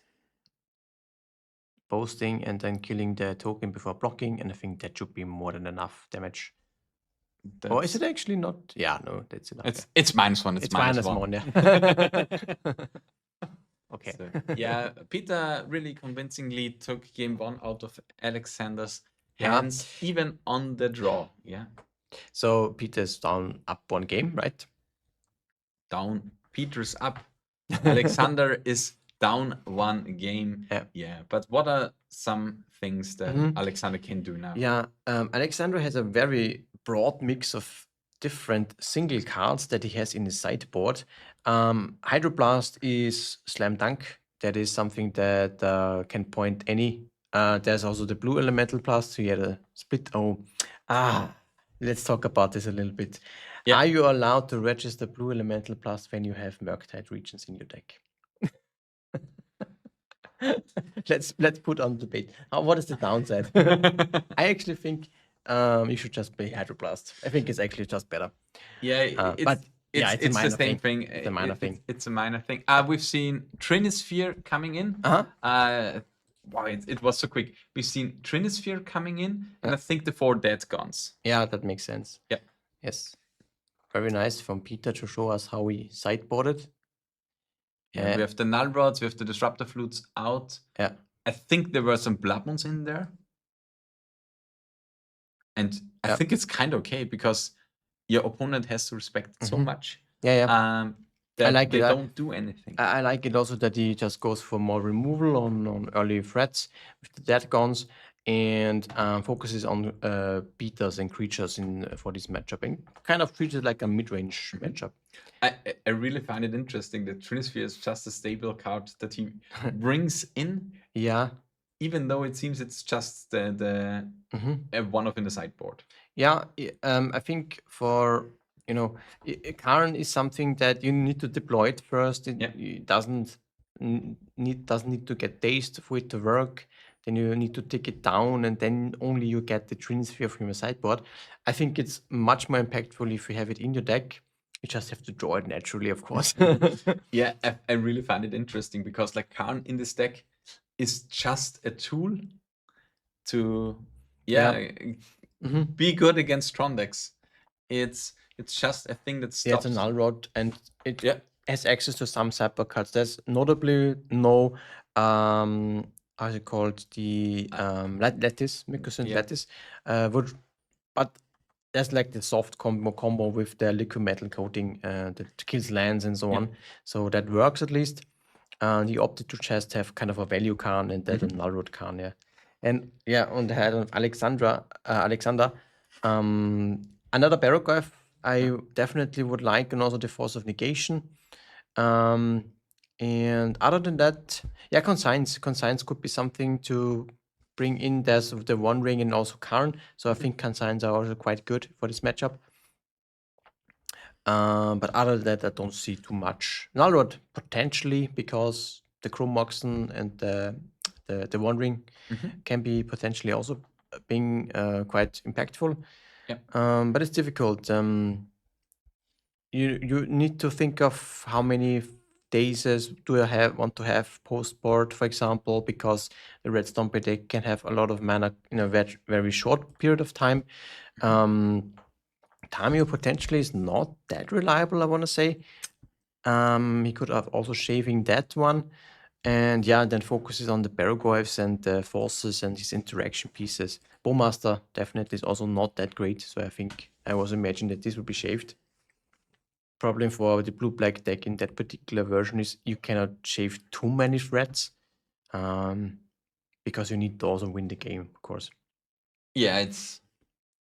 boasting and then killing the token before blocking, and I think that should be more than enough damage. Or is it actually not? Yeah, no, that's enough. It's -1. It's -1. Yeah. Okay. So, yeah, Peter really convincingly took game 1 out of Alexander's hands, even on the draw. Yeah. So Peter's down up 1 game, right? Down. Peter's up. Alexander is down 1 game. Yeah. But what are some things that Alexander can do now? Yeah. Alexander has a very broad mix of different single cards that he has in his sideboard. Hydroblast is slam dunk. That is something that can point any. There's also the blue elemental blast. So he had a split. Let's talk about this a little bit. Yeah. Are you allowed to register blue elemental blast when you have Murktide regions in your deck? Let's put on debate. What is the downside? I actually think you should just play Hydroblast. I think it's actually just better. Yeah, it's the same thing. It's a minor thing. It's a minor thing. We've seen Trinisphere coming in. Wow, it was so quick. We've seen Trinisphere coming in, and I think the 4 Dead Guns. Yeah, that makes sense. Yeah. Yes. Very nice from Peter to show us how we sideboarded. Yeah, we have the Null Rods, we have the Disruptor Flutes out. Yeah. I think there were some Blood Moons in there. And I think it's kind of okay, because your opponent has to respect it so much. Yeah. that like they it. don't do anything. I like it also that he just goes for more removal on early threats with the dead guns and focuses on beaters and creatures for this matchup and kind of treats it like a mid-range matchup. I really find it interesting that Trinisphere is just a stable card that he brings in, Yeah. even though it seems it's just the one of in the sideboard. Yeah, I think for Karen is something that you need to deploy it first. It doesn't need to get dazed for it to work. Then you need to take it down, and then only you get the Trinisphere from your sideboard. I think it's much more impactful if you have it in your deck. You just have to draw it naturally, of course. Yeah, I really find it interesting because like Karn in this deck is just a tool to be good against Tron decks. It's just a thing that Yeah, it's stops. a null rod, and it has access to some sideboard cards. There's notably no how's it called, the lattice, Mycosynth lattice, but there's like the soft combo with the liquid metal coating that kills lands and so on. So that works at least. He opted to just have kind of a value Khan and then a null rod Khan, And on the head of Alexander, another Barrowglyph I definitely would like, and also the Force of Negation. And other than that, Conscience could be something to bring in. There's the One Ring and also Karn, so I think Conscience are also quite good for this matchup. But other than that, I don't see too much. Nullrod potentially, because the Chrome Moxen and the One Ring can be potentially also being quite impactful. But it's difficult. You need to think of how many days do I want to have post board, for example, because the red Stompy deck can have a lot of mana in a very, very short period of time. Tamio potentially is not that reliable, I want to say. He could have also shaving that one. And then focuses on the Barrowglyphs and the forces and his interaction pieces. Bowmaster definitely is also not that great, so I think I was imagining that this would be shaved. Problem for the blue-black deck in that particular version is you cannot shave too many threats, because you need to also win the game, of course. Yeah, it's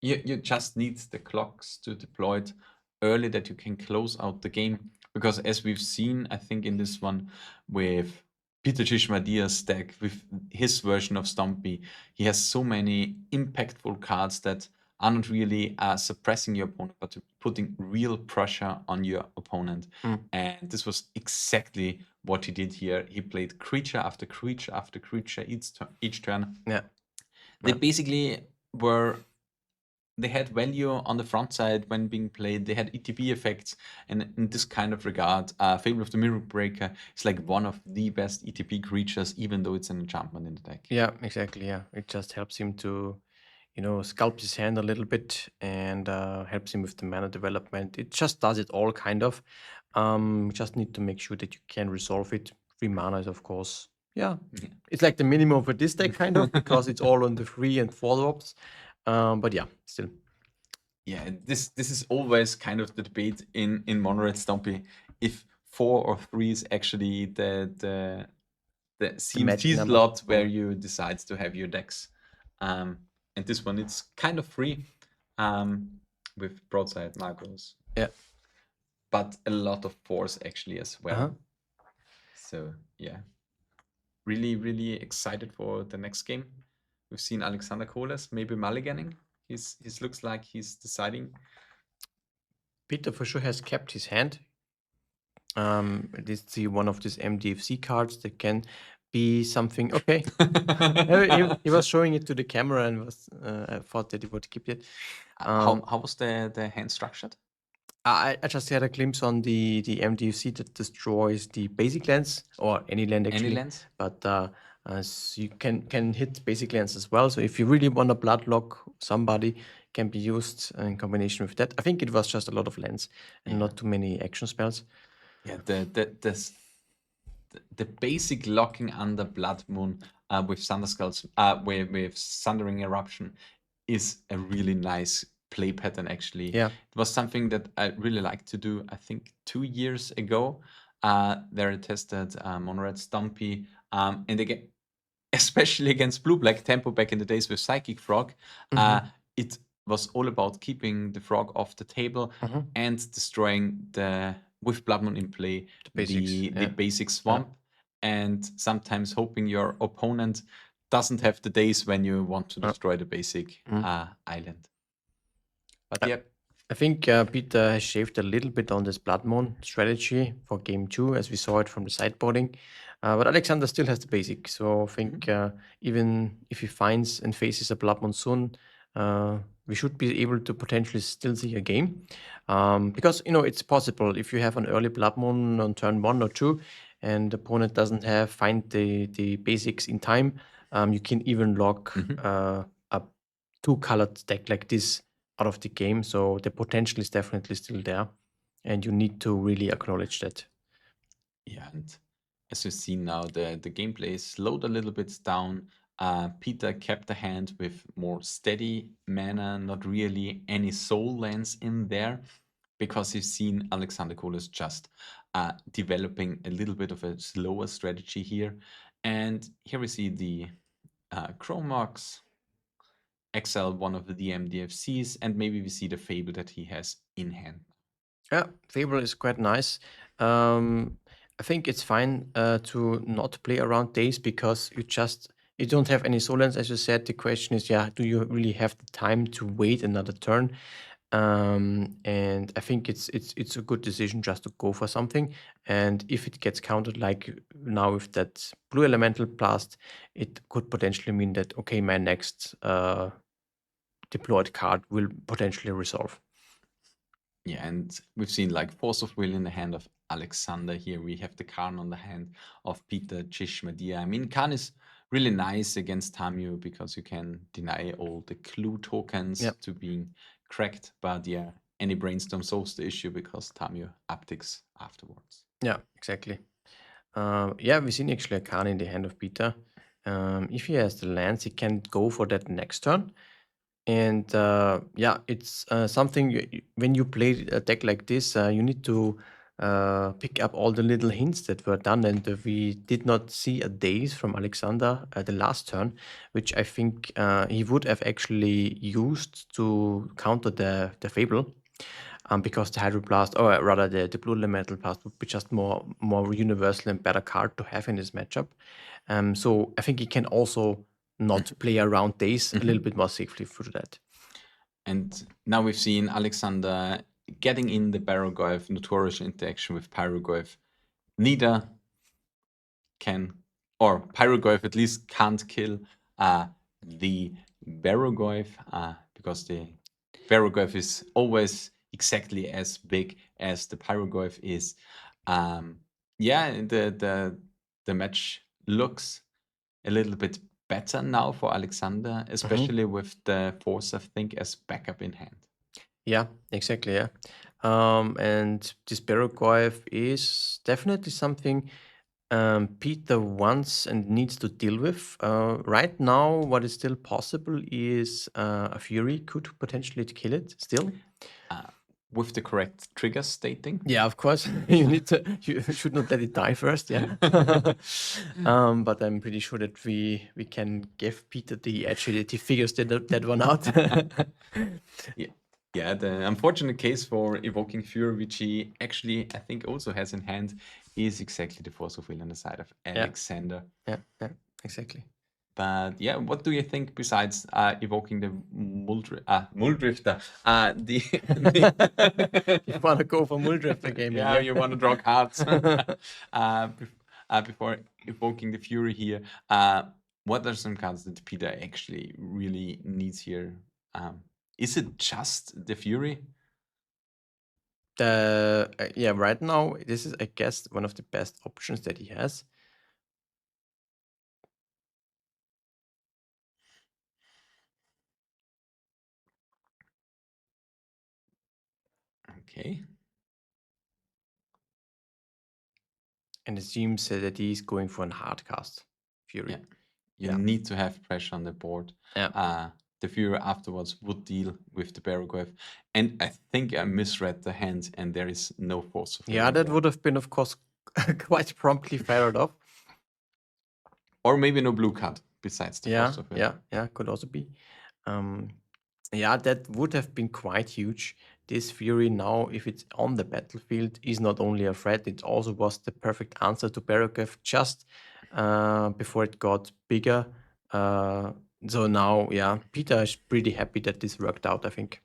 you just need the clocks to deploy it early that you can close out the game. Because as we've seen, I think in this one with Peter Chishmadia's deck, with his version of Stompy, he has so many impactful cards that are not really suppressing your opponent, but putting real pressure on your opponent. And this was exactly what he did here. He played creature after creature after creature each turn. They basically they had value on the front side when being played. They had ETB effects, and in this kind of regard, Fable of the Mirror Breaker is like one of the best ETB creatures, even though it's an enchantment in the deck. Yeah, exactly. Yeah, it just helps him to, sculpt his hand a little bit and helps him with the mana development. It just does it all, kind of. Just need to make sure that you can resolve it. 3 mana is, of course, it's like the minimum for this deck, kind of, because it's all on the 3 and 4 drops. But still. Yeah, this is always kind of the debate in Mono Red Stompy, if 4 or 3 is actually the CMT slot where you decide to have your decks. And this one, it's kind of free with broadside macros. Yeah. But a lot of force actually as well. So really, really excited for the next game. We've seen Alexander Koles maybe mulliganing. He's looks like he's deciding. Peter for sure has kept his hand. This is one of these MDFC cards that can be something. Okay, he was showing it to the camera and was I thought that he would keep it. How was the hand structured? I just had a glimpse on the MDFC that destroys the basic lands, or any land actually. Any lands? But you can hit basic lands as well. So if you really want to bloodlock somebody, can be used in combination with that. I think it was just a lot of lands and not too many action spells. Yeah, the basic locking under Blood Moon with Thunder Skulls, with Thundering Eruption is a really nice play pattern actually. Yeah. It was something that I really liked to do, I think 2 years ago. There I tested Monored Stompy, and again, especially against blue black tempo back in the days with Psychic Frog. It was all about keeping the frog off the table and destroying with Blood Moon in play the basic swamp, and sometimes hoping your opponent doesn't have the days when you want to destroy the basic island. But yeah, I think Peter has shaved a little bit on this Blood Moon strategy for game 2, as we saw it from the sideboarding. But Alexander still has the basic, so I think even if he finds and faces a Blood Moon soon, we should be able to potentially still see a game. Because, it's possible if you have an early Blood Moon on turn 1 or 2, and the opponent doesn't find the basics in time, you can even lock a 2-colored deck like this out of the game. So the potential is definitely still there, and you need to really acknowledge that. Yeah, and as you see now, the gameplay slowed a little bit down. Peter kept the hand with more steady mana, not really any soul lands in there, because you've seen Alexander Kolis just developing a little bit of a slower strategy here. And here we see the Chromox, exile one of the DMDFCs, and maybe we see the Fable that he has in hand. Yeah, Fable is quite nice. I think it's fine to not play around days, because you don't have any soul lands, as you said. The question is, do you really have the time to wait another turn? And I think it's a good decision just to go for something. And if it gets countered like now with that blue elemental blast, it could potentially mean that, okay, my next deployed card will potentially resolve. Yeah, and we've seen like Force of Will in the hand of Alexander. Here we have the Karn on the hand of Peter Chishmadia. I mean, Karn is really nice against Tamio because you can deny all the clue tokens to being cracked. But yeah, any brainstorm solves the issue because Tamio upticks afterwards. Yeah, exactly. We've seen actually a Karn in the hand of Peter. If he has the lands, he can go for that next turn. And it's something when you play a deck like this, you need to pick up all the little hints that were done. And we did not see a daze from Alexander the last turn, which I think he would have actually used to counter the Fable. Because the Hydroblast, or rather the Blue Elemental Blast, would be just more universal and better card to have in this matchup. So I think he can also not play around days a little bit more safely through that. And now we've seen Alexander getting in the Barrogoyf notorious interaction with Pyrogoyf. Neither can, or Pyrogoyf at least can't kill the Barrogoyf because the Barrogoyf is always exactly as big as the Pyrogoyf is. The match looks a little bit better now for Alexander, especially with the Force, I think, as backup in hand. Yeah, exactly. Yeah. And this Barrogoyf is definitely something Peter wants and needs to deal with. Right now, what is still possible is a Fury could potentially kill it still. With the correct trigger stating. Yeah, of course. You should not let it die first. Yeah. But I'm pretty sure that we can give Peter the edge that he figures that one out. Yeah, the unfortunate case for evoking Fury, which he actually, I think, also has in hand, is exactly the Force of Will on the side of Alexander. Yeah, exactly. But yeah, what do you think besides evoking the Muldrifter? You want to go for Muldrifter gaming? Yeah, you want to draw cards before evoking the Fury here. What are some cards that Peter actually really needs here? Is it just the Fury? Right now, this is, I guess, one of the best options that he has. Okay. And it seems that he's going for a hard cast Fury. Yeah. You need to have pressure on the board. Yeah. the Fury afterwards would deal with the Barogoev. And I think I misread the hand, and there is no force of will Yeah, in that there. would have been, of course, quite promptly fired off. Or maybe no blue card besides the Yeah, force of will. yeah, could also be. Yeah, that would have been quite huge. This Fury now, if it's on the battlefield, is not only a threat, it also was the perfect answer to Berekev just before it got bigger. So now, yeah, Peter is pretty happy that this worked out, I think.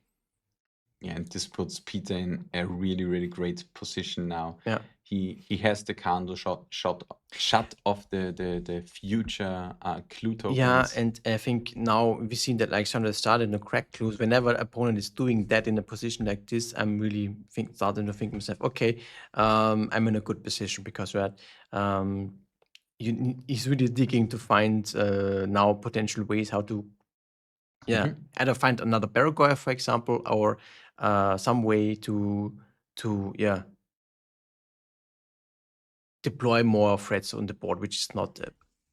Yeah, and this puts Peter in a really, really great position now. Yeah. He has the counter shut off the future clue tokens. Yeah, and I think now we've seen that Alexander started in a crack clues. Whenever opponent is doing that in a position like this, I'm really starting to think myself, okay, I'm in a good position because that he's really digging to find now potential ways how to either find another Baragoy, for example, or some way to deploy more threats on the board, which is not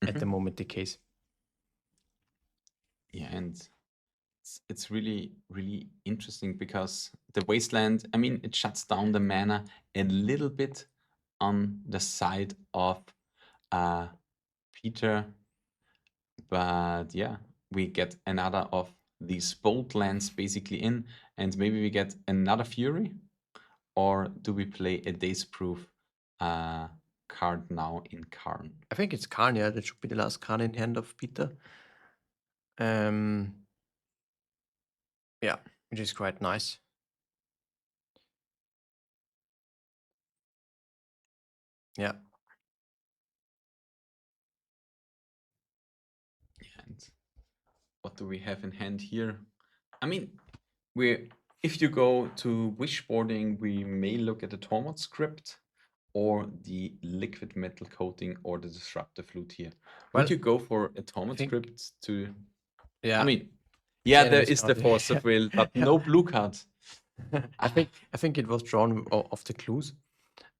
at the moment the case. Yeah, and it's really, really interesting because the Wasteland, I mean, it shuts down the mana a little bit on the side of Peter. But yeah, we get another of these bold lands basically in, and maybe we get another Fury, or do we play a Daze Proof card now in Karn? I think it's Karn, yeah. That should be the last card in hand of Peter. Yeah, which is quite nice. Yeah. And what do we have in hand here? I mean, if you go to wishboarding, we may look at the Tormod script or the liquid metal coating or the disruptive flute here. Well, Would you go for a Tormod think- script to? Yeah. I mean, yeah, there Enemies is the card, force of will, but Yeah. no blue card. I think it was drawn off the clues.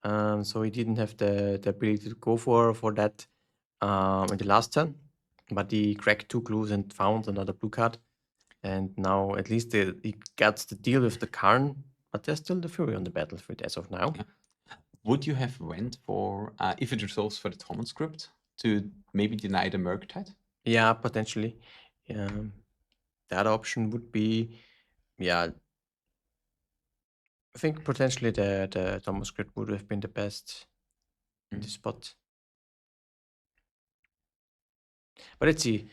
So he didn't have the ability to go for that in the last turn. But he cracked 2 clues and found another blue card. And now at least he gets the deal with the Karn, but there's still the Fury on the battlefield as of now. Yeah. Would you have went for if it resolves for the Tormod script to maybe deny the Murktide? Yeah, potentially. The other option would be, yeah, I think potentially the Thomas script would have been the best in this spot. But let's see.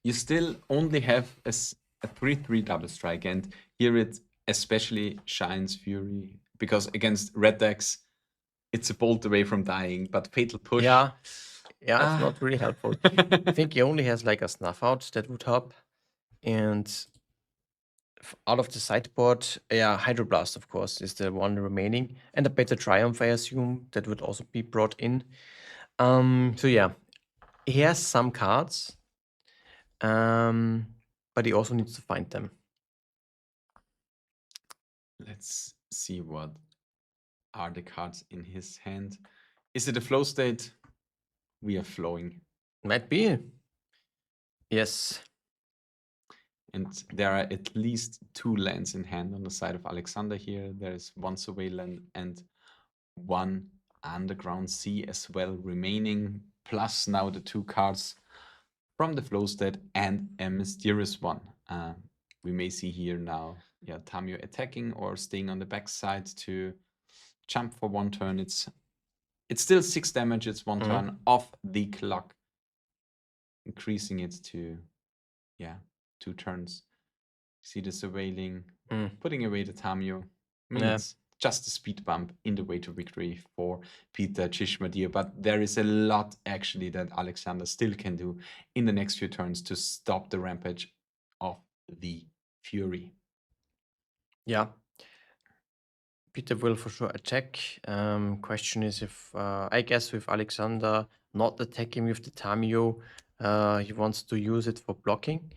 You still only have a 3/3 double strike, and here it especially shines Fury because against red decks, it's a bolt away from dying, but fatal push. Yeah, it's not really helpful. I think he only has like a snuff out that would help. And out of the sideboard, yeah, Hydroblast, of course, is the one remaining. And a Better Triumph, I assume, that would also be brought in. So yeah, he has some cards, but he also needs to find them. Let's see what are the cards in his hand. Is it a flow state? We are flowing. Might be. Yes. And there are at least 2 lands in hand on the side of Alexander here. There is 1 surveillance and 1 underground sea as well remaining, plus now the 2 cards from the flow state and a mysterious one. We may see here now, yeah, Tamio attacking or staying on the backside to jump for 1 turn. It's still 6 damage. It's 1 turn off the clock, increasing it to 2 turns. See the surveilling, putting away the Tamio. I mean, it's just a speed bump in the way to victory for Peter Chishmadir, but there is a lot actually that Alexander still can do in the next few turns to stop the rampage of the Fury. Yeah. Peter will for sure attack. Question is if, I guess with Alexander not attacking with the Tamio, he wants to use it for blocking.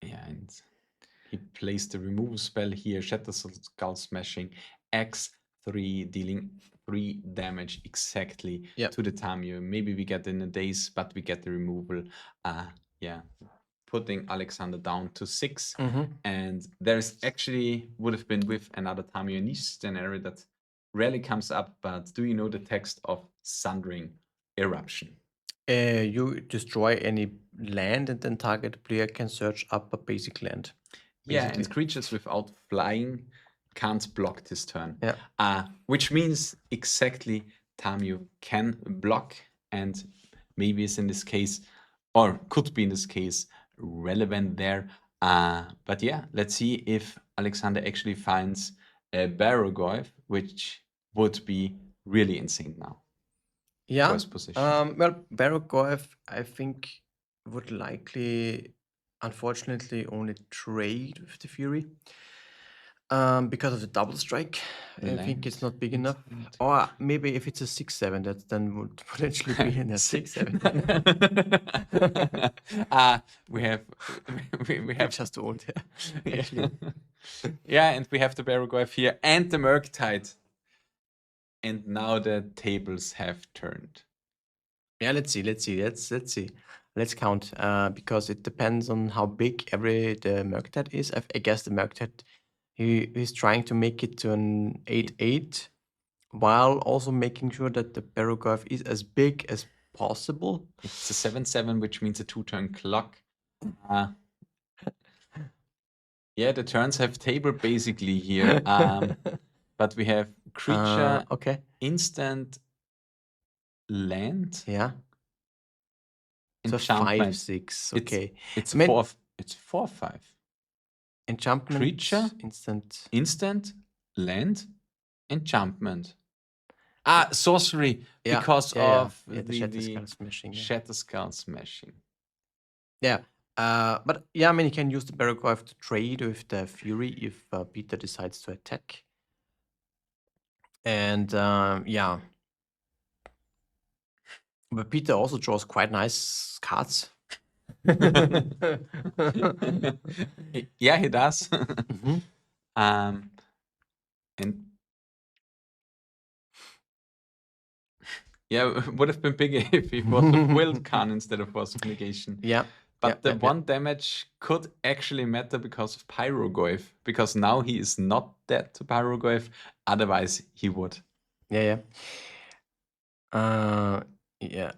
Yeah, and he plays the removal spell here, Shatter Skull Smashing, X 3, dealing 3 damage exactly Yep. to the Tamio. Maybe we get in a daze, but we get the removal. Yeah, putting Alexander down to 6. And there's actually would have been with another Tamio niche scenario that rarely comes up, but do you know the text of Sundering Eruption? You destroy any land and then target player can search up a basic land. Yeah, basically. and creatures without flying can't block this turn. Yeah. Which means exactly Tamio can block, and maybe is in this case, or could be in this case, relevant there. But yeah, let's see if Alexander actually finds a Barrogoyf, which would be really insane now. Yeah. First position. Well, Barrogoyf, I think, would likely, unfortunately, only trade with the Fury. Because of the double strike. I think it's not big enough. Or maybe if it's a 6/7, that then would potentially be in a 6/7. We have Just old, yeah. yeah. Actually. Yeah, and we have the Barrogoyf here and the Murktide. And now the tables have turned. Yeah, let's see. Let's count. Because it depends on how big the Murktide is. I guess the Murktide, he's trying to make it to an 8/8, while also making sure that the Barrogoyf is as big as possible. It's a 7/7, which means a 2-turn clock. Yeah, the turns have table basically here. But we have creature, Okay. instant, land, Yeah. So enchantment. 5/6. It's- Okay. It's I mean- 4. It's 4/5. Enchantment. Creature? Instant. Instant, land, enchantment. Sorcery, Yeah, because yeah, of yeah, the Shatterskull smashing. Yeah. Shatterskull smashing. Yeah. But yeah, I mean, you can use the Barrogoyf to trade with the Fury if Peter decides to attack. And yeah. But Peter also draws quite nice cards. Yeah, he does. Mhm. And yeah, would have been bigger if he was a Wild Khan instead of Force of Negation. Yeah. But yeah, the one damage could actually matter because of Pyrogoyf, because now he is not dead to Pyrogoyf, otherwise he would. Yeah. Yeah.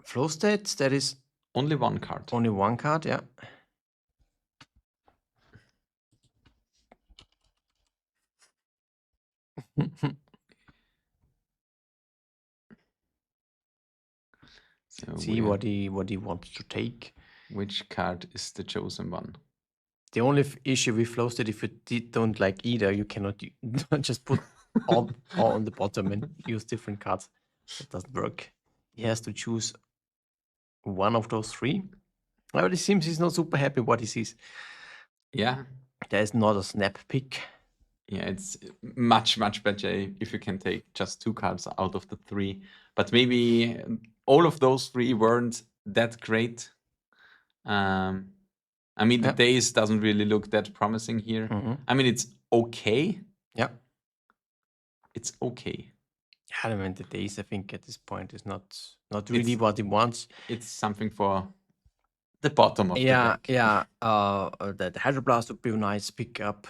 Flow state, that is Only one card. only one card, yeah. So See what he wants to take. which card is the chosen one? The only issue with flow state, if you don't like either, you cannot just put all on the bottom and use different cards. That doesn't work. He has to choose one of those 3. But it seems he's not super happy what he sees. Yeah. There is not a snap pick. Yeah, it's much better if you can take just 2 cards out of the 3. But maybe all of those 3 weren't that great. I mean, the Yeah. days doesn't really look that promising here. I mean, it's okay. Yeah. It's okay. Yeah, I mean, the days, I think, at this point is not really what he wants. It's something for the bottom of the deck. Yeah. The Hydroblast would be a nice pickup.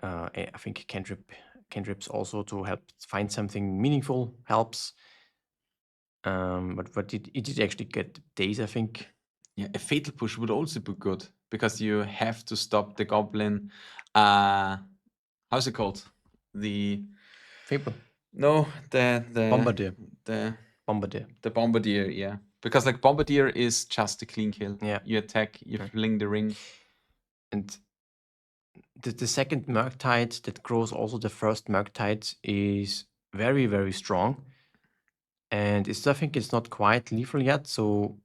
I think cantrips also to help find something meaningful helps. But it did actually get days, I think. Yeah, a Fatal Push would also be good because you have to stop the Goblin. How's it called? The Fable. no, the Bombardier. The Bombardier. The Bombardier, yeah. Because like Bombardier is just a clean kill. Yeah. You attack, you fling the ring. And the second Murktide that grows also the first Murktide is very, very strong. And I think it's not quite lethal yet, so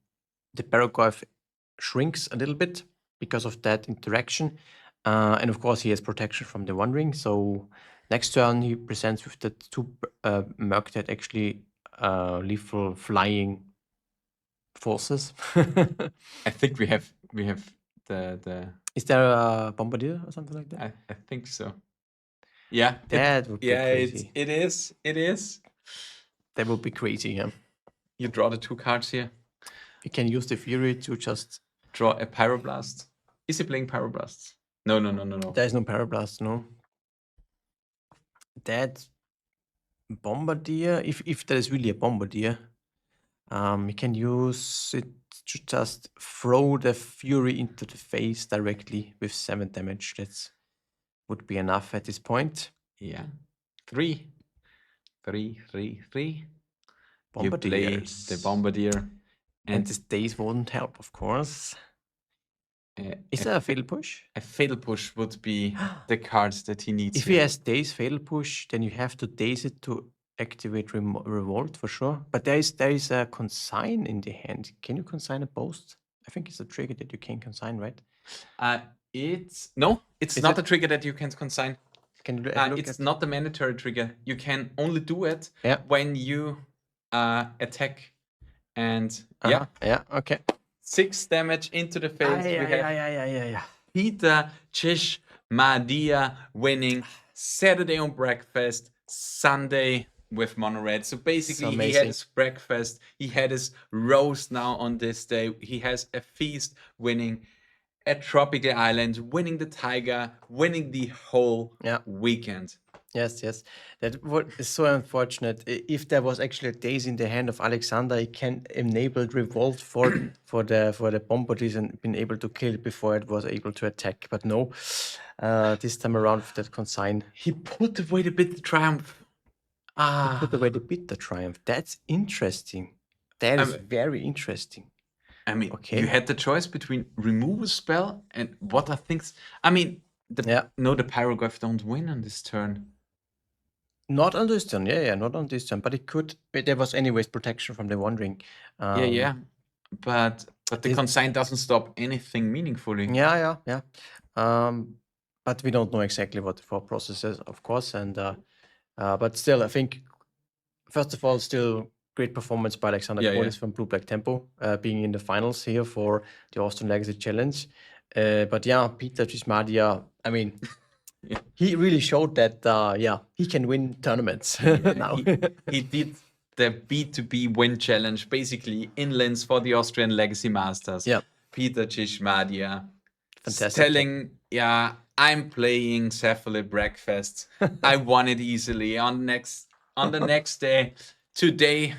the Barrogoyf shrinks a little bit because of that interaction. And of course, he has protection from the One Ring. So next turn, he presents with the 2 Murktide actually lethal flying forces. I think we have the Is there a Bombardier or something like that? I think so. Yeah. That would be crazy. It is. It is. That would be crazy. Yeah. You draw the 2 cards here. You can use the Fury to just. Draw a Pyroblast. Is he playing Pyroblasts? No. There is no Parablast, no. That Bombardier, if there is really a Bombardier, you can use it to just throw the Fury into the face directly with 7 damage. That's would be enough at this point. Yeah. 3. 3. You play Bombardiers. the Bombardier. And And the days won't help, of course. Is a, there a fatal push? a Fatal Push would be the cards that he needs. If he has days fatal push, then you have to daze it to activate revolt for sure. But there is a consign in the hand. Can you consign a post? I think it's a trigger that you can consign, right? It's Is not it? a trigger that you can consign. Can you look It's at? not a mandatory trigger. You can only do it Yeah. when you attack. And Yeah. Okay. 6 damage into the face. We have Yeah. Peter Chishmadia winning Saturday on breakfast, Sunday with Mono Red. So basically, he had amazing. his breakfast, he had his roast now on this day. He has a feast, winning a tropical island, winning the tiger, winning the whole Yeah. weekend. Yes. That is so unfortunate. If there was actually a daze in the hand of Alexander, he can enable revolt for the bombardiers and been able to kill it before it was able to attack. But no, this time around with that consign, He put away the bit triumph. put away the bitter triumph. That's interesting. That is very interesting. I mean, Okay. you had the choice between remove a spell and what are things. I mean, the Pyroglyph don't win on this turn. Not on this turn, yeah, not on this turn. But it could. But there was anyways protection from the Wandering. But the consign doesn't stop anything meaningfully. Yeah. But we don't know exactly what the thought process is, of course. And but still, I think first of all, still great performance by Alexander Kolis from Blue Black Tempo, being in the finals here for the Austrian Legacy Challenge. But yeah, Peter Chismadia, I mean, he really showed that he can win tournaments now. He did the B2B win challenge, basically inlands for the Austrian Legacy Masters. Yeah. Peter Chismadia Fantastic. telling, I'm playing Cephalid Breakfast. I won it easily. On the next day, today,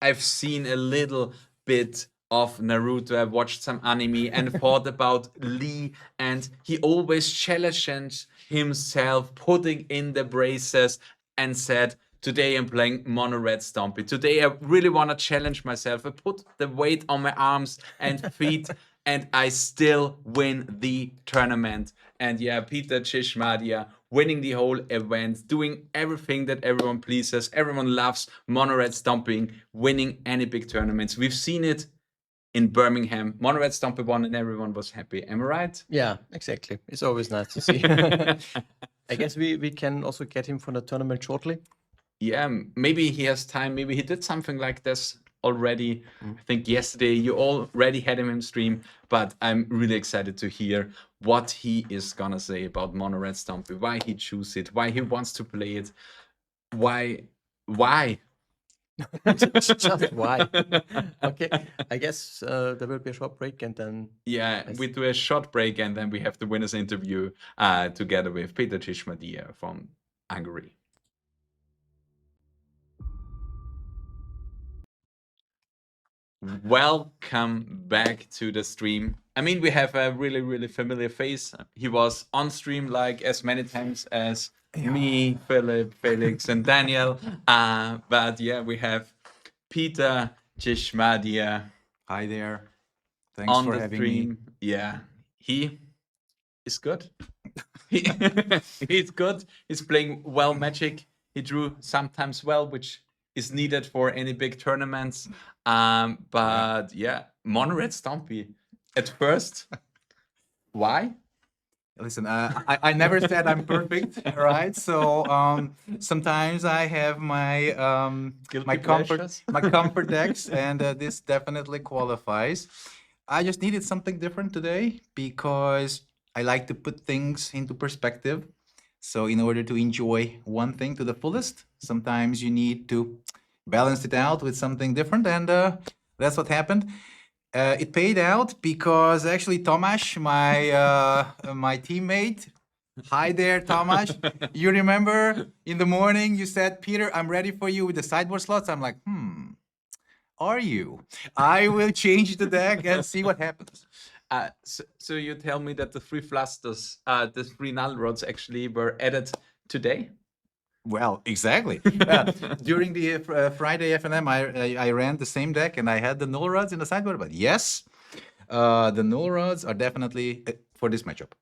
I've seen a little bit of Naruto. I've watched some anime and thought about Lee, and he always challenged himself, putting in the braces, and said, today I'm playing Mono Red Stompy. Today I really want to challenge myself. I put the weight on my arms and feet, and I still win the tournament. And Peter Chishmadia winning the whole event, doing everything that everyone pleases. Everyone loves Mono Red Stomping, winning any big tournaments. We've seen it in Birmingham. Mono Red Stompy won and everyone was happy. Am I right? Yeah, exactly. It's always nice to see. I guess we can also get him for the tournament shortly. Yeah, maybe he has time. Maybe he did something like this already. I think yesterday you already had him in stream, but I'm really excited to hear what he is gonna say about Mono Red Stompy, why he choose it, why he wants to play it, why? Just why? Okay, I guess there will be a short break and then. Yeah, we do a short break and then we have the winners interview together with Peter Chismadia from Hungary. Welcome back to the stream. I mean, we have a really, really familiar face. He was on stream like as many times as me, Philip, Felix, and Daniel. But we have Peter Chishmadia. Hi there. Thanks on for the having stream. me. Yeah, he is good. He's good. He's playing well Magic. He drew sometimes well, which is needed for any big tournaments. But Mono Red Stompy at first. Why? Listen, I never said I'm perfect, right? So sometimes I have my Guilty comfort pleasures? my comfort decks, and this definitely qualifies. I just needed something different today because I like to put things into perspective. So in order to enjoy one thing to the fullest, sometimes you need to balance it out with something different, and that's what happened. It paid out because actually Tomasz, my teammate, hi there, Tomasz. You remember in the morning you said, Peter, I'm ready for you with the sideboard slots. I'm like, are you? I will change the deck and see what happens. So you tell me that the 3 flusters, the 3 null rods actually were added today? Well, exactly. During the Friday FNM, I ran the same deck and I had the null rods in the sideboard. But yes, the null rods are definitely for this matchup.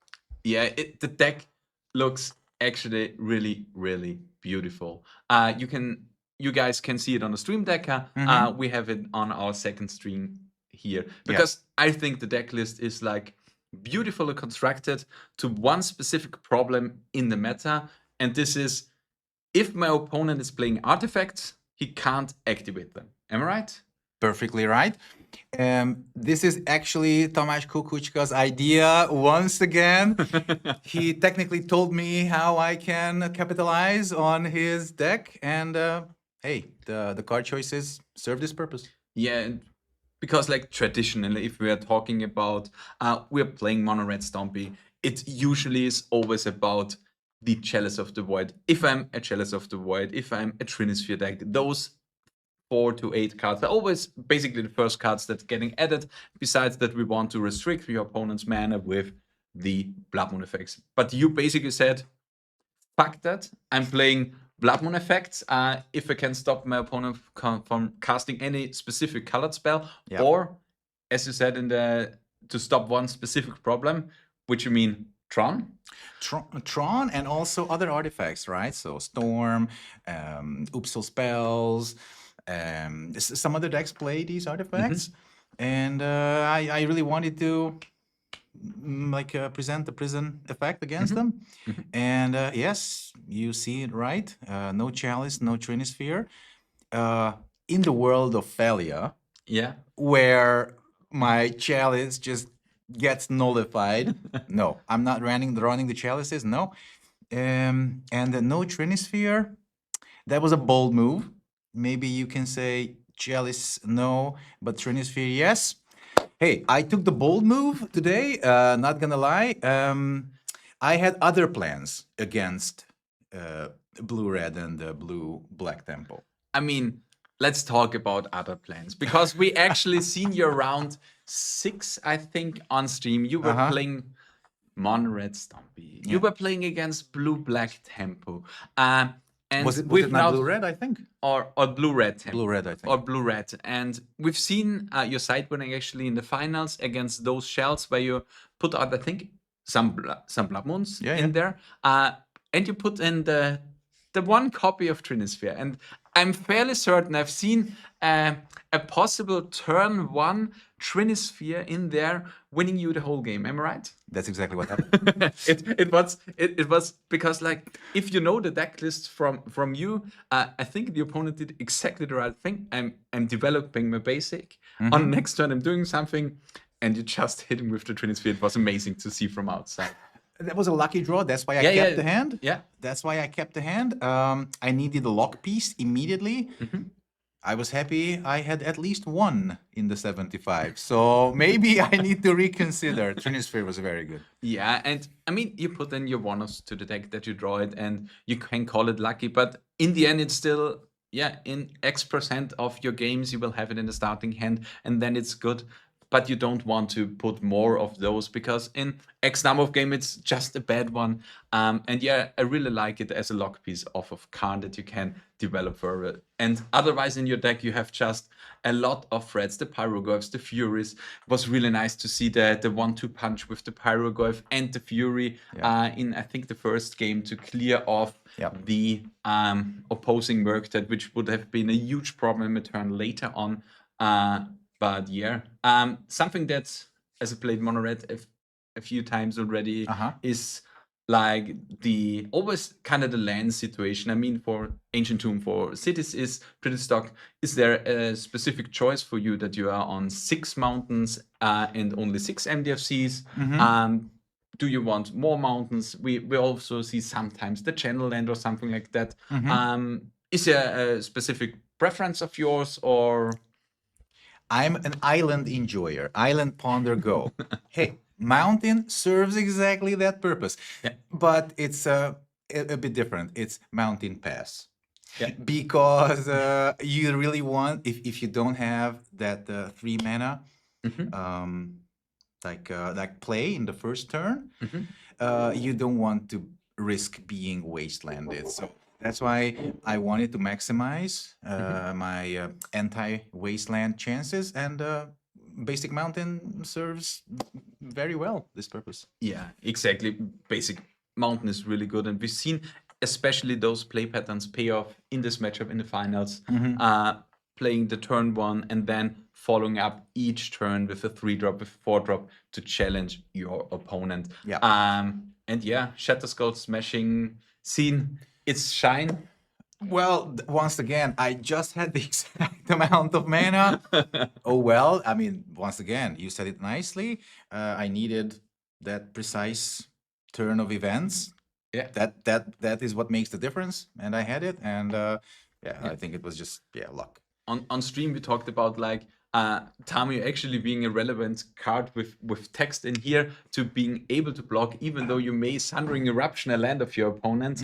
Yeah, the deck looks actually really, really beautiful. You guys can see it on the stream decker. We have it on our second stream here because I think the deck list is like beautifully constructed to one specific problem in the meta, and this is if my opponent is playing artifacts, he can't activate them. Am I right? Perfectly right. This is actually Tomasz Kukuczka's idea once again. He technically told me how I can capitalize on his deck, and hey, the card choices serve this purpose. Yeah, because like traditionally, if we are talking about we're playing mono red Stompy, it usually is always about the Chalice of the Void. If I'm a Chalice of the Void, if I'm a Trinisphere deck, those 4 to 8 cards are always basically the first cards that's getting added. Besides that, we want to restrict your opponent's mana with the Blood Moon effects. But you basically said, fuck that, I'm playing Blood Moon effects. If I can stop my opponent from casting any specific colored spell, or as you said to stop one specific problem, which you mean Tron? Tron and also other artifacts, right? So Storm, Upsal spells, some other decks play these artifacts, and I really wanted to present the prison effect against them. And yes, you see it right. No Chalice, no Trinisphere. In the world of Thalia, where my Chalice just gets nullified. No, I'm not running the Chalices. No, and no Trinisphere. That was a bold move. Maybe you can say Chalice no, but Trinisphere yes. Hey, I took the bold move today. Not gonna lie. I had other plans against blue-red and blue-black tempo. I mean, let's talk about other plans because we actually seen you around 6, I think, on stream. You were playing mono red Stompy. You were playing against blue-black tempo. And was it not blue-red, I think? Or blue-red tempo. Blue-red, I think. Or blue-red. And we've seen your sideboarding actually in the finals against those shells where you put out, I think, some Blood Moons in there. And you put in the one copy of Trinisphere. And I'm fairly certain I've seen a possible turn 1 Trinisphere in there winning you the whole game. Am I right? That's exactly what happened. it was because like if you know the deck list from you, I think the opponent did exactly the right thing. I'm developing my basic. On next turn I'm doing something, and you just hit him with the Trinisphere. It was amazing to see from outside. That was a lucky draw. That's why I kept the hand. Yeah. That's why I kept the hand. I needed a lock piece immediately. I was happy I had at least one in the 75. So maybe I need to reconsider. Trinisphere was very good. Yeah, and I mean, you put in your one-offs to the deck that you draw it, and you can call it lucky. But in the end, it's still, in X% of your games, you will have it in the starting hand, and then it's good. But you don't want to put more of those because in X number of game, it's just a bad one. And I really like it as a lock piece off of card that you can develop further. And otherwise in your deck, you have just a lot of threats, the Pyroglyphs, the Furies. It was really nice to see the 1-2 punch with the Pyroglyph and the Fury in, I think, the first game to clear off the opposing Murktide, which would have been a huge problem in turn later on. But something that, as I played mono red a few times already, is like always kind of the land situation. I mean, for Ancient Tomb, for cities is pretty stock. Is there a specific choice for you that you are on 6 mountains and only 6 MDFCs? do you want more mountains? We also see sometimes the channel land or something like that. Is there a specific preference of yours, or? I'm an island enjoyer, island ponder go. Hey, mountain serves exactly that purpose, but it's a bit different. It's mountain pass. Yeah. Because you really want, if you don't have that 3 mana, like play in the first turn, you don't want to risk being wastelanded. So that's why I wanted to maximize my anti-wasteland chances, and basic mountain serves very well this purpose. Yeah, exactly. Basic mountain is really good, and we've seen especially those play patterns pay off in this matchup in the finals. Playing the turn 1 and then following up each turn with a 3-drop, with 4-drop to challenge your opponent. Yeah. And yeah, Shatter Skull smashing scene, it's shine. Well, once again, I just had the exact amount of mana. Oh well, I mean, once again, you said it nicely. I needed that precise turn of events. Yeah. That is what makes the difference, and I had it, and I think it was just luck. On stream, we talked about like Tamiyo actually being a relevant card with text in here to being able to block, even though you may Sundering Eruption a land of your opponent,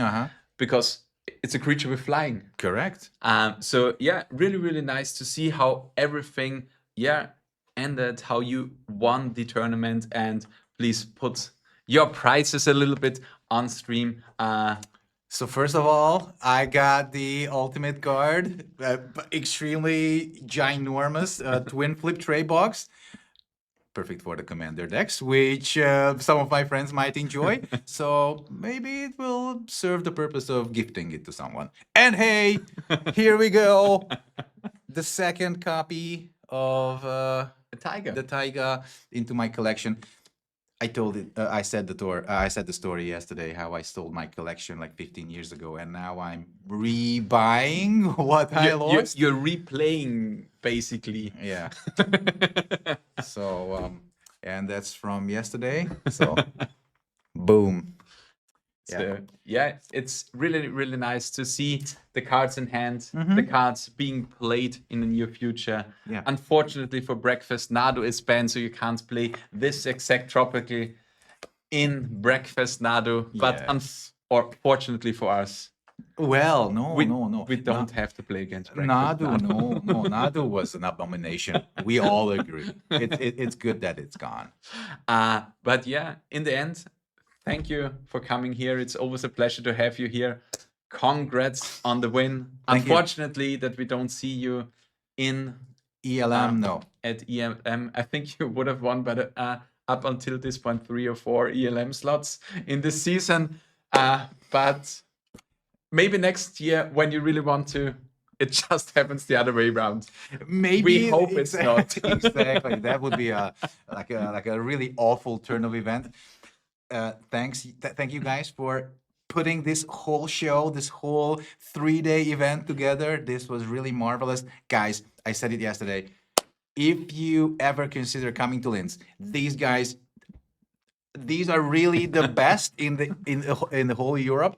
because it's a creature with flying. Correct. So yeah, really, really nice to see how everything ended, how you won the tournament, and please put your prices a little bit on stream. So first of all, I got the ultimate card, extremely ginormous twin flip tray box. Perfect for the commander decks, which some of my friends might enjoy. So maybe it will serve the purpose of gifting it to someone. And hey, here we go. The second copy of the Taiga into my collection. I told it. I said the story yesterday how I stole my collection like 15 years ago, and now I'm rebuying what I lost. You're replaying basically. Yeah. So, and that's from yesterday. So, boom. So, yeah, it's really, really nice to see the cards in hand, the cards being played in the near future. Yeah. Unfortunately for Breakfast, Nado is banned, so you can't play this exact tropical in Breakfast Nado. But or fortunately for us, well, we no. don't have to play against Breakfast Nado. No, Nado was an abomination. We all agree. It's good that it's gone. But yeah, in the end, thank you for coming here. It's always a pleasure to have you here. Congrats on the win. Unfortunately, that we don't see you in ELM. No, at ELM. I think you would have won, but up until this point, 3 or 4 ELM slots in this season. But maybe next year, when you really want to, it just happens the other way around. Maybe we hope it's not. Exactly. That would be like a really awful turn of event. Thank you guys for putting this whole show, this whole 3-day event together. This was really marvelous. Guys, I said it yesterday. If you ever consider coming to Linz, these guys, these are really the best in the whole Europe.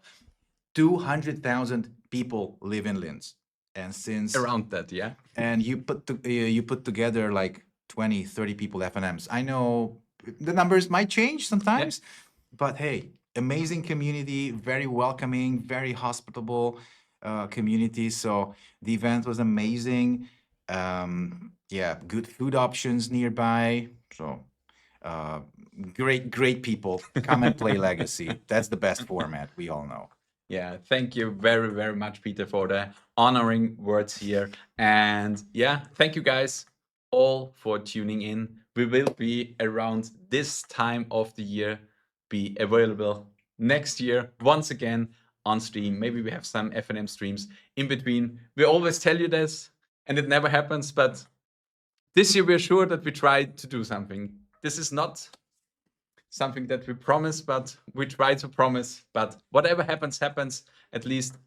200,000 people live in Linz. And since around that, yeah. And you put together like 20, 30 people FNMs. I know the numbers might change sometimes, but hey, amazing community, very welcoming, very hospitable community. So the event was amazing. Good food options nearby. So great people. Come and play Legacy. That's the best format, we all know. Yeah, thank you very, very much, Peter, for the honoring words here. And yeah, thank you guys all for tuning in. We will be around this time of the year, be available next year once again on stream. Maybe we have some FNM streams in between. We always tell you this, and it never happens, but this year we're sure that we try to do something. This is not something that we promise, but we try to promise. But whatever happens, happens. At least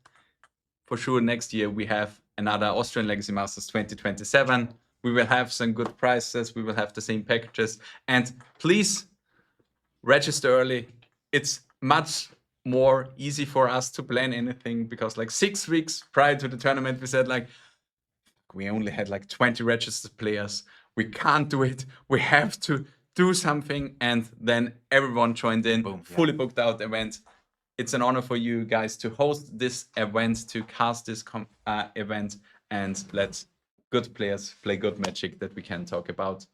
for sure next year we have another Austrian Legacy Masters 2027. We will have some good prices. We will have the same packages. And please register early. It's much more easy for us to plan anything because like 6 weeks prior to the tournament, we said like, we only had like 20 registered players. We can't do it. We have to do something. And then everyone joined in, Boom, yeah. fully booked out event. It's an honor for you guys to host this event, to cast this event, and let good players play good Magic that we can talk about.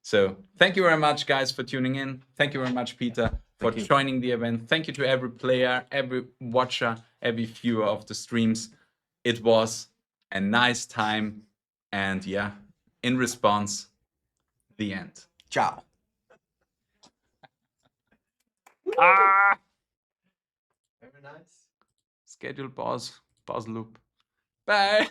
So thank you very much, guys, for tuning in. Thank you very much, Peter, for joining the event. Thank you to every player, every watcher, every viewer of the streams. It was a nice time. And yeah, in response, the end. Ciao. Very nice. Schedule pause loop. Bye.